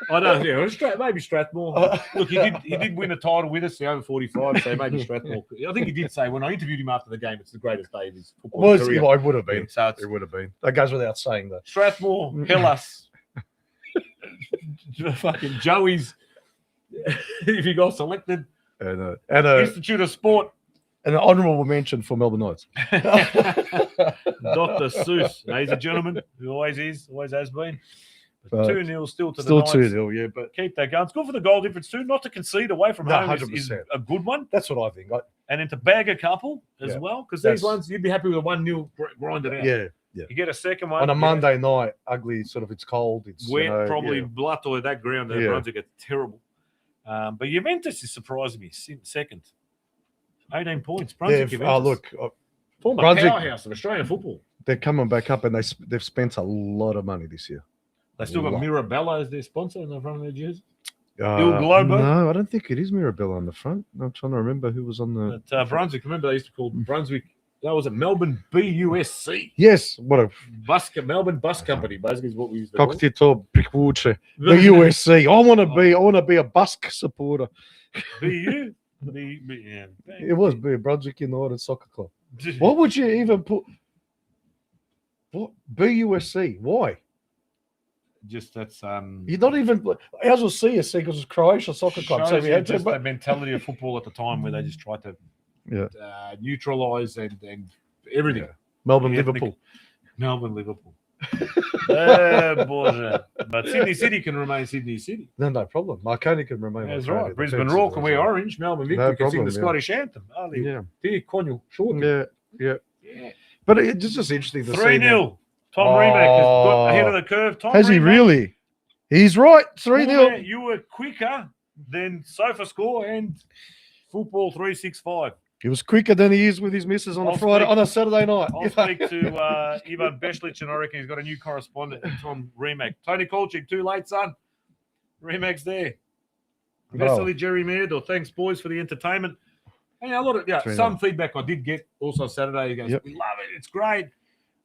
I don't know. Maybe Strathmore. Look, he did win a title with us, the over 45, so maybe Strathmore. I think he did say when I interviewed him after the game, it's the greatest day of his football career. It would have been. So it would have been. That goes without saying, though. Strathmore, Hellas, fucking Joey's, if he got selected, and Institute of Sport. An honourable mention for Melbourne Knights. Dr. Seuss. No, he's a gentleman. He always is, always has been. 2-0 still to the Knights. Still 2-0, yeah. But keep that going. It's good for the goal difference too. Not to concede away from home is a good one. That's what I think. And then to bag a couple as well. Because these ones, you'd be happy with a 1-0 grinded out. Yeah. You get a second one. On a Monday night, ugly, sort of, it's cold. It's wet, probably blood or that ground. That Brunswick are terrible. But Juventus is surprising me. Second. 18 points. Brunswick Juventus. Former powerhouse of Australian football. They're coming back up and they've spent a lot of money this year. They still got Mirabella as their sponsor in the front of their jersey. No, I don't think it is Mirabella on the front. I'm trying to remember who was on the... But, Brunswick, remember they used to call Brunswick... That was a Melbourne BUSC. Yes, what a Melbourne Bus Company. Basically, is what we used to call. The USC. I want to be a Busk supporter. BU. It was Brunswick United Soccer Club. What would you even put? What BUSC? Why? Just that's you're not even. Ours was CSC because it's Croatia Soccer Club. So we had just the mentality of football at the time where they just tried to neutralise and everything. Melbourne, Liverpool. But Sydney City can remain Sydney City. No problem. Marconi can remain. That's right. Brisbane Roar can wear orange. Melbourne Victory can sing the Scottish anthem. Yeah. But it's just interesting to see. 3-0. Tom Remack has got ahead of the curve. Has he really? He's right. 3-0. You were quicker than SofaScore and Football 365. He was quicker than he is with his missus on a Saturday night. I'll speak to Ivan Beslich, and I reckon he's got a new correspondent, Tom Remack. Tony Kolchik, too late, son. Remack's there. Vesely Jerry Meardor. Thanks, boys, for the entertainment. And a lot of some feedback I did get also Saturday. He goes, we love it. It's great.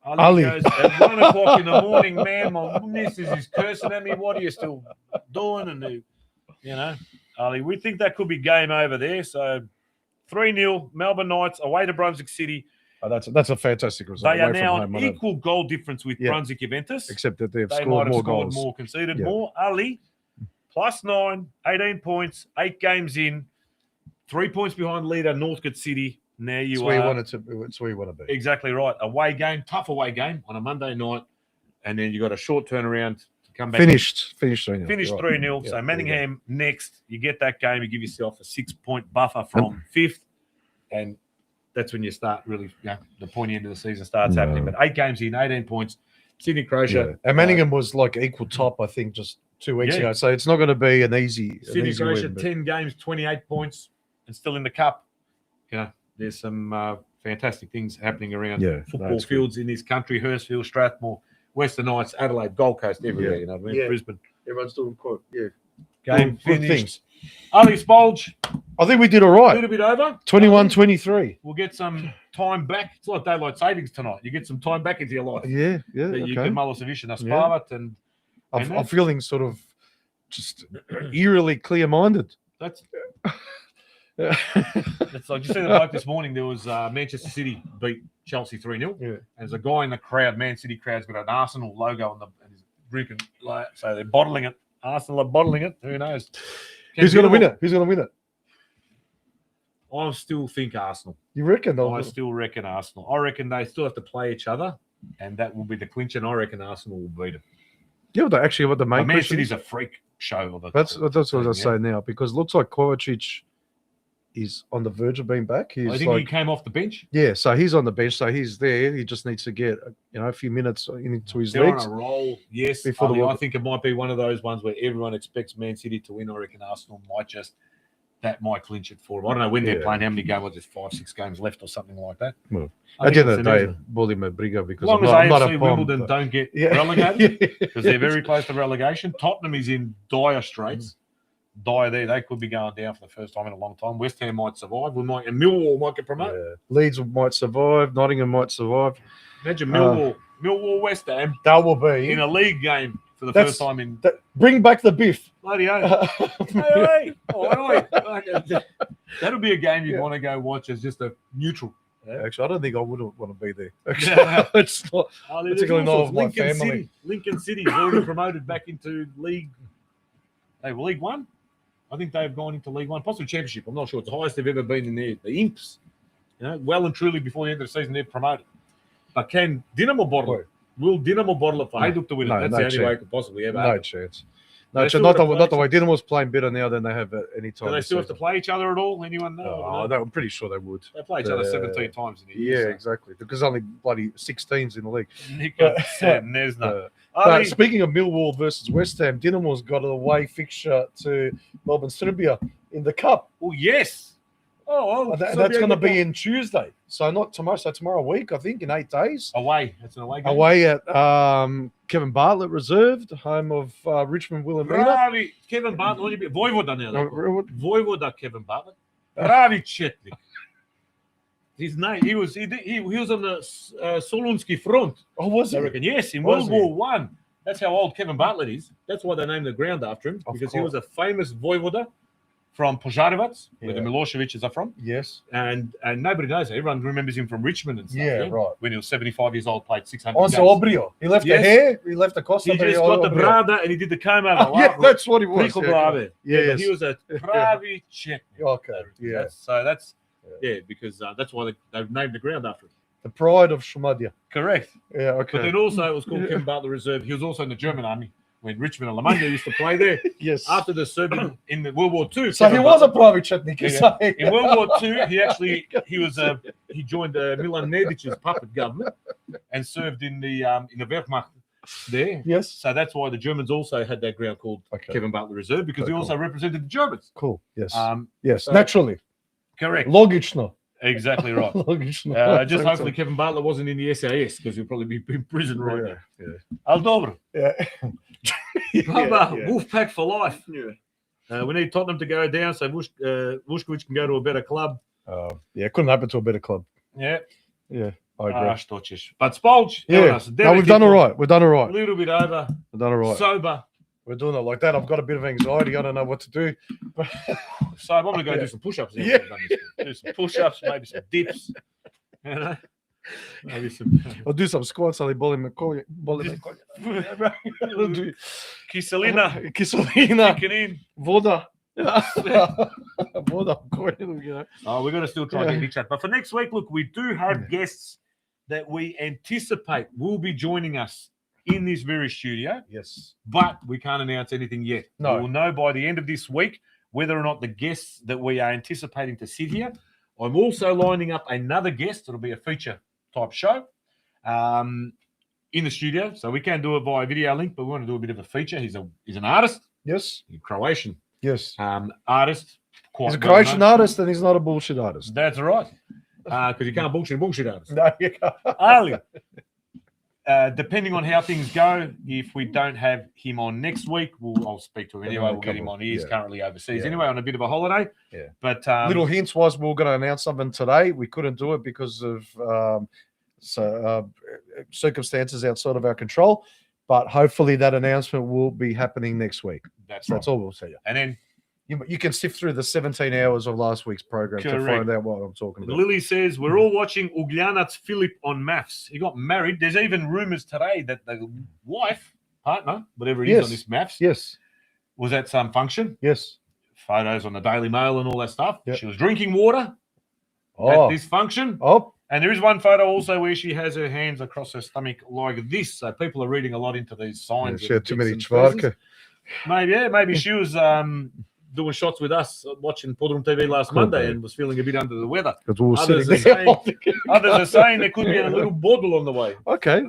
Ali goes, at 1 o'clock in the morning, man, my missus is cursing at me. What are you still doing? And Ali, we think that could be game over there. So 3-0, Melbourne Knights away to Brunswick City. Oh, that's a fantastic result. They are now an equal goal difference with Brunswick Juventus. Except that they scored might have more scored goals. More, conceded more. Ali, +9, 18 points, 8 games in, 3 points behind leader Northcote City. Now you are. It's where you want to be. Exactly right. Away game, tough away game on a Monday night, and then you got a short turnaround to come back. Finished 3-0. Finished 3-0. Yeah, so Manningham next. You get that game. You give yourself a 6-point buffer from 5th, and that's when you start really, the pointy end of the season starts No. happening. But 8 games in, 18 points. Sydney Croatia. And Manningham was like equal top, I think, just 2 weeks ago. So it's not going to be an easy Sydney Croatia, win, 10 games, 28 points, and still in the cup. There's some fantastic things happening around football fields in this country. Hurstville, Strathmore, Western Knights, Adelaide, Gold Coast, everywhere. You know what I mean? Brisbane. Everyone's doing quite, Game good finished. things. Ali Spolge, I think we did all a right. little bit over. 21-23. We'll get some time back. It's like daylight savings tonight. You get some time back into your life. Yeah, That you okay. can mulla Savisha Naspavat and I'm feeling sort of just eerily clear-minded. that's it's like you see the bloke this morning. There was Manchester City beat Chelsea 3-0. Yeah. And there's a guy in the crowd. Man City crowd's got an Arsenal logo on and he's drinking. So they're bottling it. Arsenal are bottling it. Who knows? Who's going to win it? Who's going to win it? I still think Arsenal. You reckon? I still reckon Arsenal. I reckon they still have to play each other, and that will be the clinch. And I reckon Arsenal will beat them. Yeah, but actually, what the main Man question City's is, a freak show. that's what I was saying now, because it looks like Kovacic is on the verge of being back. I think he came off the bench. Yeah, so he's on the bench, so he's there. He just needs to get a few minutes into his They're legs. on a roll. Yes, Before the I World- think it might be one of those ones where everyone expects Man City to win. I reckon Arsenal might clinch it for them. I don't know when they're playing. How many games? There's 5-6 games left or something like that. Well, I at think the end of it's the an day, easy- ball him a briga because As long I'm as not AFC a bomb, Wimbledon but- don't get Yeah. relegated, because they're very close to relegation. Tottenham is in dire straits. Dire there. They could be going down for the first time in a long time. West Ham might survive. And Millwall might get promoted. Yeah. Leeds might survive. Nottingham might survive. Imagine Millwall, West Ham That will be in a league game for the That's- first time in bring back the biff. bloody hell. Hey. That'll be a game you'd want to go watch as just a neutral. Actually, I don't think I would want to be there. Yeah. It's not. There's Particularly all not sorts. of my Lincoln family. City. Lincoln City is already promoted back into League. League One. I think they've gone into League One, possibly Championship. I'm not sure. It's the highest they've ever been in there. The Imps, well and truly before the end of the season, they're promoted. But can Dinamo bottle it? Will Dinamo bottle it for Hajduk to win it? No, That's no the only chance. way it could possibly ever No happen. chance. They No, still not gotta the play way Dinamo's playing better now than they have at any time. Do they this still have to season. play each other at all? Anyone know? I'm pretty sure they would. They play each other 17 times in a Yeah, year. exactly. Because only bloody 6 teams in the league. Nico said Nesna. But speaking of Millwall versus West Ham, Dinamo's got an away fixture to Melbourne Serbia in the Cup. Oh, yes. And that's going to be in Tuesday. So not tomorrow. So tomorrow week, I think, in 8 days. away. That's an away game. Away at Kevin Bartlett Reserved, home of Richmond Wilhelmina. Bravi. Kevin Bartlett. Voivoda now. Voivoda Kevin Bartlett. Bravi Chetnik. His name. He was on the Solunski front. Oh, was I it? reckon. Yes, in Was World he? War One. That's how old Kevin Bartlett is. That's why they named the ground after him, Of because he course. was a famous voivoda from Požarevac, where the Yeah. Milosevic's are from. Yes. And nobody knows it. Everyone remembers him from Richmond and stuff. Yeah, right. When he was 75 years old, played 600 On games. Obrio. He left Yes. the hair. He left the costa. He just got the brada and he did the comb over. Yeah, that's what he was. Priko Yeah, brave. yeah, But he was a pravi Czech. Okay. Yeah. That's because that's why they've named the ground after him. The pride of Šumadija. Correct. Yeah. Okay. But then also it was called Kevin Bartlett Reserve. He was also in the German army when Richmond and Alemannia used to play there. Yes. After the Serbian in the World War II. So he Kevin was a Bartlett- private chetnik. Yeah. In World War II, he joined Milan Nedic's puppet government and served in the Wehrmacht there. Yes. So that's why the Germans also had that ground called Kevin Bartlett Reserve, because he Cool. also represented the Germans. Cool. Yes. Yes. Naturally. Correct. Logično. Exactly right. Logično. Just hopefully Kevin Bartlett wasn't in the SAS, because he'll probably be in prison right now. Yeah. Al dobro. Yeah. Baba, Wolfpack for life. Yeah. We need Tottenham to go down so Vuskovic can go to a better club. Yeah. Couldn't happen to a better club. Yeah. Yeah. I agree. Što ćeš. But Spolge, Yeah. No, we've done all right. We've done all A right. little bit over. We've done all right. Sober. We're doing it like that. I've got a bit of anxiety. I don't know what to do. So I'm going to go do some push-ups. Yeah. Do some push-ups, maybe some dips. You know? Maybe some I'll do some squats. Ali boli me kolje. Kiselina. Kiselina. Kicking in. Voda. Voda. Oh, we're going to still try and get Nick chat. But for next week, look, we do have guests that we anticipate will be joining us in this very studio. Yes. But we can't announce anything yet. No. We will know by the end of this week whether or not the guests that we are anticipating to sit here I'm also lining up another guest. It'll be a feature type show in the studio. So we can do it via video link, but we want to do a bit of a feature. He's an artist. Yes. He's Croatian. Yes. Artist. He's a Croatian artist and he's not a bullshit artist. That's right. Because you can't bullshit artists. No, you can't. Ali, depending on how things go, if we don't have him on next week, I'll speak to him anyway. We'll get him on. He is currently overseas anyway on a bit of a holiday. Yeah. But little hints was we were going to announce something today. We couldn't do it because of circumstances outside of our control. But hopefully that announcement will be happening next week. That's all we'll tell you. And then you can sift through the 17 hours of last week's program to find out what I'm talking about. Lily says, we're all watching Ugljanac Filip on maths. He got married. There's even rumors today that the wife, partner, whatever it is on this maths, was at some function. Yes. Photos on the Daily Mail and all that stuff. Yep. She was drinking water at this function. And there is one photo also where she has her hands across her stomach like this. So people are reading a lot into these signs. She had too many Chvarka. Maybe she was doing shots with us watching PodroomTV last Monday and was feeling a bit under the weather. Others are saying there could be a little bauble on the way. Okay,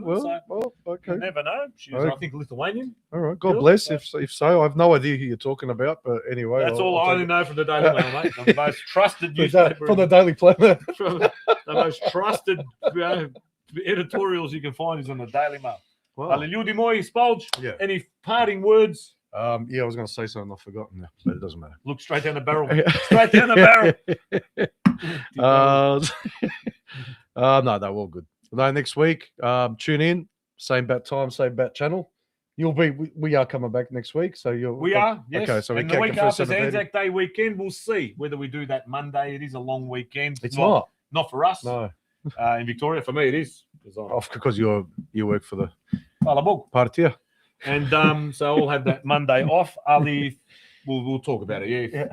okay. You never know. She's, I think, Lithuanian. All right, God bless. If so, I have no idea who you're talking about, but anyway. That's all I only know from the Daily Mail, mate. From the most trusted newspaper. From the Daily Planet. From the most trusted editorials you can find is on the Daily Mail. Wow. Ljudi moji, Spolj, any parting words? I was going to say something I've forgotten now, but it doesn't matter. Look straight down the barrel. Straight down the barrel. No, they're all good. No, next week, tune in. Same bat time, same bat channel. We are coming back next week, so we are. Yes. Okay, so and the week after Anzac Day weekend, we'll see whether we do that Monday. It is a long weekend. It's not for us. No. In Victoria, for me, it is. Because you work for the Partia. And so I'll have that Monday off. Ali, we'll talk about it.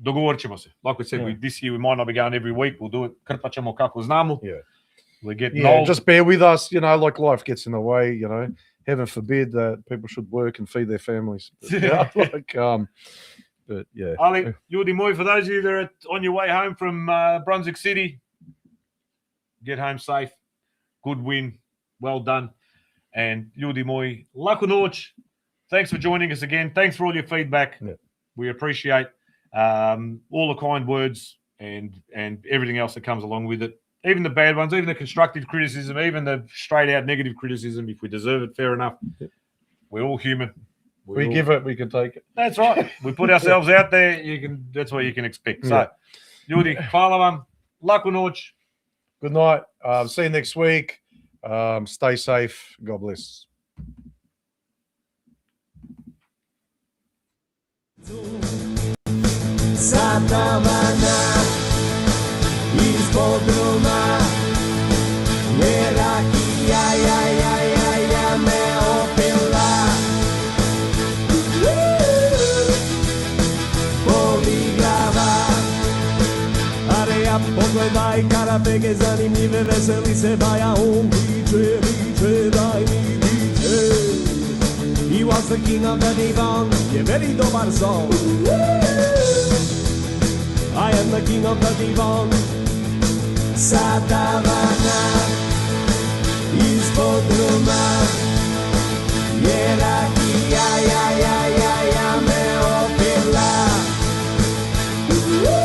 Dogovorit ćemo se. Like we said, this year we might not be going every week. We'll do it. Krpat ćemo kako znamo. We're getting old. Just bear with us. Like life gets in the way. Heaven forbid that people should work and feed their families. But yeah. Ali, Ljudi moji, for those of you that are on your way home from Brunswick City, get home safe. Good win. Well done. And Ljudi moji, laku noć. Thanks for joining us again. Thanks for all your feedback. We appreciate all the kind words and everything else that comes along with it. Even the bad ones, even the constructive criticism, even the straight out negative criticism. If we deserve it, fair enough. We're all human. We give it, we can take it. That's right. We put ourselves out there. That's what you can expect. So, Ljudi, hvala vam. Laku noć. Good night. See you next week. Stay safe. God bless. Iz podruma je rakija me opila. Boli glava. Areja pogledaj karapege zanimljive, veseli se baja, on viče, daj mi viče. He was the king of the divan, je very dobar song. I am the king of the divan. Sa tavana iz podruma je rakija.